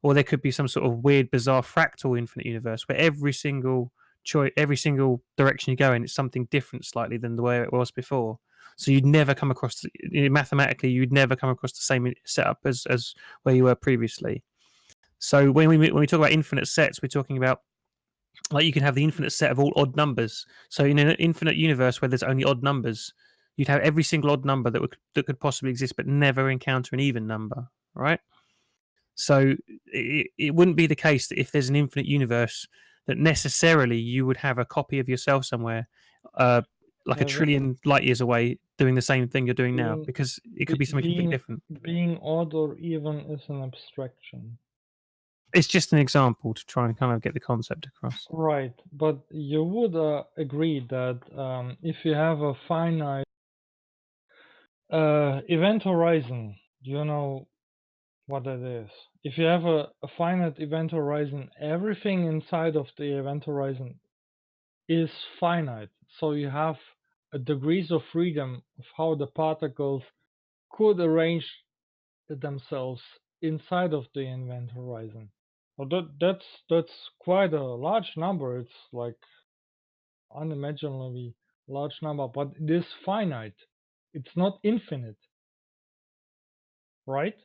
Or there could be some sort of weird bizarre fractal infinite universe where every single choice, every single direction you go in, it's something different slightly than the way it was before. So you'd never come across mathematically you'd never come across the same setup as where you were previously. So when we talk about infinite sets, we're talking about like you can have the infinite set of all odd numbers. So in an infinite universe where there's only odd numbers, you'd have every single odd number that could possibly exist, but never encounter an even number, right? So it wouldn't be the case that if there's an infinite universe that necessarily you would have a copy of yourself somewhere, like a Yeah, trillion light years away, doing the same thing you're doing now, being because it could be something completely different. being odd or even is an abstraction. It's just an example to try and kind of get the concept across. Right, but you would agree that if you have a finite event horizon, you know, what it is. If you have a finite event horizon, everything inside of the event horizon is finite. So you have degrees of freedom of how the particles could arrange themselves inside of the event horizon. Well, that's quite a large number. It's like unimaginably large number, but it is finite. It's not infinite, right?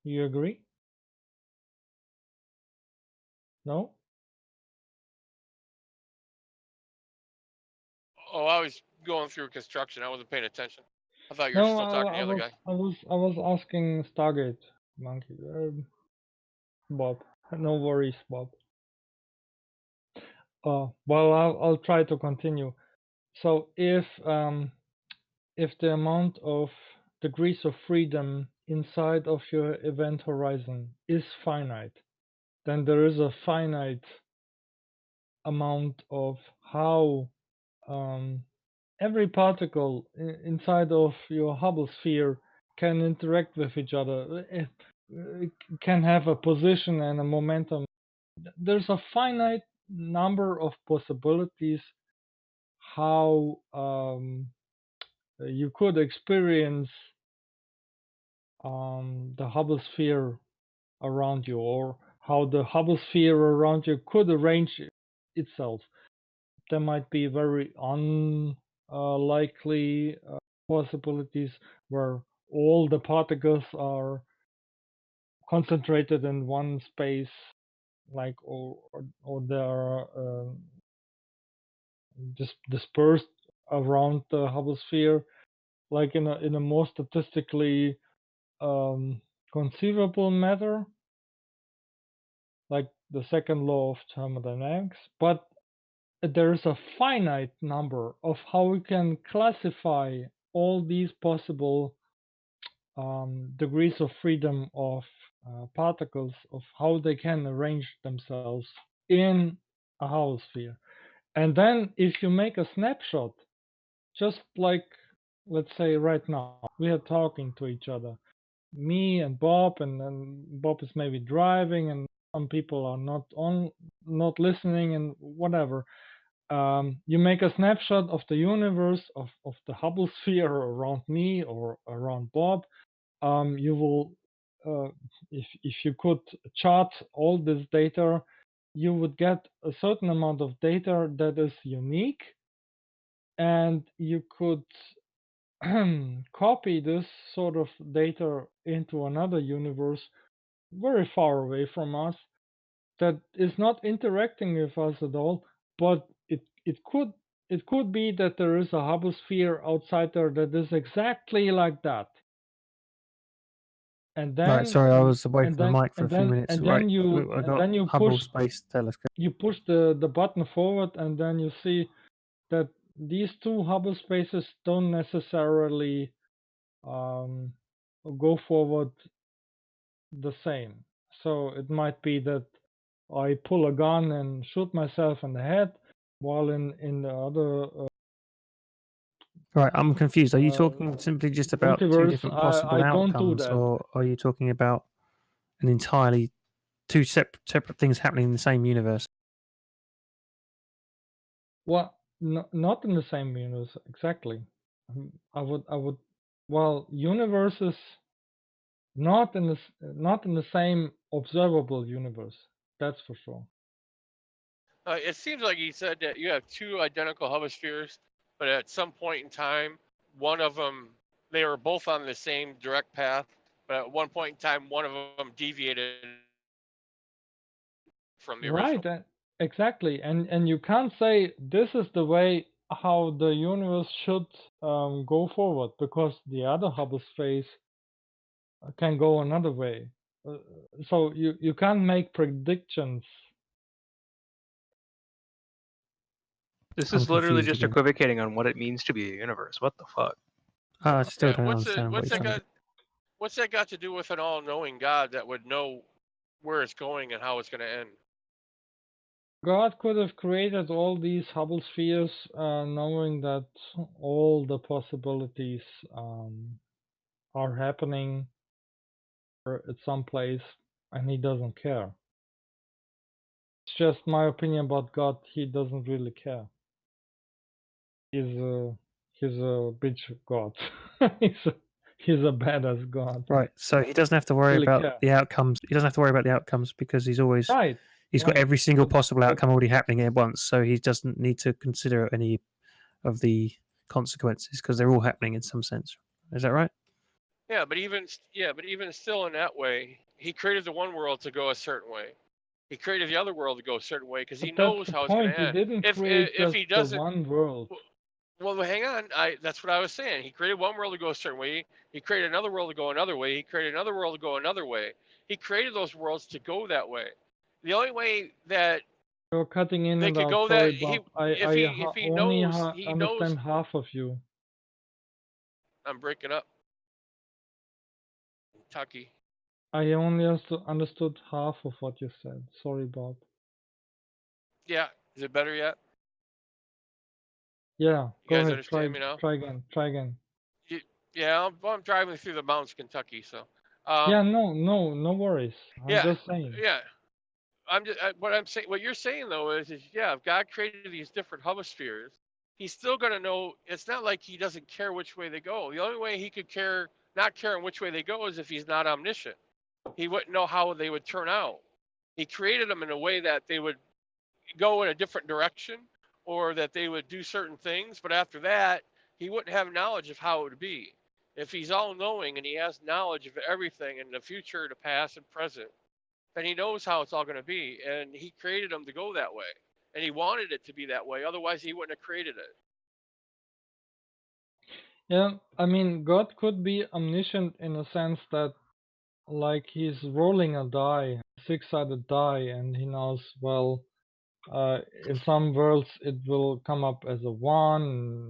You agree? No? Oh, I was going through construction. I wasn't paying attention. I thought you were No, still talking to the other guy. I was asking Stargate Monkey, Bob. No worries, Bob. Well, I'll try to continue. So if the amount of degrees of freedom inside of your event horizon is finite, then there is a finite amount of how every particle inside of your Hubble sphere can interact with each other. It can have a position and a momentum. There's a finite number of possibilities how you could experience the Hubble sphere around you, or how the Hubble sphere around you could arrange itself. There might be very unlikely possibilities where all the particles are concentrated in one space, like or they are dispersed around the Hubble sphere, like in a more statistically conceivable matter, like the second law of thermodynamics. But there is a finite number of how we can classify all these possible degrees of freedom of particles, of how they can arrange themselves in a Hubble sphere. And then if you make a snapshot, just like, let's say right now, we are talking to each other, me and Bob, and then Bob is maybe driving, and some people are not listening, and whatever. You make a snapshot of the universe, of the Hubble sphere around me or around Bob. You will, if you could chart all this data, you would get a certain amount of data that is unique, and you could copy this sort of data into another universe very far away from us that is not interacting with us at all, but it could be that there is a Hubble sphere outside there that is exactly like that. And then Right, sorry, I was away from the mic for a few minutes. and Right, then I got you Hubble push Space Telescope. you push the button forward, and then you see that these two Hubble spaces don't necessarily go forward the same. So it might be that I pull a gun and shoot myself in the head, while in the other Right, I'm confused. Are you talking simply just about two multiverse, different possible I don't do outcomes, that. or are you talking about an entirely two separate things happening in the same universe? Well, not in the same universe exactly. I would. Well, universes not in the same observable universe. That's for sure. It seems like he said that you have two identical Hubble spheres, but at some point in time, one of them, they were both on the same direct path, but at one point in time, one of them deviated from the original. Right, exactly. And you can't say this is the way how the universe should go forward, because the other Hubble space can go another way. So you can't make predictions. This I'm is literally confused just again. equivocating on what it means to be a universe. What the fuck? I still Yeah, don't understand what what's you're that saying. what's that got to do with an all-knowing God that would know where it's going and how it's going to end? God could have created all these Hubble spheres, knowing that all the possibilities are happening at some place, and he doesn't care. It's just my opinion about God. He doesn't really care. He's a bitch god. he's a badass god. Right. So he doesn't have to worry Really about care. the outcomes. He doesn't have to worry about the outcomes because he's always Right. he's got Right. every single But possible outcome already happening at once. So he doesn't need to consider any of the consequences because they're all happening in some sense. Is that right? Yeah, but even still in that way, he created the one world to go a certain way. He created the other world to go a certain way because he but that's knows the how it's going point. to He end. didn't create If just he the doesn't, one world. well, hang on. That's what I was saying. He created one world to go a certain way. He created another world to go another way. He created another world to go another way. He created those worlds to go that way. The only way that You're cutting in they and could out. go Sorry, that Bob. if he knows he knows. Understand half of you. I'm breaking up. Tucky. I only understood half of what you said. Sorry, Bob. Yeah, is it better yet? Yeah, You go guys ahead. understand me now? Try again. Try again. Yeah, I'm driving through the mountains, of Kentucky. So, Yeah, no worries. I'm yeah, just saying. yeah. What I'm saying. What you're saying though is yeah, if God created these different hemispheres, He's still gonna know. It's not like He doesn't care which way they go. The only way He could not care in which way they go, is if He's not omniscient. He wouldn't know how they would turn out. He created them in a way that they would go in a different direction, or that they would do certain things, but after that he wouldn't have knowledge of how it would be. If he's all knowing and he has knowledge of everything in the future, the past and present, then he knows how it's all going to be, and he created them to go that way, and he wanted it to be that way, otherwise he wouldn't have created it. Yeah, I mean, God could be omniscient in a sense that, like, he's rolling a die, a six-sided die, and he knows, well, in some worlds it will come up as a 1, in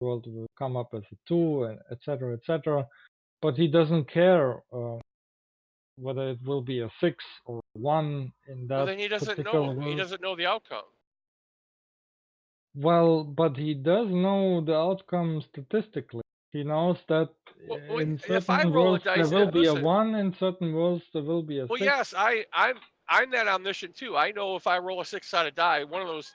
world will come up as a 2, and etc., etc. But he doesn't care whether it will be a 6 or 1 in Well, that then he doesn't particular know. He world. doesn't know the outcome. Well, but he does know the outcome statistically. He knows that Well, in if I certain roll a worlds there dice, will be a listen. 1, in certain worlds there will be a Well, 6. yes, I'm that omniscient too. I know if I roll a six-sided die, one of those,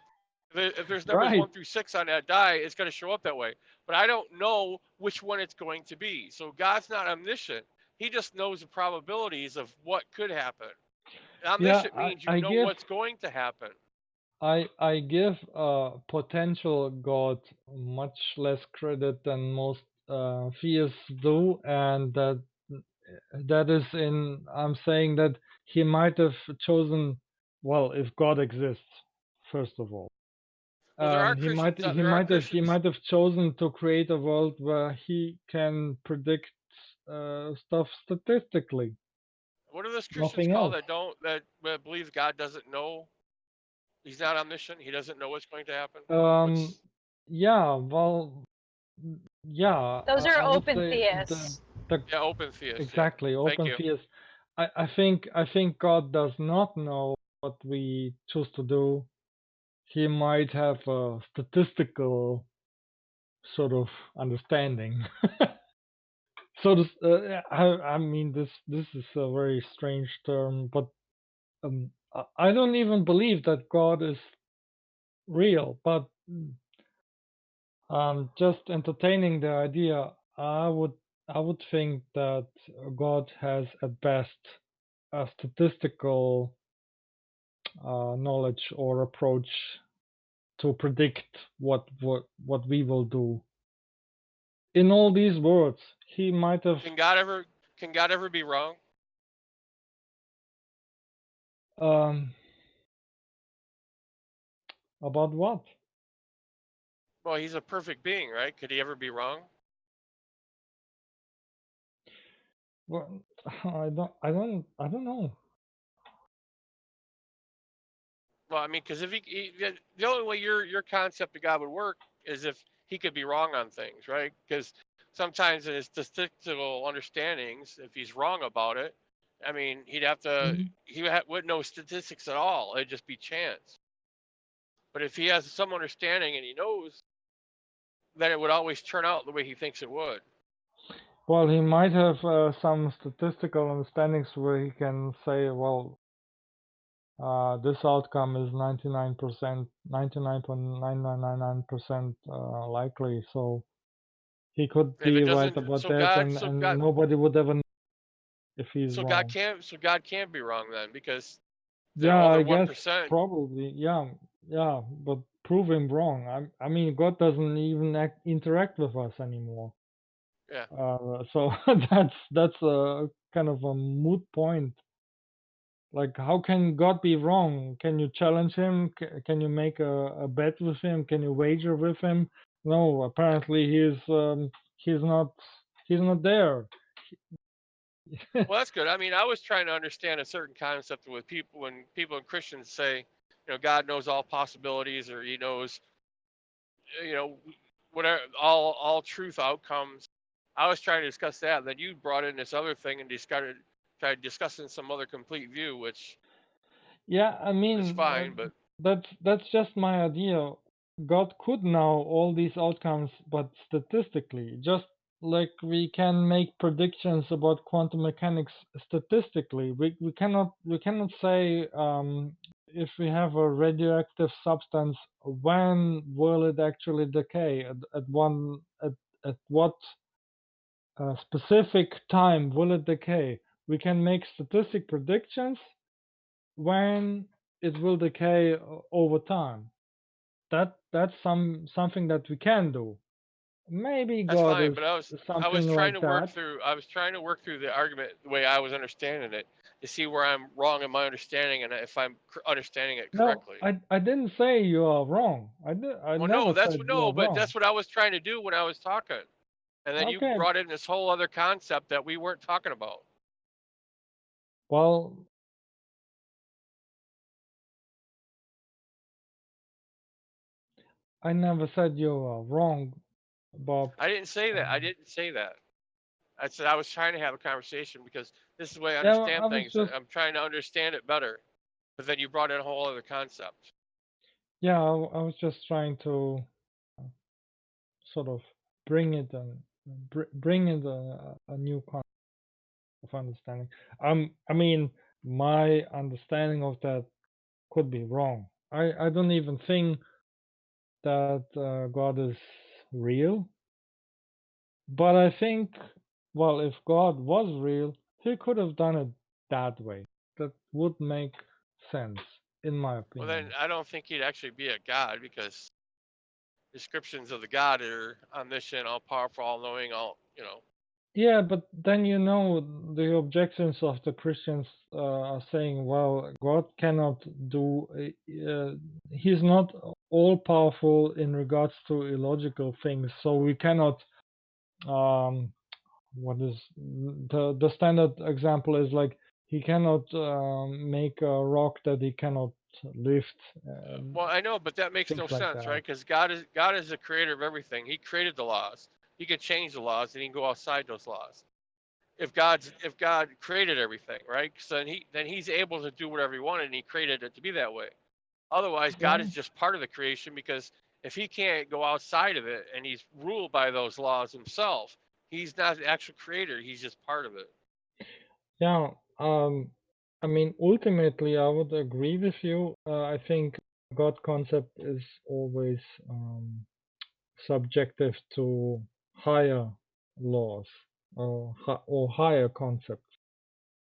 if there's numbers Right. 1 through 6 on that die, it's going to show up that way. But I don't know which one it's going to be. So God's not omniscient. He just knows the probabilities of what could happen. Yeah, Omniscient means you I know give what's going to happen. I give potential God much less credit than most theists do, and that is in I'm saying that he might have chosen, well, if God exists, first of all. Well, there are He Christians. There are he Christians. might have chosen to create a world where he can predict stuff statistically. What are those Christians Nothing called else. that don't that believe God doesn't know? He's not omniscient. He doesn't know what's going to happen. What's Yeah, well, yeah, Those are I would open say theists. the Yeah, open theist. Yeah, exactly thank open you. theist. I think God does not know what we choose to do. He might have a statistical sort of understanding. So this, I mean, this is a very strange term, but I don't even believe that God is real. But just entertaining the idea, I would think that God has at best a statistical knowledge or approach to predict what we will do. In all these words, he might have Can God ever be wrong? um, about what? Well, he's a perfect being, right? Could he ever be wrong? Well, I don't know. Well, I mean, because if the only way your concept of God would work is if he could be wrong on things, right? Because sometimes in his statistical understandings, if he's wrong about it, I mean, Mhm. wouldn't know statistics at all. It'd just be chance. But if he has some understanding and he knows that it would always turn out the way he thinks it would. Well, he might have some statistical understandings where he can say, well, this outcome is 99%, 99.9999% likely. So he could If be it right doesn't, about that, and nobody would ever know if he's wrong. so God can't be wrong then, because the Yeah, other I guess 1%. probably. Yeah, yeah, but prove him wrong. I mean, God doesn't even interact with us anymore. Yeah. So that's a kind of a moot point. Like, how can God be wrong? Can you challenge him? Can you make a bet with him? Can you wager with him? No, apparently he's not he's not there. Well, that's good. I mean, I was trying to understand a certain concept with people when people and Christians say, God knows all possibilities, or He knows, you know, whatever all truth outcomes. I was trying to discuss that. Then you brought in this other thing and tried discussing some other complete view, which Yeah, I is mean, fine. But that's just my idea. God could know all these outcomes, but statistically, just like we can make predictions about quantum mechanics statistically, we cannot say if we have a radioactive substance, when will it actually decay? At what specific time will it decay? We can make statistic predictions when it will decay over time. That's something that we can do. Maybe that's God fine. is But I was something trying like to work that. through I was trying to work through the argument the way I was understanding it, to see where I'm wrong in my understanding and if I'm understanding it No, correctly. I didn't say you are wrong. I Well, never no, said you are but wrong. that's what I was trying to do when I was talking. And then you Okay, brought in this whole other concept that we weren't talking about. well, I never said you are wrong, Bob. I didn't say that. I didn't say that. I said I was trying to have a conversation because this is the way I Yeah, understand I was things, and just I'm trying to understand it better. But then you brought in a whole other concept. I was just trying to sort of bring it and bring it a new concept of understanding. I mean, my understanding of that could be wrong. I don't even think that God is real, but I think, well, if God was real, he could have done it that way. That would make sense, in my Well, then opinion. I don't think he'd actually be a god, because descriptions of the god are omniscient, all powerful, all knowing, all. Yeah, but then the objections of the Christians are saying, well, God cannot do, he's not all powerful in regards to illogical things, so we cannot, what is the standard example is like he cannot make a rock that he cannot lift, Well, I know, but that makes things no like sense, that. right? Because God is the creator of everything. He created the laws. He can change the laws, and he can go outside those laws. If God created everything, right? So then he's able to do whatever he wanted, and he created it to be that way. Otherwise, God Yeah. is just part of the creation, because if he can't go outside of it and he's ruled by those laws himself, he's not the actual creator. He's just part of it. Yeah, I mean, ultimately, I would agree with you. I think God concept is always subjective to higher laws or higher concepts.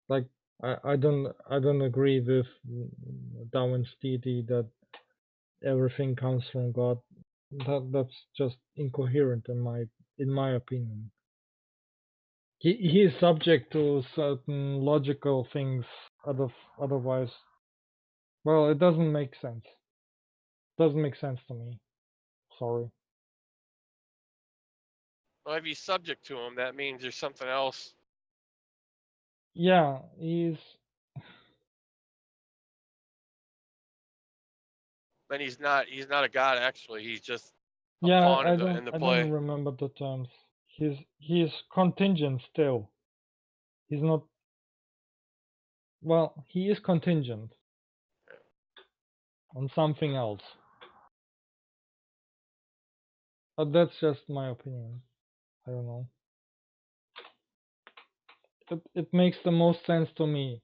Like I don't agree with Darwin's theory that everything comes from God. That's just incoherent in my opinion. He is subject to certain logical things. Otherwise, well, it doesn't make sense. Doesn't make sense to me. Sorry. Well, if he's subject to him, that means there's something else. Yeah, he's Then he's not a god actually. He's just a yeah. pawn I in don't the I don't play. remember the terms. He's contingent still. He's not. Well, he is contingent on something else. But that's just my opinion. I don't know. it makes the most sense to me.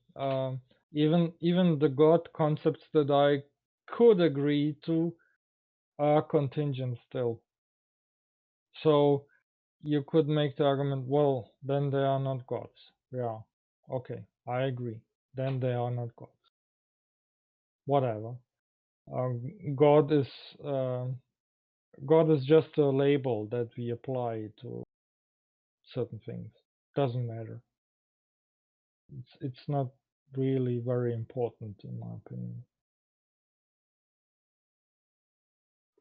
Even the God concepts that I could agree to are contingent still. So you could make the argument, well, then they are not gods. Yeah, okay, I agree. Then they are not gods. Whatever. God is God is just a label that we apply to certain things. Doesn't matter. It's not really very important in my opinion.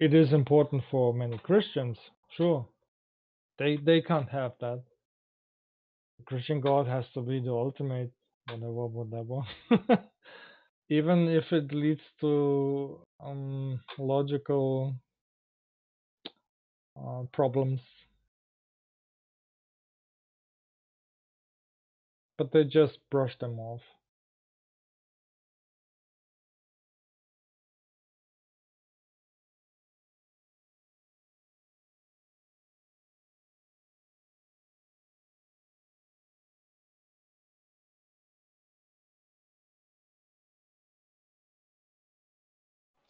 It is important for many Christians, sure. They can't have that. The Christian God has to be the ultimate, whatever. Even if it leads to logical problems, but they just brush them off.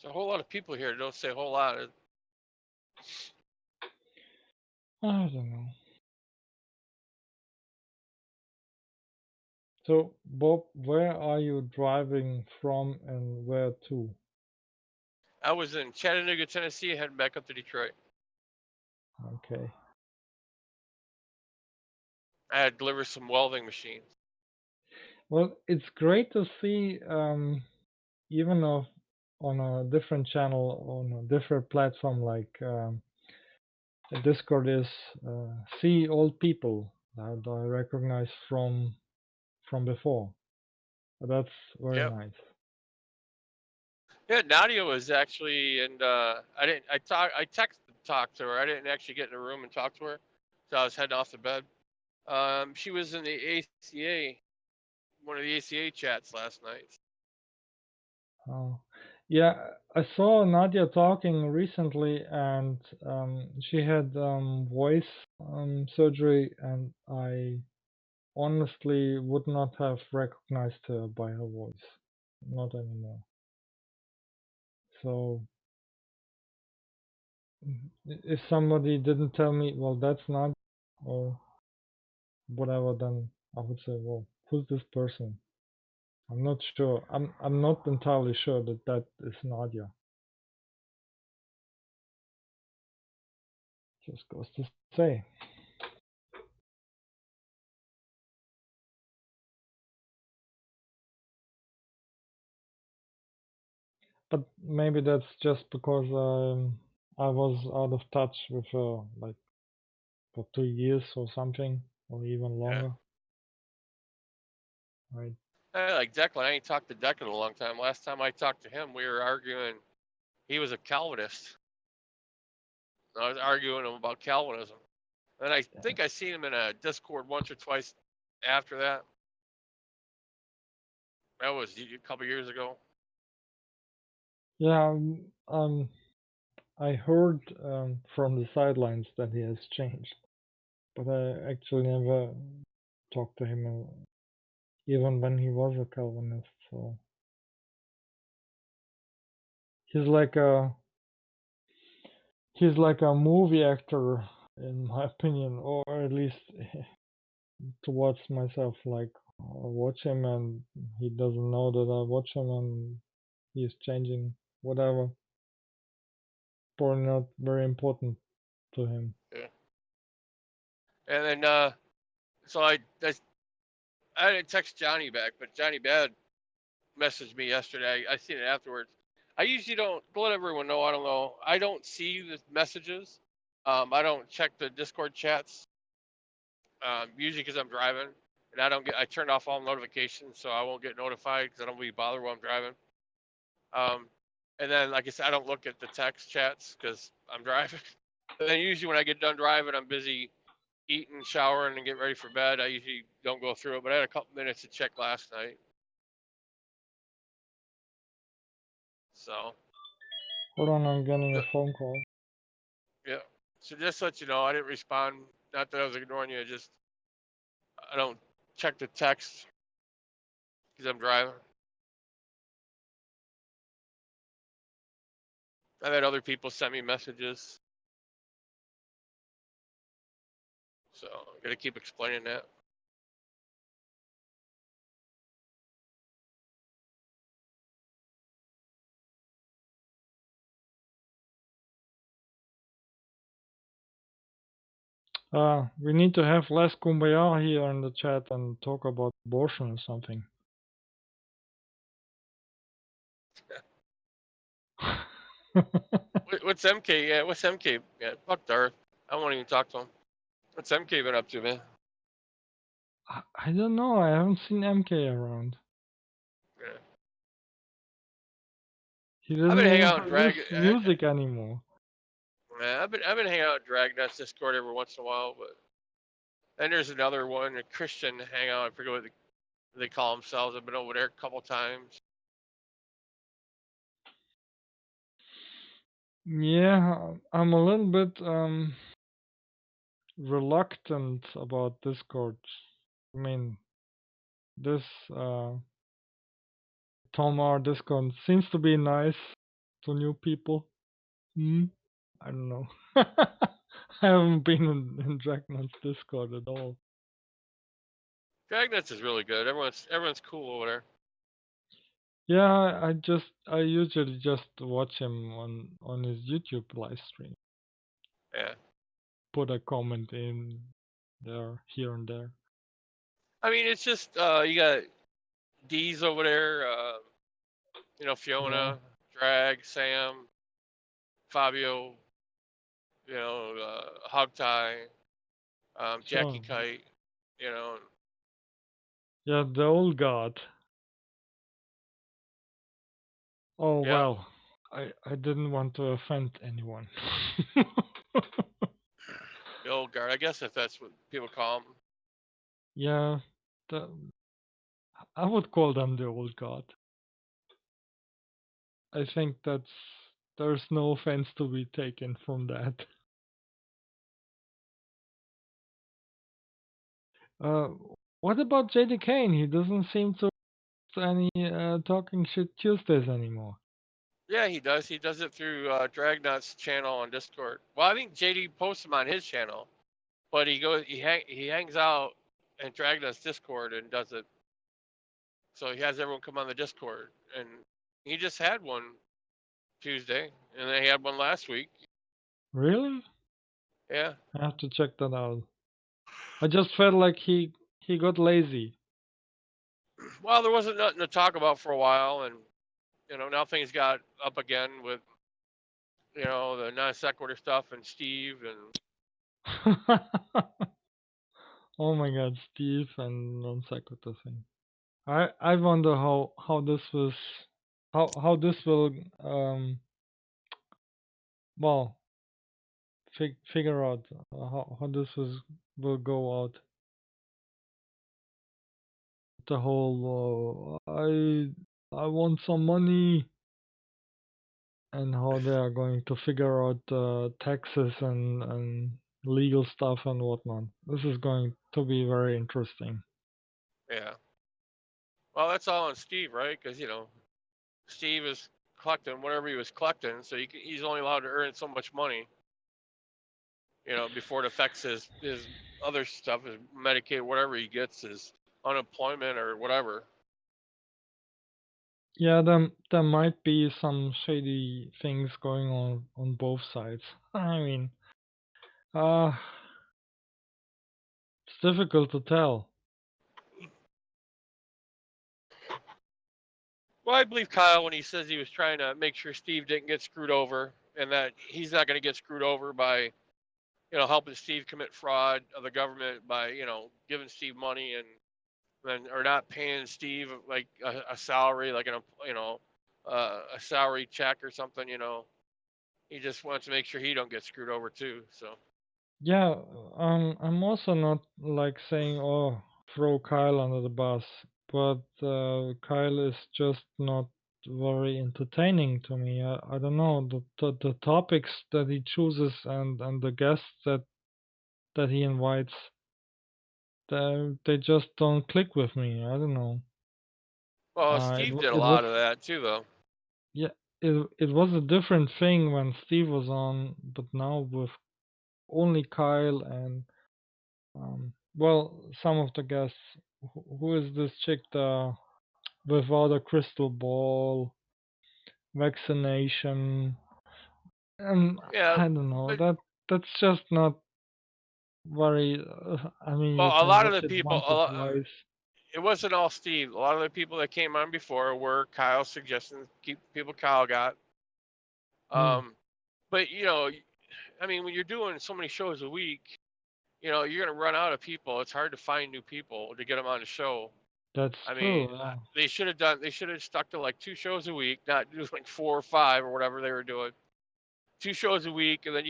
There's a whole lot of people here. Don't say a whole lot. I don't know. So, Bob, where are you driving from and where to? I was in Chattanooga, Tennessee, heading back up to Detroit. Okay. I had to deliver some welding machines. Well, it's great to see, even on a different channel, on a different platform like Discord is, see old people that I recognize from before. That's very Yep. nice. Yeah, Nadia was actually, and I texted to talk to her. I didn't actually get in the room and talk to her, so I was heading off to bed. She was in the ACA, one of the ACA chats last night. Oh, yeah, I saw Nadia talking recently, and she had voice surgery, and I honestly would not have recognized her by her voice, not anymore. So if somebody didn't tell me, well, that's not, or whatever, then I would say, well, who's this person? I'm not sure. I'm not entirely sure that that is Nadia. Just goes to say. But maybe that's just because I was out of touch with her like for 2 years or something, or even longer. Right. Like Declan, I ain't talked to Declan in a long time. Last time I talked to him, we were arguing. He was a Calvinist. I was arguing him about Calvinism. And I think I seen him in a Discord once or twice after that. That was a couple years ago. Yeah, I heard from the sidelines that he has changed, but I actually never talked to him, even when he was a Calvinist. So he's like a movie actor, in my opinion, or at least towards myself. Like I watch him and he doesn't know that I watch him, and he's changing. Whatever. Probably not very important to him. Yeah. And then so I didn't text Johnny back, but Johnny Bad messaged me yesterday. I seen it afterwards. I usually don't let everyone know. I don't know. I don't see the messages. I don't check the Discord chats. Usually because I'm driving, and I turned off all notifications, so I won't get notified because I don't be bothered while I'm driving. And then, like I said, I don't look at the text chats because I'm driving. And then usually when I get done driving, I'm busy eating, showering, and getting ready for bed. I usually don't go through it, but I had a couple minutes to check last night. So. Hold on, I'm getting a phone call. Yeah. So just to let you know, I didn't respond. Not that I was ignoring you. I don't check the text because I'm driving. I've had other people send me messages, so I'm gonna keep explaining that. We need to have less kumbaya here in the chat and talk about abortion or something. What's MK? Yeah, what's MK? Yeah, fuck Darth. I won't even talk to him. What's MK been up to, man? I don't know. I haven't seen MK around. Yeah. He I've doesn't been hanging even out in produce drag. music anymore. I've been hanging out in Dragnet's Discord every once in a while, but then there's another one, a Christian hangout. I forget what they call themselves. I've been over there a couple times. Yeah, I'm a little bit reluctant about Discord. I mean, this Tom R Discord seems to be nice to new people. I don't know. I haven't been in Dragnet's Discord at all. Dragnet's is really good. Everyone's cool over there. Yeah, I usually just watch him on his YouTube live stream. Yeah. Put a comment in there, here and there. I mean, it's just you got D's over there. Fiona, Drag, Sam, Fabio. Hog Tie, Jackie Sure. Kite. You know. Yeah, the old god. Oh Yeah. well, I didn't want to offend anyone. The old guard. I guess if that's what people call them. Yeah, the, I would call them the old god. I think there's no offense to be taken from that. Uh, what about JD Kane? He doesn't seem to do any talking shit Tuesdays anymore. Yeah, he does. He does it through Dragnut's channel on Discord. Well, I think JD posts him on his channel, but he hangs out in Dragnut's Discord and does it. So he has everyone come on the Discord, and he just had one Tuesday, and then he had one last week. Really? Yeah. I have to check that out. I just felt like he got lazy. Well, there wasn't nothing to talk about for a while, and now things got up again with the non sequitur stuff and Steve and Oh my god, Steve and non sequitur thing. I wonder how this was how this will well figure out how this will go out. The whole I want some money and how they are going to figure out taxes and legal stuff and whatnot. This is going to be very interesting. yeah. Well, that's all on Steve, right? Because Steve is collecting whatever he was collecting, so he's only allowed to earn so much money. Before it affects his other stuff, his Medicaid, whatever he gets, his unemployment or whatever. Yeah, there might be some shady things going on both sides. I mean, it's difficult to tell. Well, I believe Kyle when he says he was trying to make sure Steve didn't get screwed over, and that he's not going to get screwed over by helping Steve commit fraud of the government by giving Steve money and then or not paying Steve like a salary, like a salary check or something. He just wants to make sure he don't get screwed over too. So Yeah, I'm also not like saying, oh, throw Kyle under the bus, but Kyle is just not very entertaining to me. I don't know the topics that he chooses and the guests that he invites. They just don't click with me. I don't know. Well, It Steve did a it was lot of that too, though. yeah. It was a different thing when Steve was on, but now with only Kyle and well, some of the guests. Who is this chick? The without a crystal ball, vaccination, and Yeah, I don't know. but That's just not very. I mean, you well, a can lot of watch the it people, once or twice. it wasn't all Steve. A lot of the people that came on before were Kyle's suggestions, keep people Kyle got. Hmm. But I mean, when you're doing so many shows a week, you're gonna run out of people. It's hard to find new people to get them on the show. That's I mean, true. Yeah. they should have stuck to like 2 shows a week, not do like 4 or 5 or whatever they were doing. 2 shows a week, and then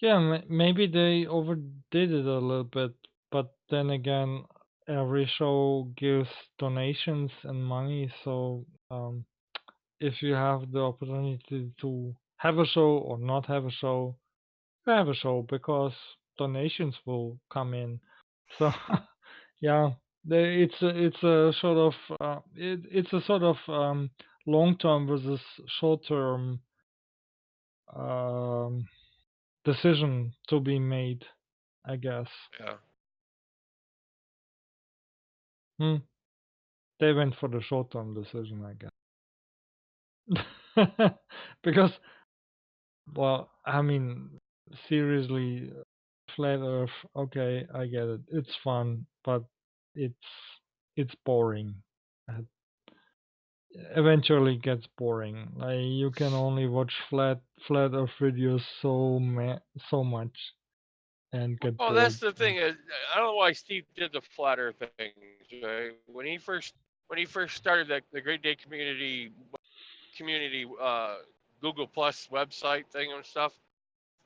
Yeah, maybe they overdid it a little bit, but then again, every show gives donations and money, so if you have the opportunity to have a show or not have a show, you have a show because donations will come in. So yeah, it's a sort of it's a sort of long term versus short term um, decision to be made, I guess. yeah. Hmm. They went for the short term decision, I guess. Because, well, I mean, seriously, flat Earth. Okay, I get it. It's fun, but it's it's boring. It eventually gets boring. Like you can only watch flat Earth videos so much and get Well, bored. that's the thing is, I don't know why Steve did the flat Earth things, right? When he first started the Great Day community Google Plus website thing and stuff.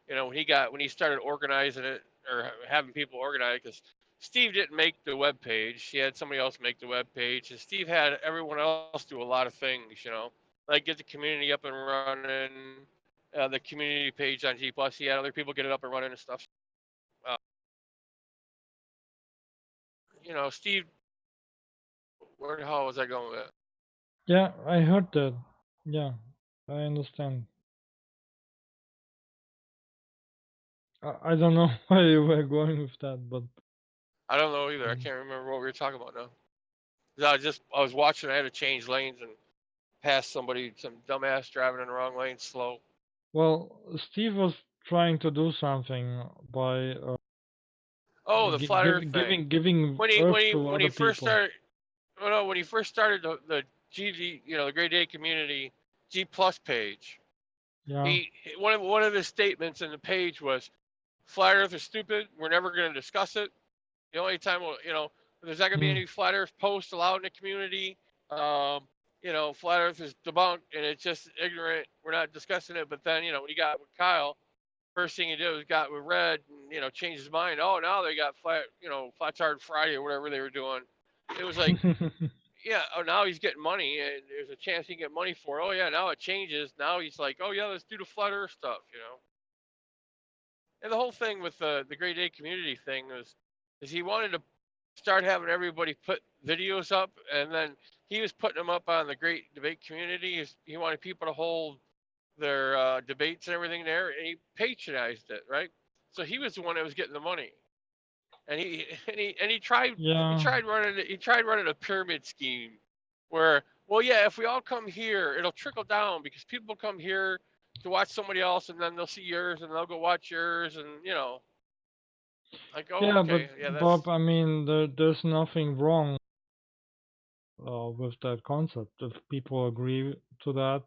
When he started organizing it or having people organize, because Steve didn't make the web page, he had somebody else make the web page, and Steve had everyone else do a lot of things, like get the community up and running, the community page on G Plus. He had other people get it up and running and stuff. Uh, Steve, where the hell was I going with it? Yeah, I heard that. Yeah, I understand. I don't know where you were going with that, but I don't know either. I can't remember what we were talking about now. 'Cause I was watching. I had to change lanes and pass somebody, some dumbass driving in the wrong lane, slow. well, Steve was trying to do something by Oh, the flat Earth thing. giving When he Earth when he to when other he first people. started, oh no, when he first started the GD, the Great Day Community G Plus page, Yeah. he one of his statements in the page was, "Flat Earth is stupid. We're never going to discuss it. The only time there's not going to be Hmm. any flat Earth posts allowed in the community. Flat Earth is debunked and it's just ignorant. We're not discussing it." But then when he got with Kyle, first thing he did was got with Red and changed his mind. Oh, now they got Flat Tard Friday or whatever they were doing. It was like, yeah, oh, now he's getting money and there's a chance he can get money for it. Oh yeah, now it changes. Now he's like, oh yeah, let's do the flat Earth stuff. And the whole thing with the Great Day Community thing is he wanted to start having everybody put videos up, and then he was putting them up on the Great Debate Community. He wanted people to hold their debates and everything there, and he patronized it, right? So he was the one that was getting the money, and he Yeah. tried running a pyramid scheme, where, well, yeah, if we all come here, it'll trickle down because people come here to watch somebody else, and then they'll see yours, and they'll go watch yours, and like, oh, Yeah, but okay, yeah, that's. Bob, I mean, there's nothing wrong with that concept. If people agree to that,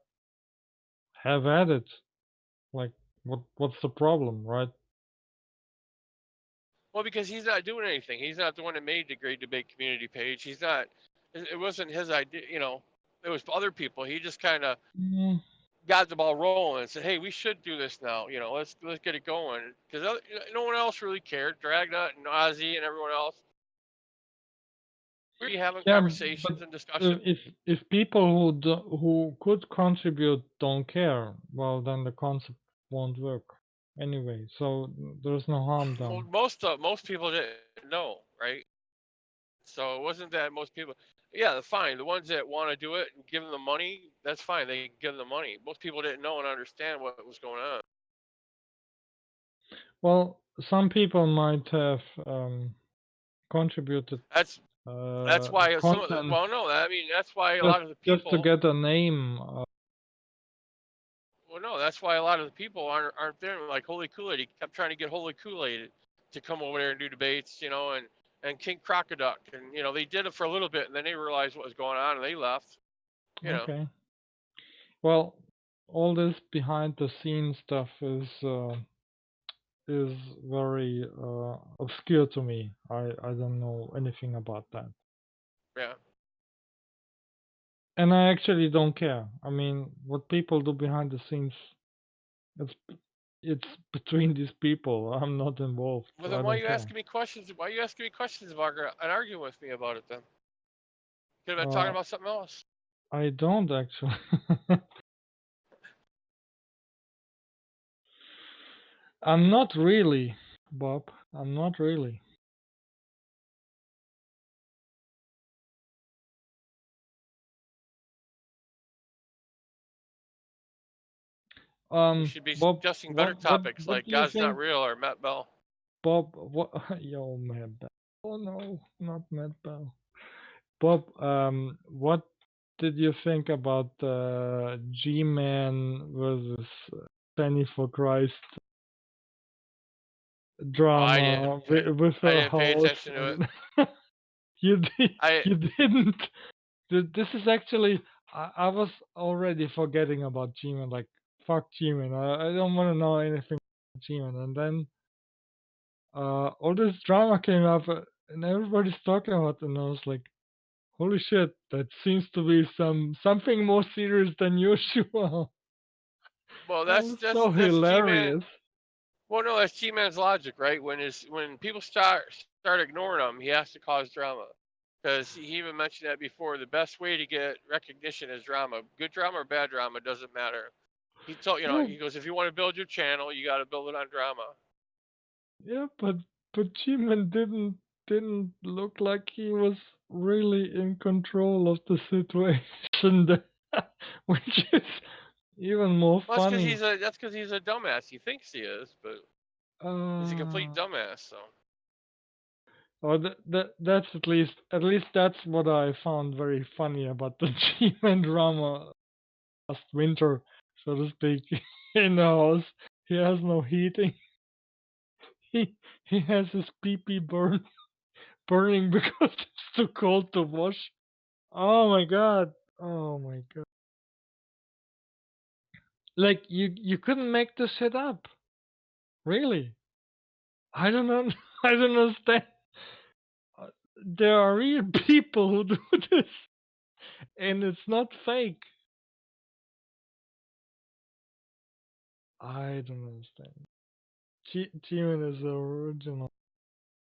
have at it. Like, what's the problem, right? Well, because he's not doing anything. He's not the one that made the Great Debate Community page. He's not. It wasn't his idea. It was other people. He just kind of Mm, got the ball rolling and said, "Hey, we should do this now. Let's get it going." Because no one else really cared. Dragnut and Ozzy and everyone else were having yeah, conversations but and discussion. if people who could contribute don't care, well, then the concept won't work. anyway, so there's no harm Well, done. most people didn't know, right? So it wasn't that most people. Yeah, fine. The ones that want to do it and give them the money, that's fine. They can give them the money. Most people didn't know and understand what was going on. Well, some people might have contributed That's why some of the, content well, no, I mean that's why a just lot of the just to people. get a name. Well, no, that's why a lot of the people aren't there. Like Holy Kool-Aid, he kept trying to get Holy Kool-Aid to come over there and do debates, and King Crocoduck, and they did it for a little bit, and then they realized what was going on, and they left. Okay. Well, all this behind the scenes stuff is very obscure to me. I don't know anything about that. Yeah. And I actually don't care. I mean, what people do behind the scenes, it's it's between these people. I'm not involved. Well, So I then why are don't you care. asking me questions? Why are you asking me questions about it and arguing with me about it then? Could have been talking Uh, about something else. I don't actually. I'm not really, Bob. I'm not really. We should be Bob, suggesting better topics what like do you God's not think, real or Matt Bell. Bob? What? Yo, Matt Bell. Oh no, not Matt Bell. Bob, what did you think about G-Man versus Penny for Christ Oh, drama with I her didn't pay house? attention to it. You did, I you didn't. This is actually. I was already forgetting about G-Man. Like fuck G-Man. I don't want to know anything about G-Man. And then all this drama came up, and everybody's talking about it, and I was like, holy shit, that seems to be something more serious than usual. well, That that's was that's so that's G-Man. hilarious. Well, no, that's G-Man's logic, right? When people start ignoring him, he has to cause drama. Because he even mentioned that before. The best way to get recognition is drama. Good drama or bad drama doesn't matter. He told Yeah, he goes, if you want to build your channel, you got to build it on drama. yeah, but G-Man didn't look like he was really in control of the situation, there, which is even more Well, funny. that's because he's a dumbass. He thinks he is, but he's a complete Uh, dumbass. So or that's at least that's what I found very funny about the G-Man drama last winter, so to speak, in the house. He has no heating. He has his pee burning because it's too cold to wash. Oh my god. Oh my god. Like you couldn't make this shit up. Really? I don't know. I don't understand. Uh, There are real people who do this, and it's not fake. I don't understand. Jimin is the original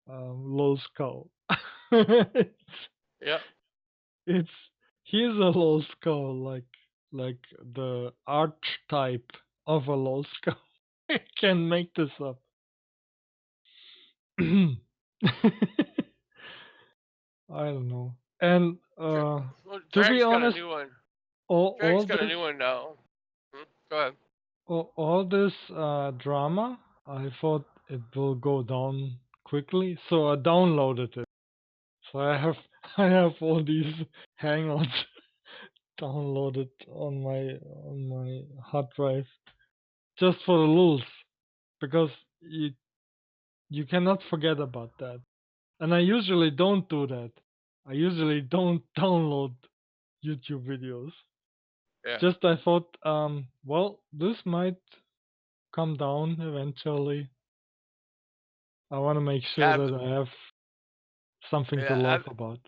low skull. it's, yeah, it's he's a low skull, like the archetype of a low skull. I can make this up. I don't know. And well, to be Drake's got a honest, new one. all Drake's got a this new one now. Go ahead. all this drama, I thought it will go down quickly, so I downloaded it. So I have all these hangouts downloaded on my hard drive just for the lulz, because you cannot forget about that. And I usually don't do that. I usually don't download YouTube videos. Yeah. Just I thought, well, this might come down eventually. I want to make sure Yeah, that I have something to yeah, laugh about.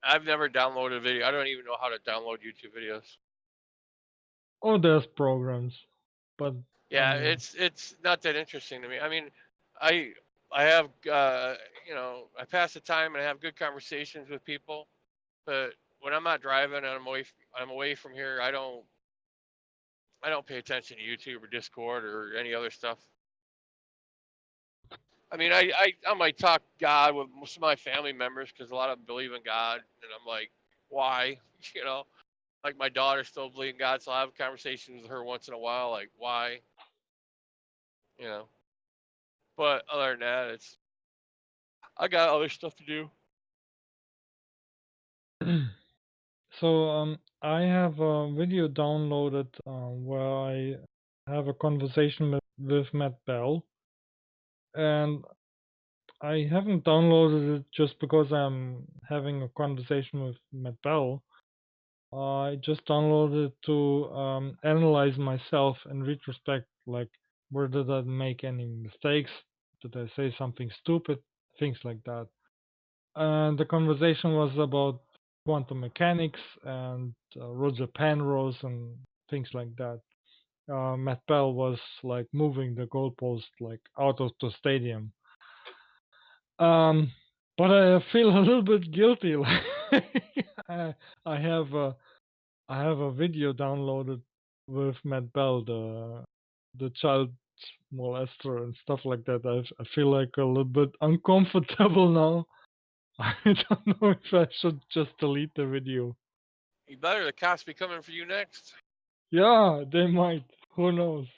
I've never downloaded a video. I don't even know how to download YouTube videos. Oh, there's programs, but I Yeah, mean, it's not that interesting to me. I mean, I I have I pass the time and I have good conversations with people, but when I'm not driving and I'm away from here, I don't pay attention to YouTube or Discord or any other stuff. I mean, I might talk God with most of my family members because a lot of them believe in God, and I'm like, why? You know, like my daughter still believes in God, so I have conversations with her once in a while, like why? You know. But other than that, it's I got other stuff to do. So I have a video downloaded where I have a conversation with Matt Bell, and I haven't downloaded it just because I'm having a conversation with Matt Bell. I just downloaded it to analyze myself in retrospect, like where did I make any mistakes? Did I say something stupid? Things like that. And the conversation was about quantum mechanics and Roger Penrose and things like that. Matt Bell was like moving the goalpost like out of the stadium. But I feel a little bit guilty. Like I have a video downloaded with Matt Bell, the child molester and stuff like that. I feel like a little bit uncomfortable now. I don't know if I should just delete the video. You better. The cops be coming for you next. Yeah, they might. Who knows?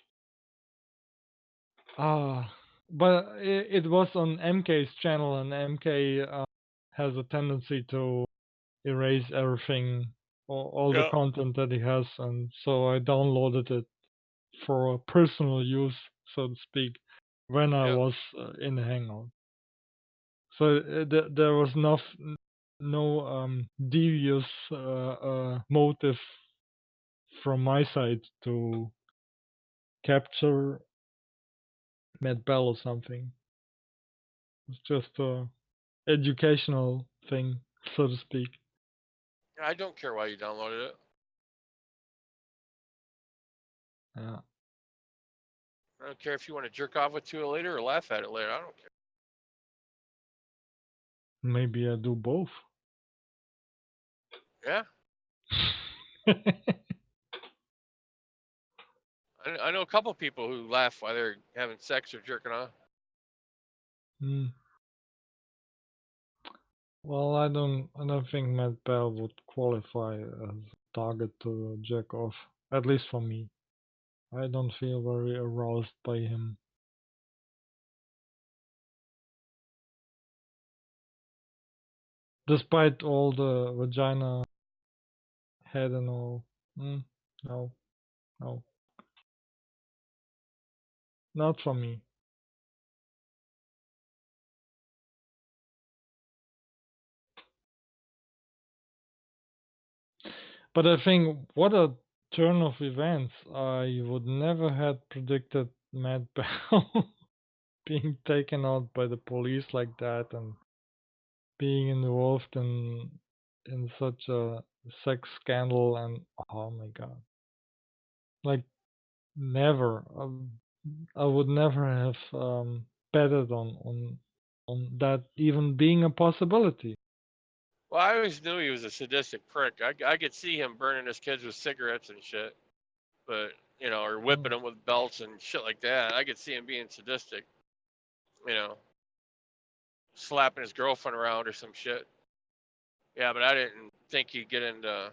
But it was on MK's channel, and MK has a tendency to erase everything, all the Yeah. content that he has, and so I downloaded it for personal use, so to speak, when I Yeah. was in the Hangout. So there was no devious motive from my side to capture Matt Bell or something. It's just a educational thing, so to speak. I don't care why you downloaded it. Yeah. I don't care if you want to jerk off with to it later or laugh at it later. I don't care. Maybe I do both. Yeah. I know a couple people who laugh while they're having sex or jerking off. Hmm. Well, I don't think Matt Bell would qualify as a target to jack off. At least for me. I don't feel very aroused by him. Despite all the vagina head and all. No, no. Not for me. But I think what a turn of events. I would never had predicted Matt Bell being taken out by the police like that and being involved in such a sex scandal, and oh my god. Like never. I would never have betted on that even being a possibility. Well, I always knew he was a sadistic prick. I could see him burning his kids with cigarettes and shit, but or whipping them with belts and shit like that. I could see him being sadistic. You know, slapping his girlfriend around or some shit. Yeah, but I didn't think he'd get into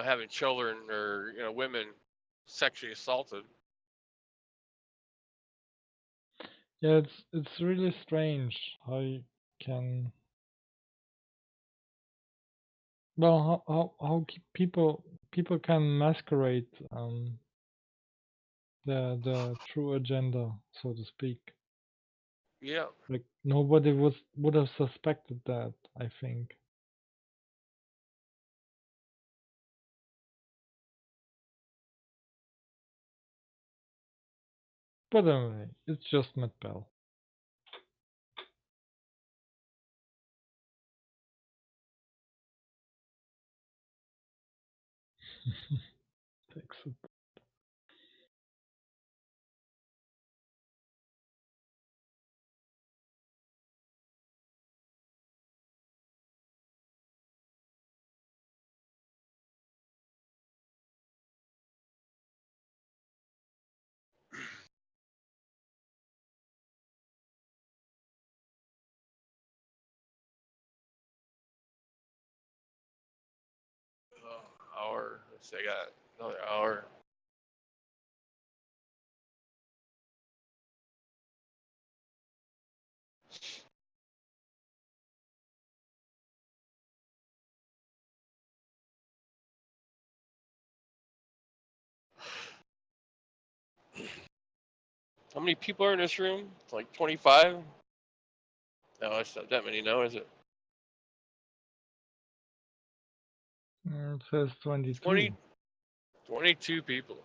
having children or women sexually assaulted. Yeah, it's really strange how you can. Well, how people can masquerade the true agenda, so to speak. Yeah. Like nobody would have suspected that, I think. But anyway, it's just Matt Bell. Takes it. hour. Let's see, I got another hour. How many people are in this room? Like 25? No, it's not that many now, is it? It says 22. 22 people.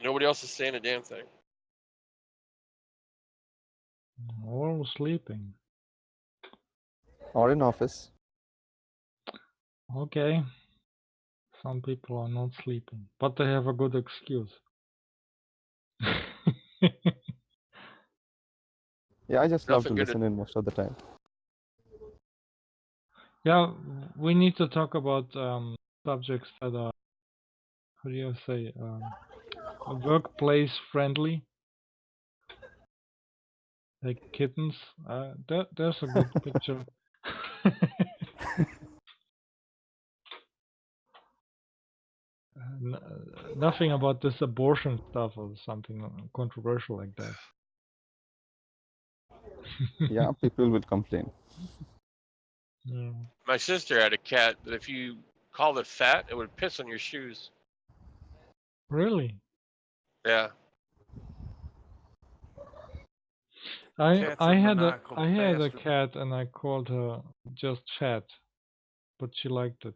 Nobody else is saying a damn thing. All sleeping. Or in office. Okay. Some people are not sleeping, but they have a good excuse. Yeah, I just love to Nothing good to listen in most of the time. Yeah, we need to talk about subjects that are, how do you say, workplace friendly, like kittens. There's a good picture. Nothing about this abortion stuff or something controversial like that. Yeah, people will complain. Yeah. My sister had a cat that if you called it fat, it would piss on your shoes. Really? Yeah. I Cat's I a had a maniacal I had a bastard. cat and I called her just Chat, but she liked it.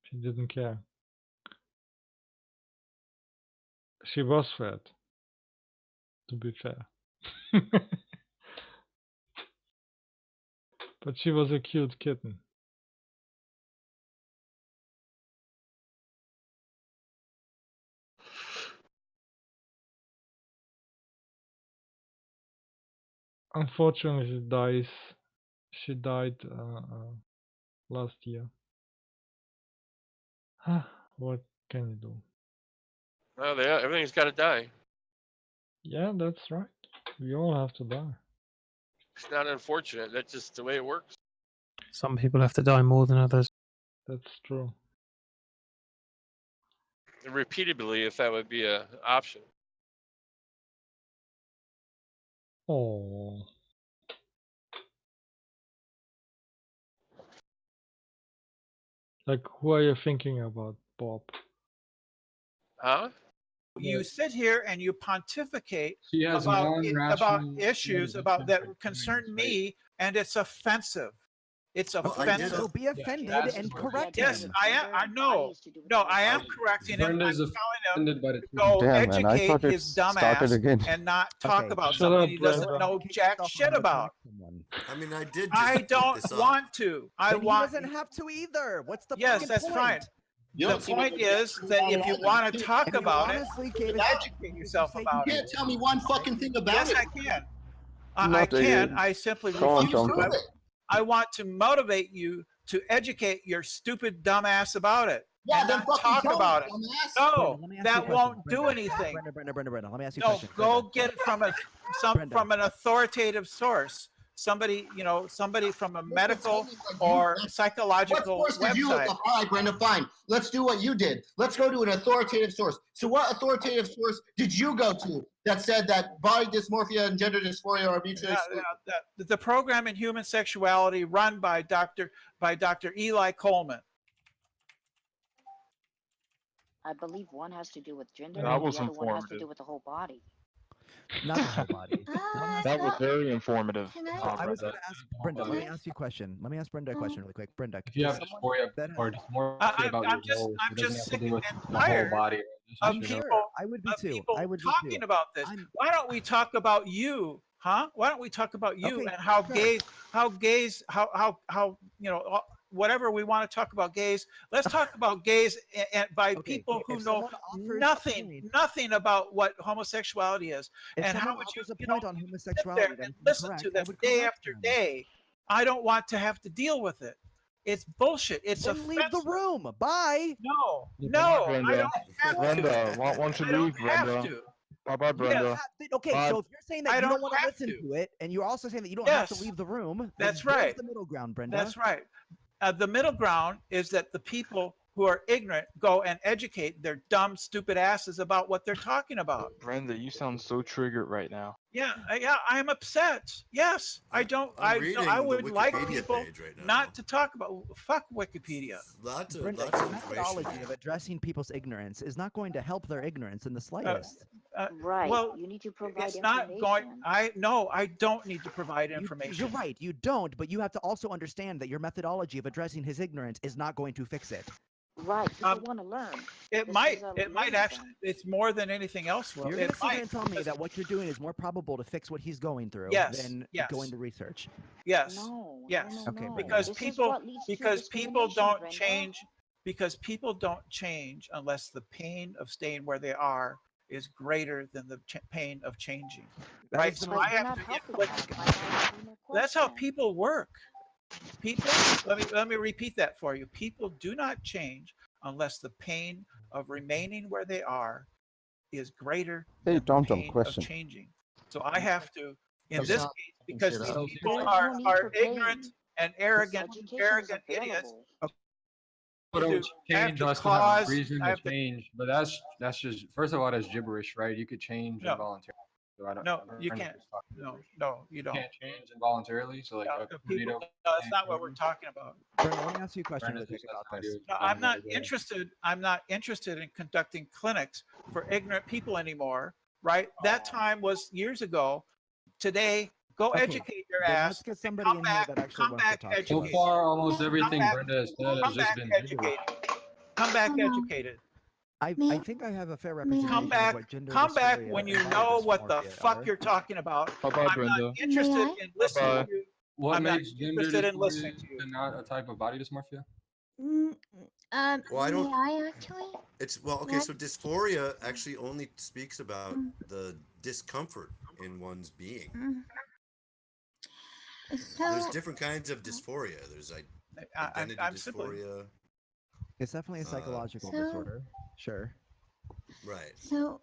She didn't care. She was fat, to be fair. But she was a cute kitten. Unfortunately, she died last year. What can you do? Well, everything's got to die. Yeah, that's right. We all have to die. It's not unfortunate. That's just the way it works. Some people have to die more than others. That's true. And repeatedly, if that would be an option. Oh. Like, who are you thinking about, Bob? Huh? You sit here and you pontificate She has about about non-rational issues about that concern me, and it's offensive. It's offensive. So be offended and correct Yes, him. I am. I know. No, I am correcting him. I'm Brenda's telling him offended by the to go Damn, man, I educate thought it his started dumbass again. and not talk Okay, about shut something up, he doesn't Brenda. know jack shit about. I mean, I did. Just I look don't this up. want to. I Then want. he doesn't have to either. What's the Yes, fucking that's point? fine. The point is that if you want to talk If you about it, honestly gave you it educate yourself say about you it. can't Tell me one fucking thing about Yes, it. I can. I Not can. again. I simply Come on, refuse Tom to. Tom. I want to motivate you to educate your stupid dumbass about it. Yeah, and then not fucking talk tell me, about it. dumbass. No, Brenda, let me ask you a that question. won't do Brenda, anything. Brenda, let me ask you a No, question. go Brenda. get it from from an authoritative source. Somebody, somebody from a medical or What psychological source did you look website. up? All right, Brenda, fine. Let's do what you did. Let's go to an authoritative source. So what authoritative source did you go to that said that body dysmorphia and gender dysphoria are mutually exclusive? The program in human sexuality run by Dr. Eli Coleman. I believe one has to do with gender, That and was the other one has to informative. do with the whole body. Not the whole body. That was very informative. So I was going to ask Brenda. Let me ask you a question. Let me ask Brenda a question really quick. Brenda, If you does have someone dysphoria that or has- dysmorphia about your nose, it doesn't have to do with the whole tired body. of Just, people, I would be of too. people I would be talking too. about this. Why don't we talk about you, huh? Why don't we talk about you Okay, and how sure. gays, whatever we want to talk about gays. Let's talk about gays and by people who if know someone offers a nothing about what homosexuality is. If And how someone would you, offers a you know, point on sit there homosexuality, and then listen correct. to I them would day correct after them. day? I don't want to have to deal with it. It's bullshit. It's Then leave the offensive. room. Bye. No, Bye-bye, I Brenda. don't have Brenda, to. why don't you I don't leave, have Brenda? to. Bye-bye, Brenda. Okay, Bye. so if you're saying that I you don't don't want to have listen to. to it, and you're also saying that you don't have to Yes. leave the room, That's then right. where's the middle ground, Brenda? That's right. The middle ground is that the people who are ignorant go and educate their dumb, stupid asses about what they're talking about. Brenda, you sound so triggered right now. Yeah, I'm upset. Yes, I don't. I would like people right now. not to talk about. Fuck Wikipedia. Lots of Brenda, lots your of information. methodology of addressing people's ignorance is not going to help their ignorance in the slightest. Right. Well, you need to provide it's information. not going. I don't need to provide information. You're right, you don't, but you have to also understand that your methodology of addressing his ignorance is not going to fix it. Right. People want to learn. It This might. is a It might learning actually. zone. It's more than anything else. Will You're it going to sit might? here and tell me that what you're doing is more probable to fix what he's going through Yes, than yes. going to research. Yes. No. Yes. Okay, No. Because This is people what leads to because people discrimination, don't Brenda. change because people don't change unless the pain of staying where they are is greater than the pain of changing. That Right? is the So most- I have to that's how people work. People, let me repeat that for you. People do not change unless the pain of remaining where they are is greater Hey, than the Tom, pain question. of changing. So I have to, in That's this not- case, because There's these no people need are for pain. ignorant and arrogant Education is idiots. available. But to- don't I have change to unless they have cause- a reason I to have to- change. But that's just first of all, that's gibberish, right? You could change No. involuntarily. So I don't, No, you Brenda's can't. just talking No, gibberish. no, you don't. Can't change involuntarily. So like No, a people, tornado. no, that's not what we're talking about. Brenda, let me ask you a question Brenda really quick just has about no idea this. what No, you're I'm talking not about. interested. I'm not interested in conducting clinics for ignorant people anymore. Right? That time was years ago. Today, go Okay, educate your then ass. let's get somebody in here that actually come wants to back talk to So us. far, almost everything back- Brenda has said has come just back been gibberish. educated. Come back educated. I think I have a fair Come representation back. of what gender Come back dysphoria when you and body know what the dysmorphia fuck are. you're talking about. Bye-bye, I'm Brenda. not interested in listening Bye-bye. to you. What I'm not makes gender interested in dysphoria listening to you. and not a type of body dysmorphia? Well, I don't. May I actually? It's well, okay. So dysphoria actually only speaks about the discomfort in one's being. There's different kinds of dysphoria. There's identity I'm simply- dysphoria. It's definitely a psychological disorder. Sure. Right. So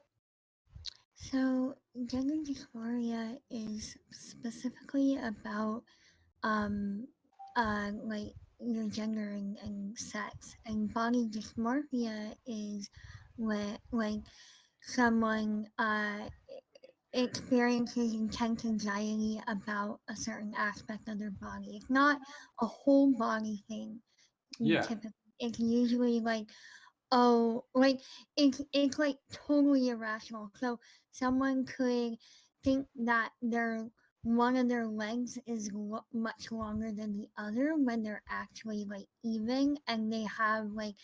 gender dysphoria is specifically about like your gender and sex, and body dysmorphia is when like someone experiences intense anxiety about a certain aspect of their body. It's not a whole body thing. Yeah. Typically, it's usually like, oh, like it's like totally irrational. So someone could think that one of their legs is much longer than the other when they're actually like even, and they have like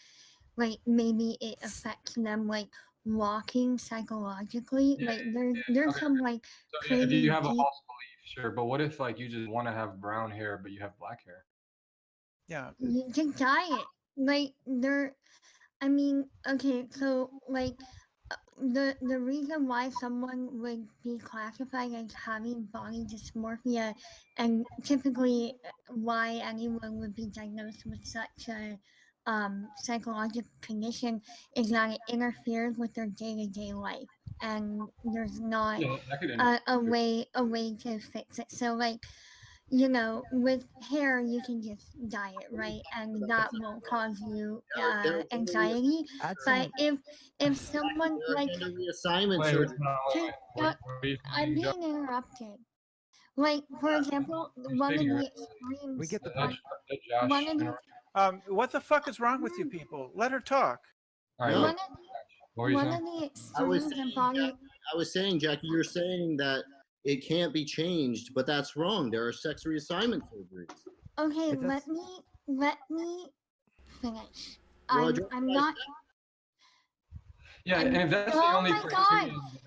maybe it affects them like walking psychologically. Like there's Okay. some like So crazy if you have a deep- false belief, sure. But what if like you just want to have brown hair but you have black hair? Yeah. you can diet like there. I mean, okay, so like the reason why someone would be classified as having body dysmorphia, and typically why anyone would be diagnosed with such a psychological condition, is that it interferes with their day-to-day life, and there's not Yeah, that could a way to fix it. So like, you know, with hair you can just dye it, right, and that won't cause you anxiety. But if someone like reassignment Wait, surgery. what are you I'm saying, Josh? being interrupted. Like, for example, one of the extremes. We get the Let Josh One of the, interrupt. What the fuck is wrong with you people? Let her talk. All right, one look, of what were you one saying? of the I was extremes in saying, body. Jackie, you're saying that it can't be changed, but that's wrong. There are sex reassignment surgeries. Okay, It let me finish. Well, I'm not. Yeah, and if that's the Oh only my God! criteria, I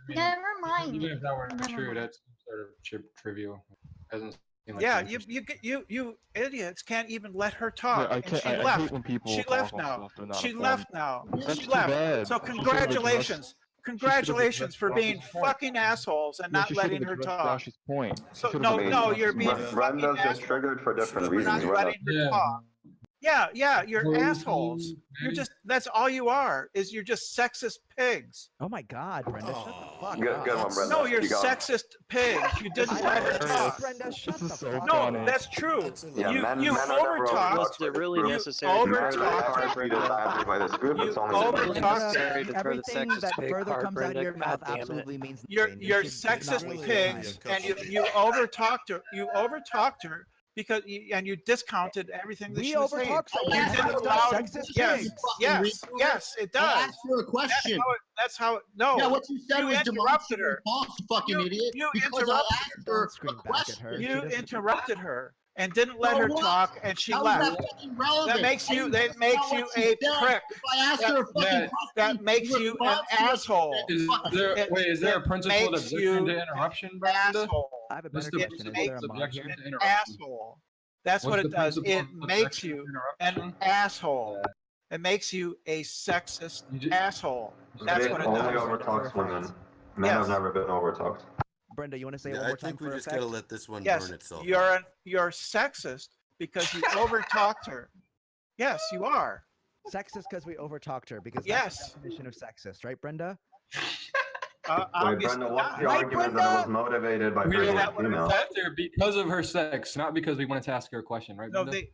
mean, Never mind. even if that were Never true, mind. that's sort of trivial. Doesn't seem like Yeah, so you idiots can't even let her talk, I and can't- she I left. hate when people She talk left on now. stuff they're not She informed. left now. That's She too left. bad. So She should've congratulations, addressed- congratulations for Josh's being point. fucking assholes and Yeah, not she letting should've her addressed talk. Josh's point. So She should've no, addressed no, Josh's you're being point. fucking Brenda's been assholes triggered for different for not reasons. We're letting her talk. Yeah, you're assholes. You're just, that's all you are, is you're just sexist pigs. Oh my God, Brenda, shut the fuck Good, up. good one, Brenda. No, you're Keep going. sexist pigs. You didn't let her talk. Brenda, shut the fuck No, up. that's true. Yeah, you men you are never overtalked. overtalked by this really group. necessary You to throw the overtalked. card, Treated Brenda? badly by this group. You It's only overtalked. Necessary to throw the Everything sexist that pig further card, comes out of Brenda. your God mouth damn it. absolutely means You're nothing. You should not sexist waste your pigs, time. and you overtalked her. You overtalked her because you discounted everything that We she was saying. overtalk someone. You That's didn't what allow does it. sexist Yes, pigs. yes, it does. I asked her a question. That's how. No. Yeah, what you said was interrupted demonstrably her. false, you fucking idiot. You because interrupted I asked her a question. You interrupted her and didn't let her what? talk, and she How is left. that fucking relevant? That makes you. I That didn't makes know you what she a said. prick. If I asked her a fucking question, That makes in you an response to what she asshole. said, Is fucking there, idiot. wait, is there a It principled makes objection you to interruption, an Brenda? asshole. I have a What's better the question. Is principled there a mod objection here? to interruption? Asshole. That's What's what the it does. principle It of makes objection you to an interruption? asshole. It makes you a sexist asshole. That's It what it only does. overtalks women. Men have never been overtalked. Brenda, you want to say it Yeah, one I more time think for we just effect? gotta let this one Yes, burn itself. you're sexist because you overtalked her. Yes, you are. Sexist because we overtalked her, because Yes. that's the definition of sexist, right, Brenda? Wait, Brenda, what's the Right, argument that it was motivated by We pregnant females? left her because of her sex, not because we wanted to ask her a question, right, No, Brenda?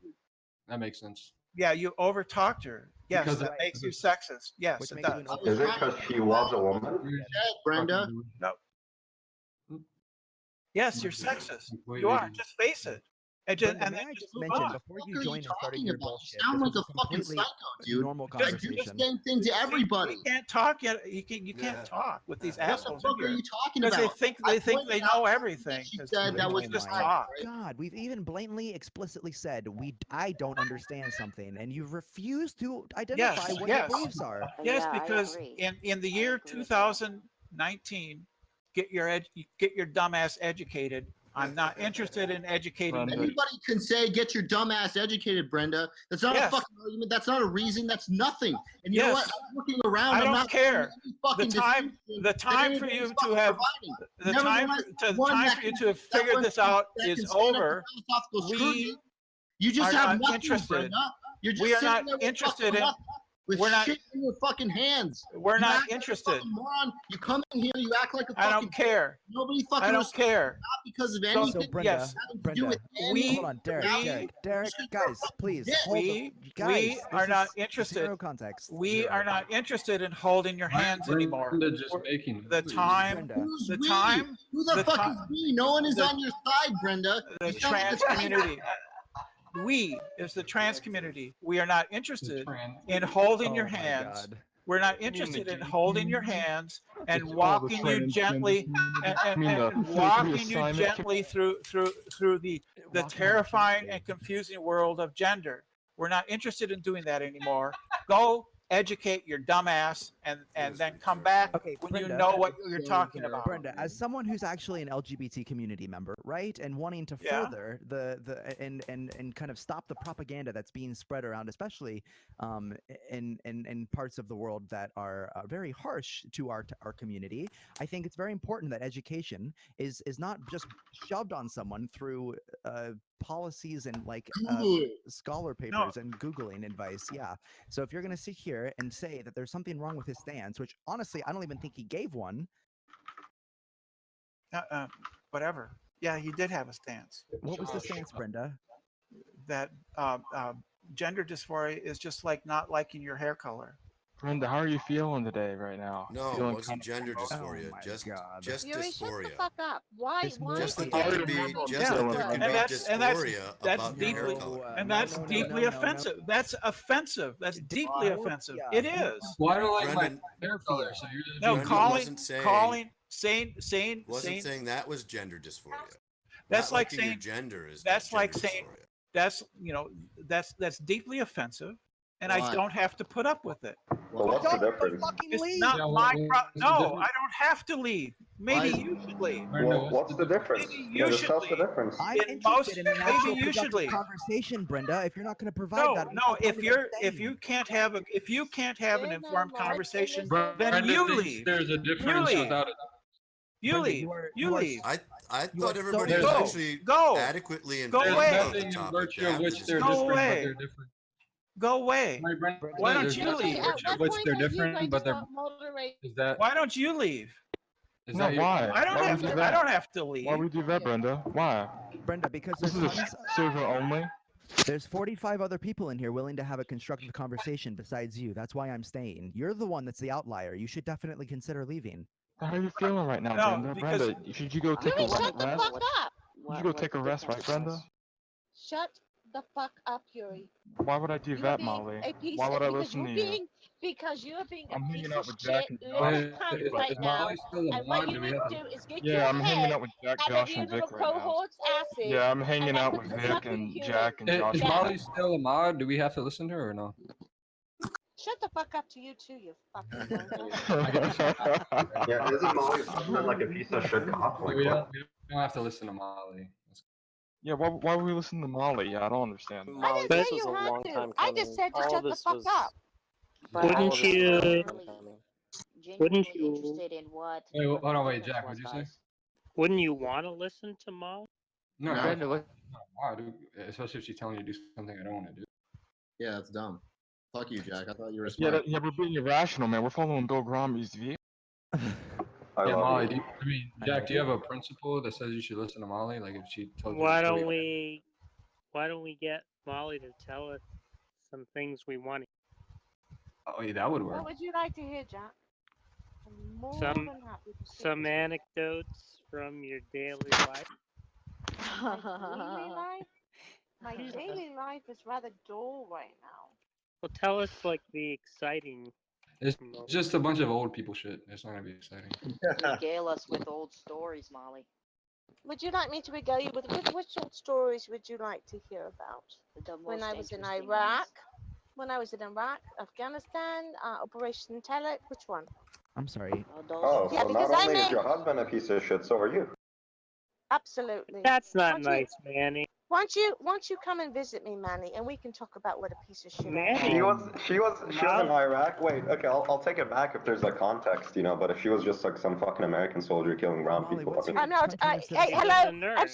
That makes sense. Yeah, you overtalked her. Yes, Because that of- makes you sexist. Yes, it does. Is it because she was a woman? Brenda. No. Yes, you're sexist. You are. Just face it. And just, Brenda, and may then I just just move mention on. before you joined and started your bullshit? You sound this like was a fucking completely psycho, dude. normal You're conversation. just saying things to everybody. You can't talk yet. You can't talk with these What the assholes. fuck are you talking Because about? they think they know everything. She said that was just my talk. God, we've even blatantly, explicitly said I don't understand something, and you've refused to identify Yes, what yes. your beliefs are. Yes, because in the year 2019, get your dumbass educated. I'm not interested in educating you. Anybody can say, get your dumb ass educated, Brenda. That's not a Yes. fucking argument. That's not a reason. That's nothing. And you know Yes. what? I'm looking around. I I'm don't not care. seeing any fucking distinction The that time for anybody's you to fucking have providing. the time Nevertheless, for one that you can- to have that figured one this can- out that is can stand up to over. philosophical We scrutiny. You just are have not nothing, interested. Brenda. You're just We are sitting not there with interested fucking in. nothing, with We're not. shit in your fucking hands. We're You not act like a interested. fucking moron. You come in here, you act like a I fucking. don't care. Nobody fucking. I don't respects you, care. Not because of So- anything. So Brenda, yes. having to do with any- hold on, Derek, guys, please, Yeah. hold We guys, are this not is interested. Zero context. We are not interested in holding your hands anymore. Brenda just making The time. Brenda. Who's The we? time. Who the fuck is we? No one is the- on your side, Brenda. The You sound like trans a psycho. community. We is the trans community. We are not interested in holding your Oh my hands. God. We're not interested in holding your hands and It's all the walking you transgender gently community. I and mean, the walking you assignment. gently through the terrifying and confusing world of gender. We're not interested in doing that anymore. Go educate your dumb ass and then come back when Brenda, you know what you're talking about. Brenda, as someone who's actually an LGBT community member, right, and wanting to Yeah. further and kind of stop the propaganda that's being spread around, especially in parts of the world that are very harsh to our community, I think it's very important that education is not just shoved on someone through policies and scholar papers and Googling advice. Yeah. So if you're going to sit here and say that there's something wrong with his stance, which honestly, I don't even think he gave one. Whatever. Yeah, he did have a stance. What was the stance, Brenda? That gender dysphoria is just like not liking your hair color. Brenda, how are you feeling today, right now? No, Feeling it wasn't gender dysphoria. Just Yuri, shut the dysphoria. fuck up. Why? Just that why there could be dysphoria about your hair color. And that's deeply offensive. That's offensive. That's deeply offensive. It is. Why do I like Brendan- my hair color? So you're No, Brendan saying wasn't saying that was gender dysphoria. That's Not like liking your saying gender is that's like gender saying dysphoria. that's deeply offensive, and Why? I don't have to put up with it. Well, what's the difference? It's not my problem. No, I don't have to leave. Maybe you should leave. Well, what's the difference? Maybe Yeah, you just should tell us the leave. difference. I'm In most- interested in an maybe actual you should productive leave. conversation, Brenda. If you're not going to provide that, No. If you can't have an informed conversation, then Brenda you thinks leave. there's a difference leave. without it. You Brenda, leave. you are leave. I You are thought everybody so- was Go. actually Go. adequately Go informed away. about the Nothing in topic. virtue to of have which this they're Go different, but away. they're different. Go away. Why don't you leave? Which they're different, but they're. Is that? Why don't you leave? Is No, that your? why? I don't Why have would you do to. I that? don't have to leave. Why would you do that, Brenda? Why? Brenda, because This there's is a tons. server only. There's 45 other people in here willing to have a constructive conversation besides you. That's why I'm staying. You're the one that's the outlier. You should definitely consider leaving. How are you feeling right now, No, Brenda? because Brenda, should you go take a rest? Should you go take a rest, right, Brenda? Shut the fuck up, Yuri. Why would I do You're that, being Molly? a piece Why of, would I because listen you're to you? being because you're being a I'm piece hanging of out with Jack shit. and Leave Josh. the camp right now. And what you need to do is get your Yeah, I'm hanging head out with Jack, out of Josh, your and little Vic right now. cohort's asses. Yeah, I'm and hanging then out put with some Vic fucking and human Jack and Josh. Is down. Molly still a mod? Do we have to listen to her or no? Shut the fuck up to you too, you fucking monkey. Yeah, isn't Molly Solomon like a piece of shit cop? Like We what? don't have to listen to Molly. Yeah, why would we listen to Molly? Yeah, I don't understand. I didn't say you had to. I just said to shut the fuck up. Wouldn't you? Wouldn't Genuinely you? interested in what? Wait, what hold the on, wait, difference Jack. was, What'd you say? guys. Wouldn't you want to listen to Molly? No, No. Brenda, what? Why, dude? Especially if she's telling you to do something I don't want to do. Yeah, that's dumb. Fuck you, Jack. I thought you were Yeah, smart. yeah, we're being irrational, man. We're following Bill Gromby's view. I Yeah, love Molly. you. I mean, Jack, do you have a principle that says you should listen to Molly? Like if she told you. Why don't we get Molly to tell us some things we want? Oh, yeah, that would work. What would you like to hear, Jack? I'm more Some than happy to sit some with you. anecdotes from your daily life. My daily life? My daily life is rather dull right now. Well, tell us like the exciting. It's just a bunch of old people shit. It's not gonna be exciting. Regale us with old stories, Molly. Would you like me to regale you with which old stories would you like to hear about? The When most I was in interesting Iraq, ones. when I was in Iraq, Afghanistan, Operation Telek, which one? I'm sorry. Oh, Yeah, so because not I only is may your husband a piece of shit, so are you. absolutely. That's not Won't nice, Manny. won't you come and visit me, Manny, and we can talk about what a piece of shit I Manny. am. She was in Iraq. Wait, okay, I'll take it back if there's a context, you know. But if she was just like some fucking American soldier killing brown people, I mean, I'm not. Hey, hello. I'm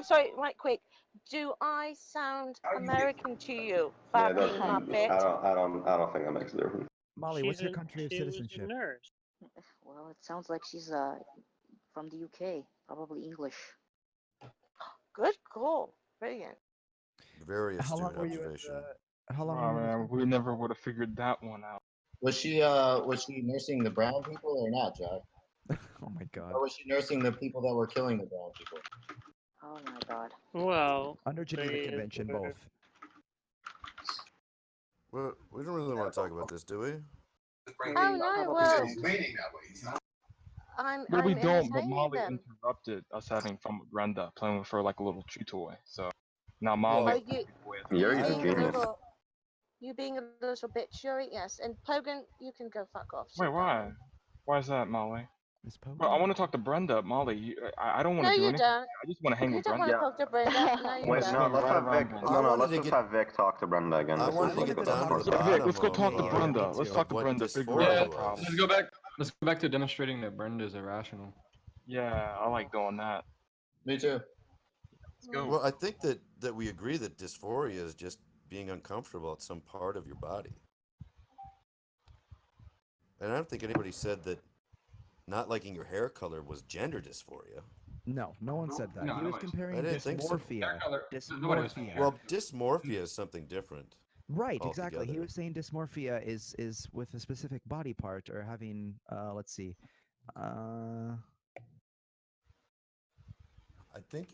sorry. Right, quick. Do I sound American to you, yeah, fucking muppet? I don't think that makes a difference. Molly, what's your country of She was a citizenship? nurse. Well, it sounds like she's from the UK, probably English. Good call. Brilliant. Very How long astute were you at observation. How long Oh, were you man, we never would have figured that one out. Was she nursing the brown people or not, Jack? Oh my god. Or was she nursing the people that were killing the brown people? Oh my god. Well, under Geneva they Convention, were- both. Well, we don't really want to talk about this, do we? Oh no, well, Well, we I'm don't, but entertaining Molly them. interrupted us having fun with Brenda, playing with her like a little chew toy. So now Molly. Are you Yuri's a being a genius. little, you being a little bit Shuri? Yes. And Pogan, you can go fuck off. Wait, why? Why is that, Molly? Well, I want to talk to Brenda, Molly. I don't want No, to do you anything. don't. I just want to hang You with don't Brenda. want to talk to Brenda. No, you Wait, don't. no, let's right have Vic. around Brenda. No, let's just have Vic talk to Brenda again. I This wanted is to like get the down best to part the of Yeah, Vic, let's go bottom talk to of, Brenda. Let's talk to what Brenda. Figure dysphoria out the was. problem. Let's go back. Let's go back to demonstrating that Brenda is irrational. Yeah, I like doing that. Me too. Let's go. Well, I think that we agree that dysphoria is just being uncomfortable at some part of your body. And I don't think anybody said that not liking your hair color was gender dysphoria. No, no one said that. No, he was nobody's- comparing I didn't think so. dysmorphia. Nobody was saying Dysmorphia. Well, dysmorphia is something different. Right, exactly. He altogether. was saying dysmorphia is with a specific body part or having let's see. I think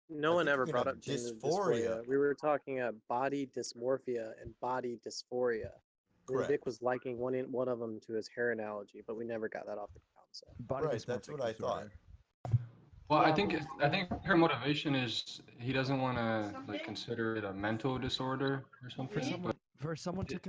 No I one think ever you can brought have up gender dysphoria. dysphoria. We were talking about body dysmorphia and body dysphoria. And Correct. Vic was liking one of them to his hair analogy, but we never got that off the ground. So Body Right, that's what I thought. Well, I think her motivation is he doesn't want to like consider it a mental disorder or something. But For someone to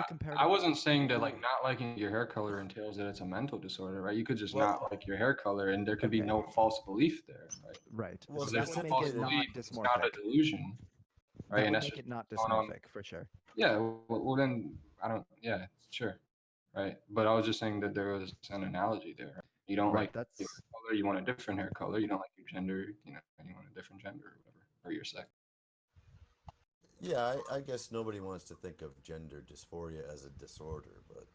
compare. I wasn't saying that like not liking your hair color entails that it's a mental disorder, right? You could just not like your hair color, and there could be no false belief there, right? Right. Well, So Because that if would it's make false it not belief, it's not a dysmorphic. delusion, right? That And would that's make just it not going on. dysmorphic for sure. Yeah, well then I don't. Yeah, sure, right. But I was just saying that there was an analogy there. You don't Right, like your hair color, you want a different hair color. You don't like your gender, you want a different gender or whatever, or your sex. Yeah, I guess nobody wants to think of gender dysphoria as a disorder, but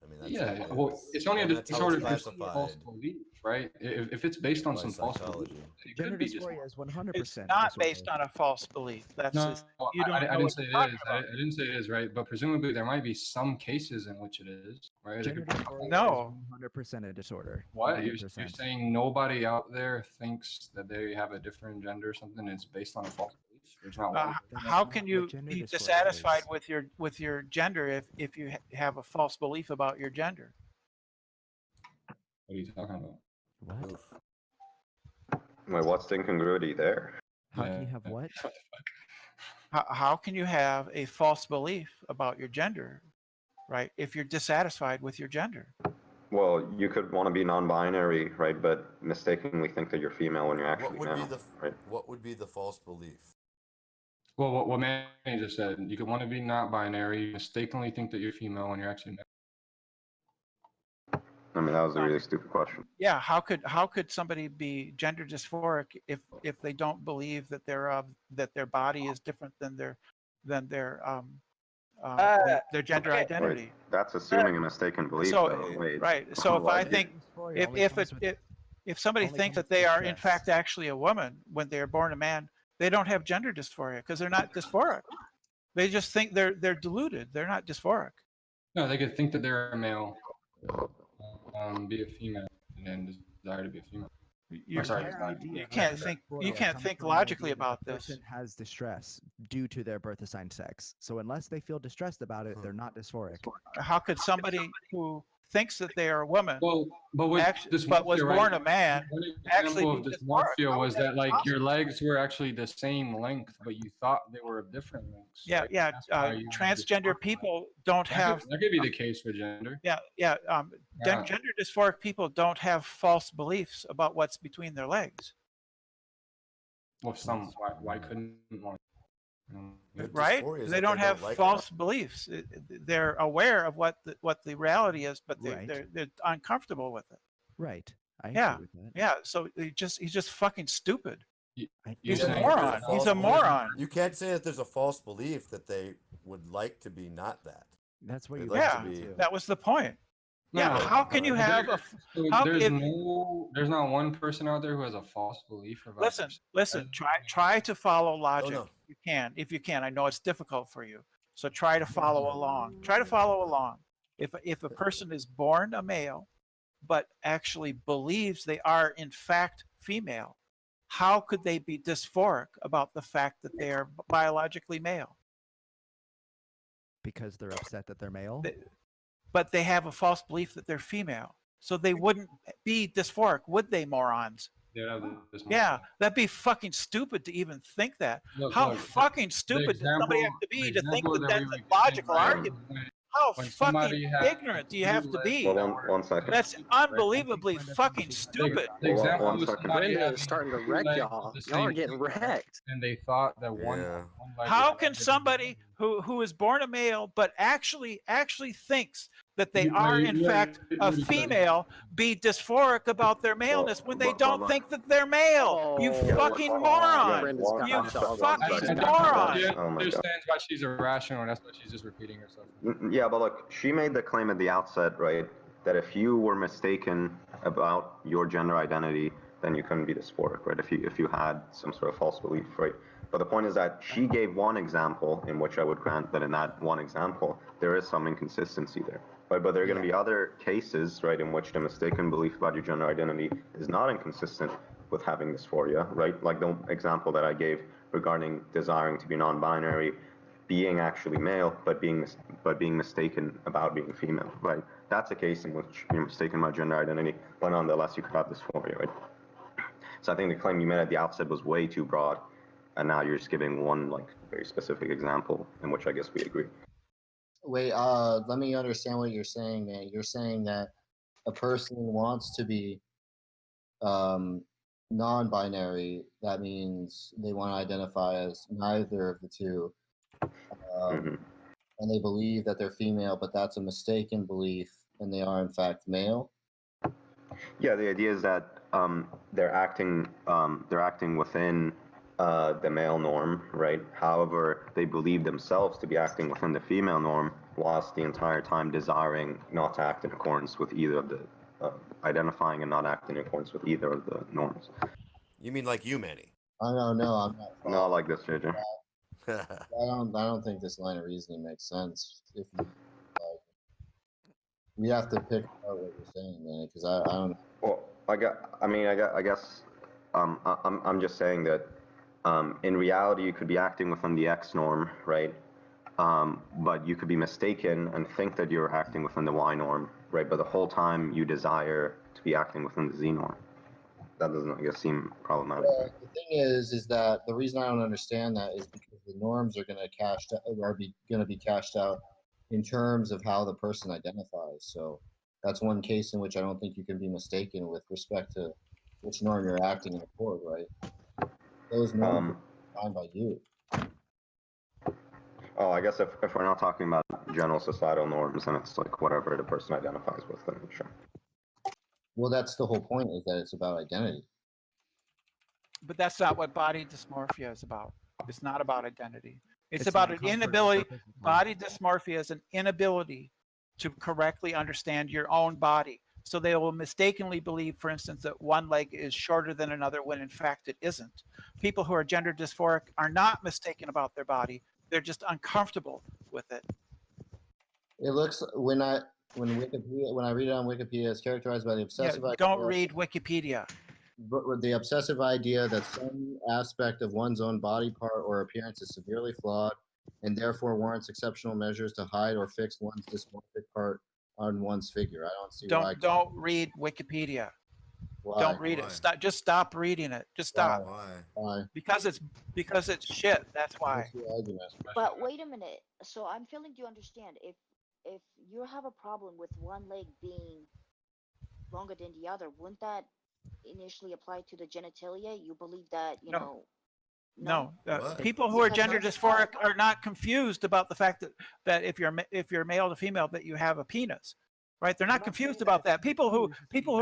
I mean that's Yeah, what it well, is. it's only And a that's how it's disorder based on a false classified belief, right? If it's based on by some false belief, psychology. it Gender could be dysphoria is 100% It's not disorder. based on a false belief. That's No, just, you don't I know didn't what say you're it talking is. about. I didn't say it is, right? But presumably there might be some cases in which it is, right? There Gender could be dysphoria No. is 100% a disorder. what? You're 100%. saying nobody out there thinks that they have a different gender or something, and it's based on a false belief? There's not one. Then How that's can not you what gender be dysphoria dissatisfied is. with your gender if you have a false belief about your gender? What are you talking about? What? Wait, what's the incongruity there? How can you have what? How can you have a false belief about your gender, right? If you're dissatisfied with your gender. Well, you could want to be non-binary, right? But mistakenly think that you're female when you're actually What would be male, the right? what would be the false belief? Well, what Manny just said, you could want to be not binary, mistakenly think that you're female when you're actually male. I mean, that was a really stupid question. Yeah, how could somebody be gender dysphoric if they don't believe that their body is different than their gender identity? Wait, that's assuming a mistaken belief, So though. Wait, right. So if I what? think if somebody thinks that they are in fact actually a woman when they are born a man, they don't have gender dysphoria because they're not dysphoric. They just think they're deluded. They're not dysphoric. No, they could think that they're a male, be a female, and then desire to be a female. You You can't think logically about the this. person has distress due to their birth assigned sex. So unless they feel distressed about it, they're not dysphoric. How could somebody who thinks that they are a woman, but with but was dysmorphia, born right, a man, one actually example be of dysphoric? dysmorphia How was is that that like possible? your legs were actually the same length, but you thought they were of different lengths. Yeah, right? yeah. That's why you were Transgender dysmorphic. people don't have. That could be the case for gender. Yeah. Yeah. Gender dysphoric people don't have false beliefs about what's between their legs. Well, some why couldn't one? Right? They don't have false beliefs. They're aware of what the reality is, but they're uncomfortable with it. Right. I Yeah. agree with that. Yeah. So he's just fucking stupid. He's a saying that there's moron. false He's a belief- moron. You can't say that there's a false belief that they would like to be not that. That's what They'd you like Yeah, to be. that was the point. Yeah. No, How can you have a? So How there's if, there's not one person out there who has a false belief about. listen. Try to follow logic. no. You can, if you can. I know it's difficult for you. So try to follow along. Try to follow along. If a person is born a male, but actually believes they are in fact female, how could they be dysphoric about the fact that they are biologically male? Because they're upset that they're male. But they have a false belief that they're female. So they wouldn't be dysphoric, would they, morons? Yeah, that'd be fucking stupid to even think that. How fucking stupid does somebody have to be to think that that's a logical argument? How fucking ignorant do you have to be? Well, one second. That's unbelievably fucking stupid. The example One was second. somebody Brenda having is starting to two wreck legs y'all. with the Y'all are same getting feet, wrecked. and they thought that one leg How was can somebody who is born a male but actually thinks that they are in fact a female be dysphoric about their maleness when they don't think that they're male? You fucking moron! Brenda's got You dog fucking on. moron! She Oh my God. understands why she's irrational, and that's why she's just repeating herself. Yeah, but look, she made the claim at the outset, right, that if you were mistaken about your gender identity, then you couldn't be dysphoric, right? If you had some sort of false belief, right? But the point is that she gave one example in which I would grant that in that one example there is some inconsistency there, right? But there are going to be other cases, right, in which the mistaken belief about your gender identity is not inconsistent with having dysphoria, right? Like the example that I gave regarding desiring to be non-binary, being actually male, but being mistaken about being female, right? That's a case in which you're mistaken about gender identity, but nonetheless you could have dysphoria, right? So I think the claim you made at the outset was way too broad, and now you're just giving one like very specific example in which I guess we agree. Wait, let me understand what you're saying, man. You're saying that a person wants to be non-binary. That means they want to identify as neither of the two. And they believe that they're female, but that's a mistaken belief, and they are in fact male. Yeah, the idea is that they're acting within the male norm, right? However, they believe themselves to be acting within the female norm, whilst the entire time desiring not to act in accordance with either of the, identifying and not acting in accordance with either of the norms. You mean like you, Manny? I don't know. I'm not. Not like this, JJ. I don't think this line of reasoning makes sense. If you, like, we have to pick apart what you're saying, man, because I don't. Well, I guess, I'm just saying that, in reality, you could be acting within the X norm, right? But you could be mistaken and think that you're acting within the Y norm, right? But the whole time you desire to be acting within the Z norm. That doesn't, I guess, seem problematic. Well, the thing is that the reason I don't understand that is because the norms are going to going to be cashed out in terms of how the person identifies. So that's one case in which I don't think you can be mistaken with respect to which norm you're acting in accord, right? Those norms are defined by you. Oh, I guess if we're not talking about general societal norms, then it's like whatever the person identifies with, then sure. Well, that's the whole point, is that it's about identity. But that's not what body dysmorphia is about. It's not about identity. It's It's about not an comfort inability. or physical. Body dysmorphia is an inability to correctly understand your own body. So they will mistakenly believe, for instance, that one leg is shorter than another when in fact it isn't. People who are gender dysphoric are not mistaken about their body. They're just uncomfortable with it. It looks when I read it on Wikipedia, it's characterized by the obsessive idea. Don't read Wikipedia. But with the obsessive idea that some aspect of one's own body part or appearance is severely flawed and therefore warrants exceptional measures to hide or fix one's dysmorphic part on one's figure. I don't see why. Don't read Wikipedia. Why? Don't read it. Just stop reading it. Just stop. Why? Because it's shit. That's why. What's your argument? But wait a minute. So I'm failing to understand. If you have a problem with one leg being longer than the other, wouldn't that initially apply to the genitalia? You believe that, you know? No, people who are gender dysphoric are not confused about the fact that if you're male to female that you have a penis, right? They're not confused about that. People who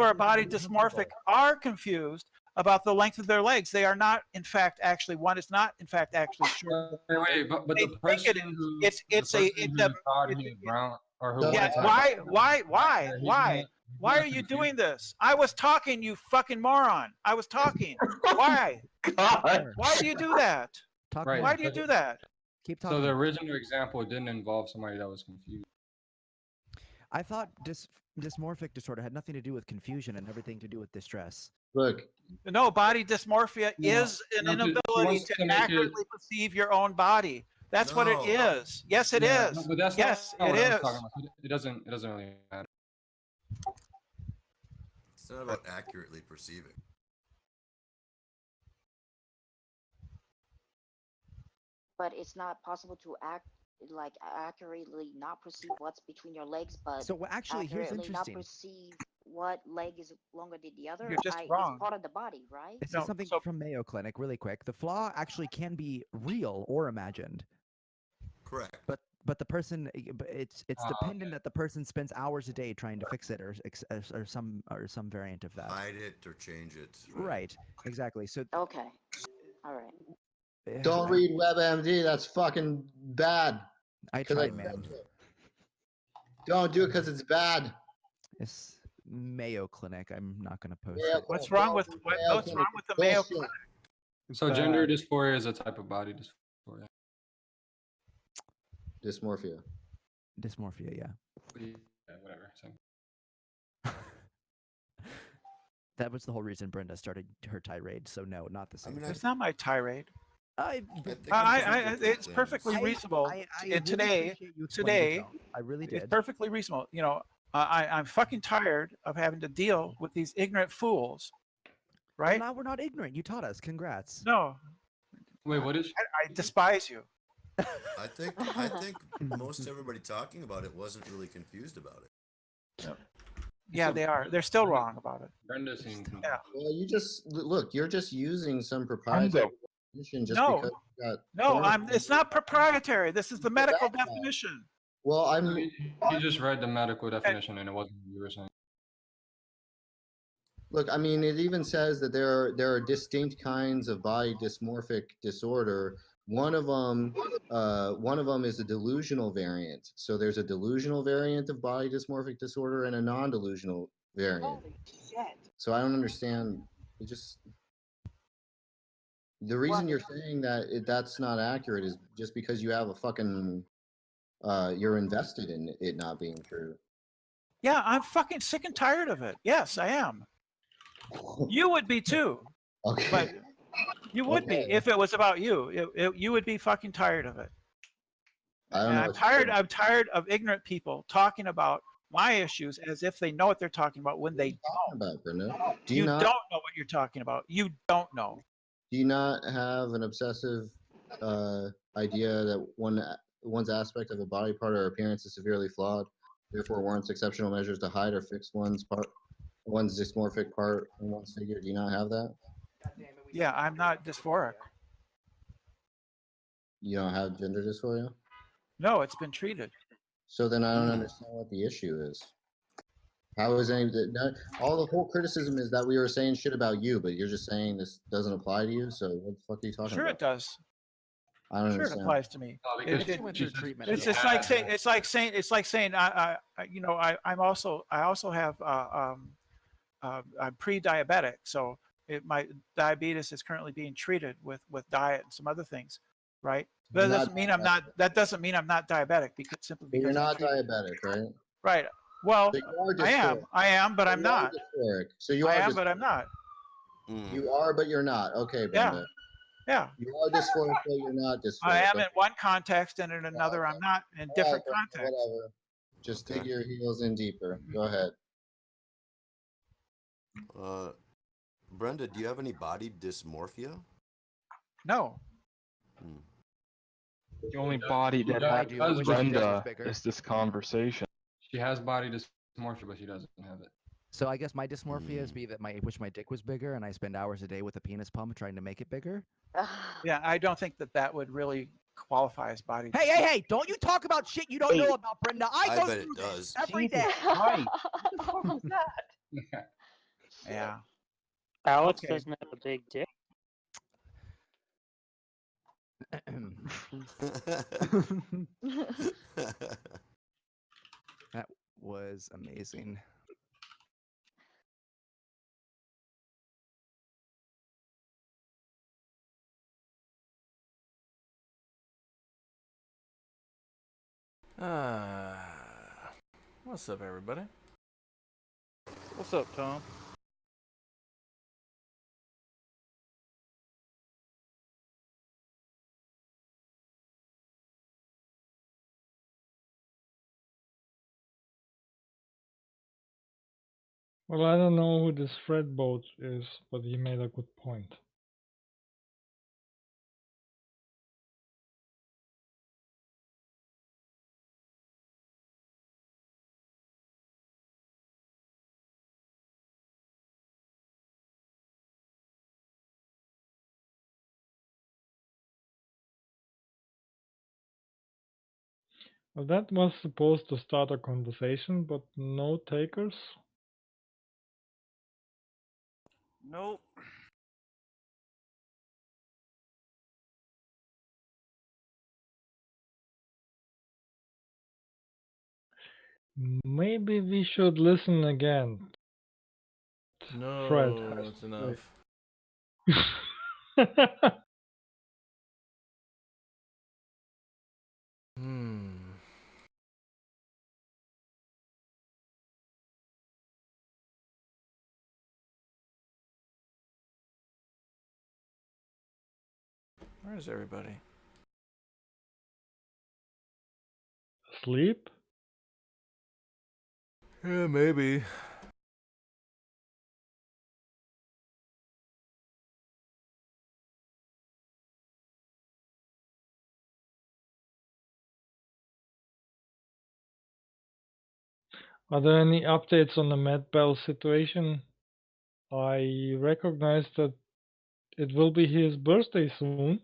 are body dysmorphic are confused about the length of their legs. They are not, in fact, actually. One is not, in fact, actually short. Wait, but the person who thought he was brown or who Yeah. Why are you doing this? I was talking, you fucking moron. I was talking. Why? God. Why do you do that? Right. Why do you do that? Keep talking. So the original example didn't involve somebody that was confused. I thought dysmorphic disorder had nothing to do with confusion and everything to do with distress. Look. No, body dysmorphia is an inability to accurately perceive your own body. That's what it is. Yes, it is. No, but that's yes, not it what I was is. talking about. It doesn't really matter. It's not about accurately perceiving. But it's not possible to accurately not perceive what's between your legs, but So actually, here's accurately not interesting. perceive what leg is longer than the other. You're just wrong. It's part of the body, right? This is something from Mayo Clinic, really quick. The flaw actually can be real or imagined. Correct. But the person, it's dependent that the person spends hours a day trying to fix it or some variant of that. Hide it or change it. Right. Exactly. So. Okay. All right. Don't read WebMD. That's fucking bad. I tried, man. Don't do it because it's bad. It's Mayo Clinic. I'm not going to post Yeah, it. What's wrong with the Mayo Clinic? So gender dysphoria is a type of body dysphoria. Dysmorphia. Dysmorphia, yeah. Yeah, whatever. So. That was the whole reason Brenda started her tirade. So no, not the same. It's not my tirade. It's perfectly reasonable. And today, I really did. It's perfectly reasonable. You know, I'm fucking tired of having to deal with these ignorant fools. Right? Well, now we're not ignorant. You taught us. Congrats. No. Wait, what is? I despise you. I think most everybody talking about it wasn't really confused about it. Yeah, they are. They're still wrong about it. Brenda seemed. Yeah. Well, you're just using some proprietary definition just because you got. No, it's not proprietary. This is the medical definition. Well, He just read the medical definition and it wasn't what you were saying. Look, I mean, it even says that there are distinct kinds of body dysmorphic disorder. One of them is a delusional variant. So there's a delusional variant of body dysmorphic disorder and a non-delusional variant. Holy shit. So I don't understand. It just the reason you're saying that that's not accurate is just because you have a fucking you're invested in it not being true. Yeah, I'm fucking sick and tired of it. Yes, I am. You would be too. Okay. But you would be if it was about you. You would be fucking tired of it. I don't And know. I'm tired of ignorant people talking about my issues as if they know what they're talking about when they don't. About, Brenda? You don't know what you're talking about. You don't know. Do you not have an obsessive idea that one's aspect of a body part or appearance is severely flawed, therefore warrants exceptional measures to hide or fix one's dysmorphic part in one's figure? Do you not have that? Yeah, I'm not dysphoric. You don't have gender dysphoria? No, it's been treated. So then I don't understand what the issue is. How is all the whole criticism is that we were saying shit about you, but you're just saying this doesn't apply to you. So what the fuck are you talking Sure, about? it does. I don't Sure, it understand. applies to me. It's like saying I'm also have I'm pre-diabetic, so my diabetes is currently being treated with diet and some other things, right? But that doesn't mean I'm not. That doesn't mean I'm not diabetic simply because you're not diabetic, right? Right. Well, So you are I am, but I'm not. Dysphoric. So you are. I am, but I'm not. You are, but you're not. Okay, Brenda. Yeah. You are dysphoric, but you're not dysphoric. I am in one context, and in another, I'm not in different contexts. Whatever. Just dig your heels in deeper. Go ahead. Brenda, do you have any body dysmorphia? No. The only body that has Brenda is this conversation. She has body dysmorphia, but she doesn't have it. So I guess my dysmorphia is that I wish my dick was bigger, and I spend hours a day with a penis pump trying to make it bigger. Yeah, I don't think that would really qualify as body. Hey! Don't you talk about shit you don't know about, Brenda. I go bet through it does. this every day. What was that? Yeah. Alex doesn't have a big dick. That was amazing. What's up, everybody? What's up, Tom? Well, I don't know who this Fred Boat is, but he made a good point. Well, that was supposed to start a conversation, but no takers. Nope. Maybe we should listen again. No, Fred. it's enough. Where's everybody? Sleep? Yeah, maybe. Are there any updates on the Matt Bell situation? I recognize that it will be his birthday soon.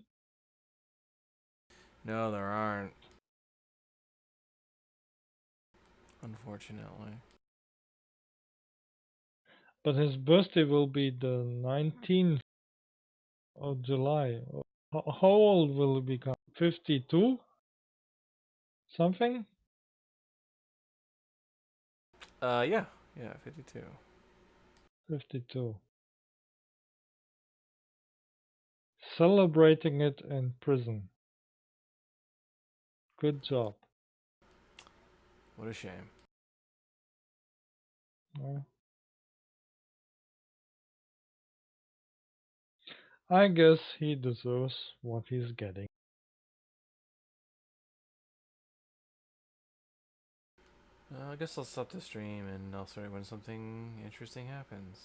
No, there aren't. Unfortunately. But his birthday will be the 19th of July. How old will he become? 52? Something? Yeah, 52. 52. Celebrating it in prison. Good job. What a shame. Well, I guess he deserves what he's getting. I guess I'll stop the stream and I'll start when something interesting happens.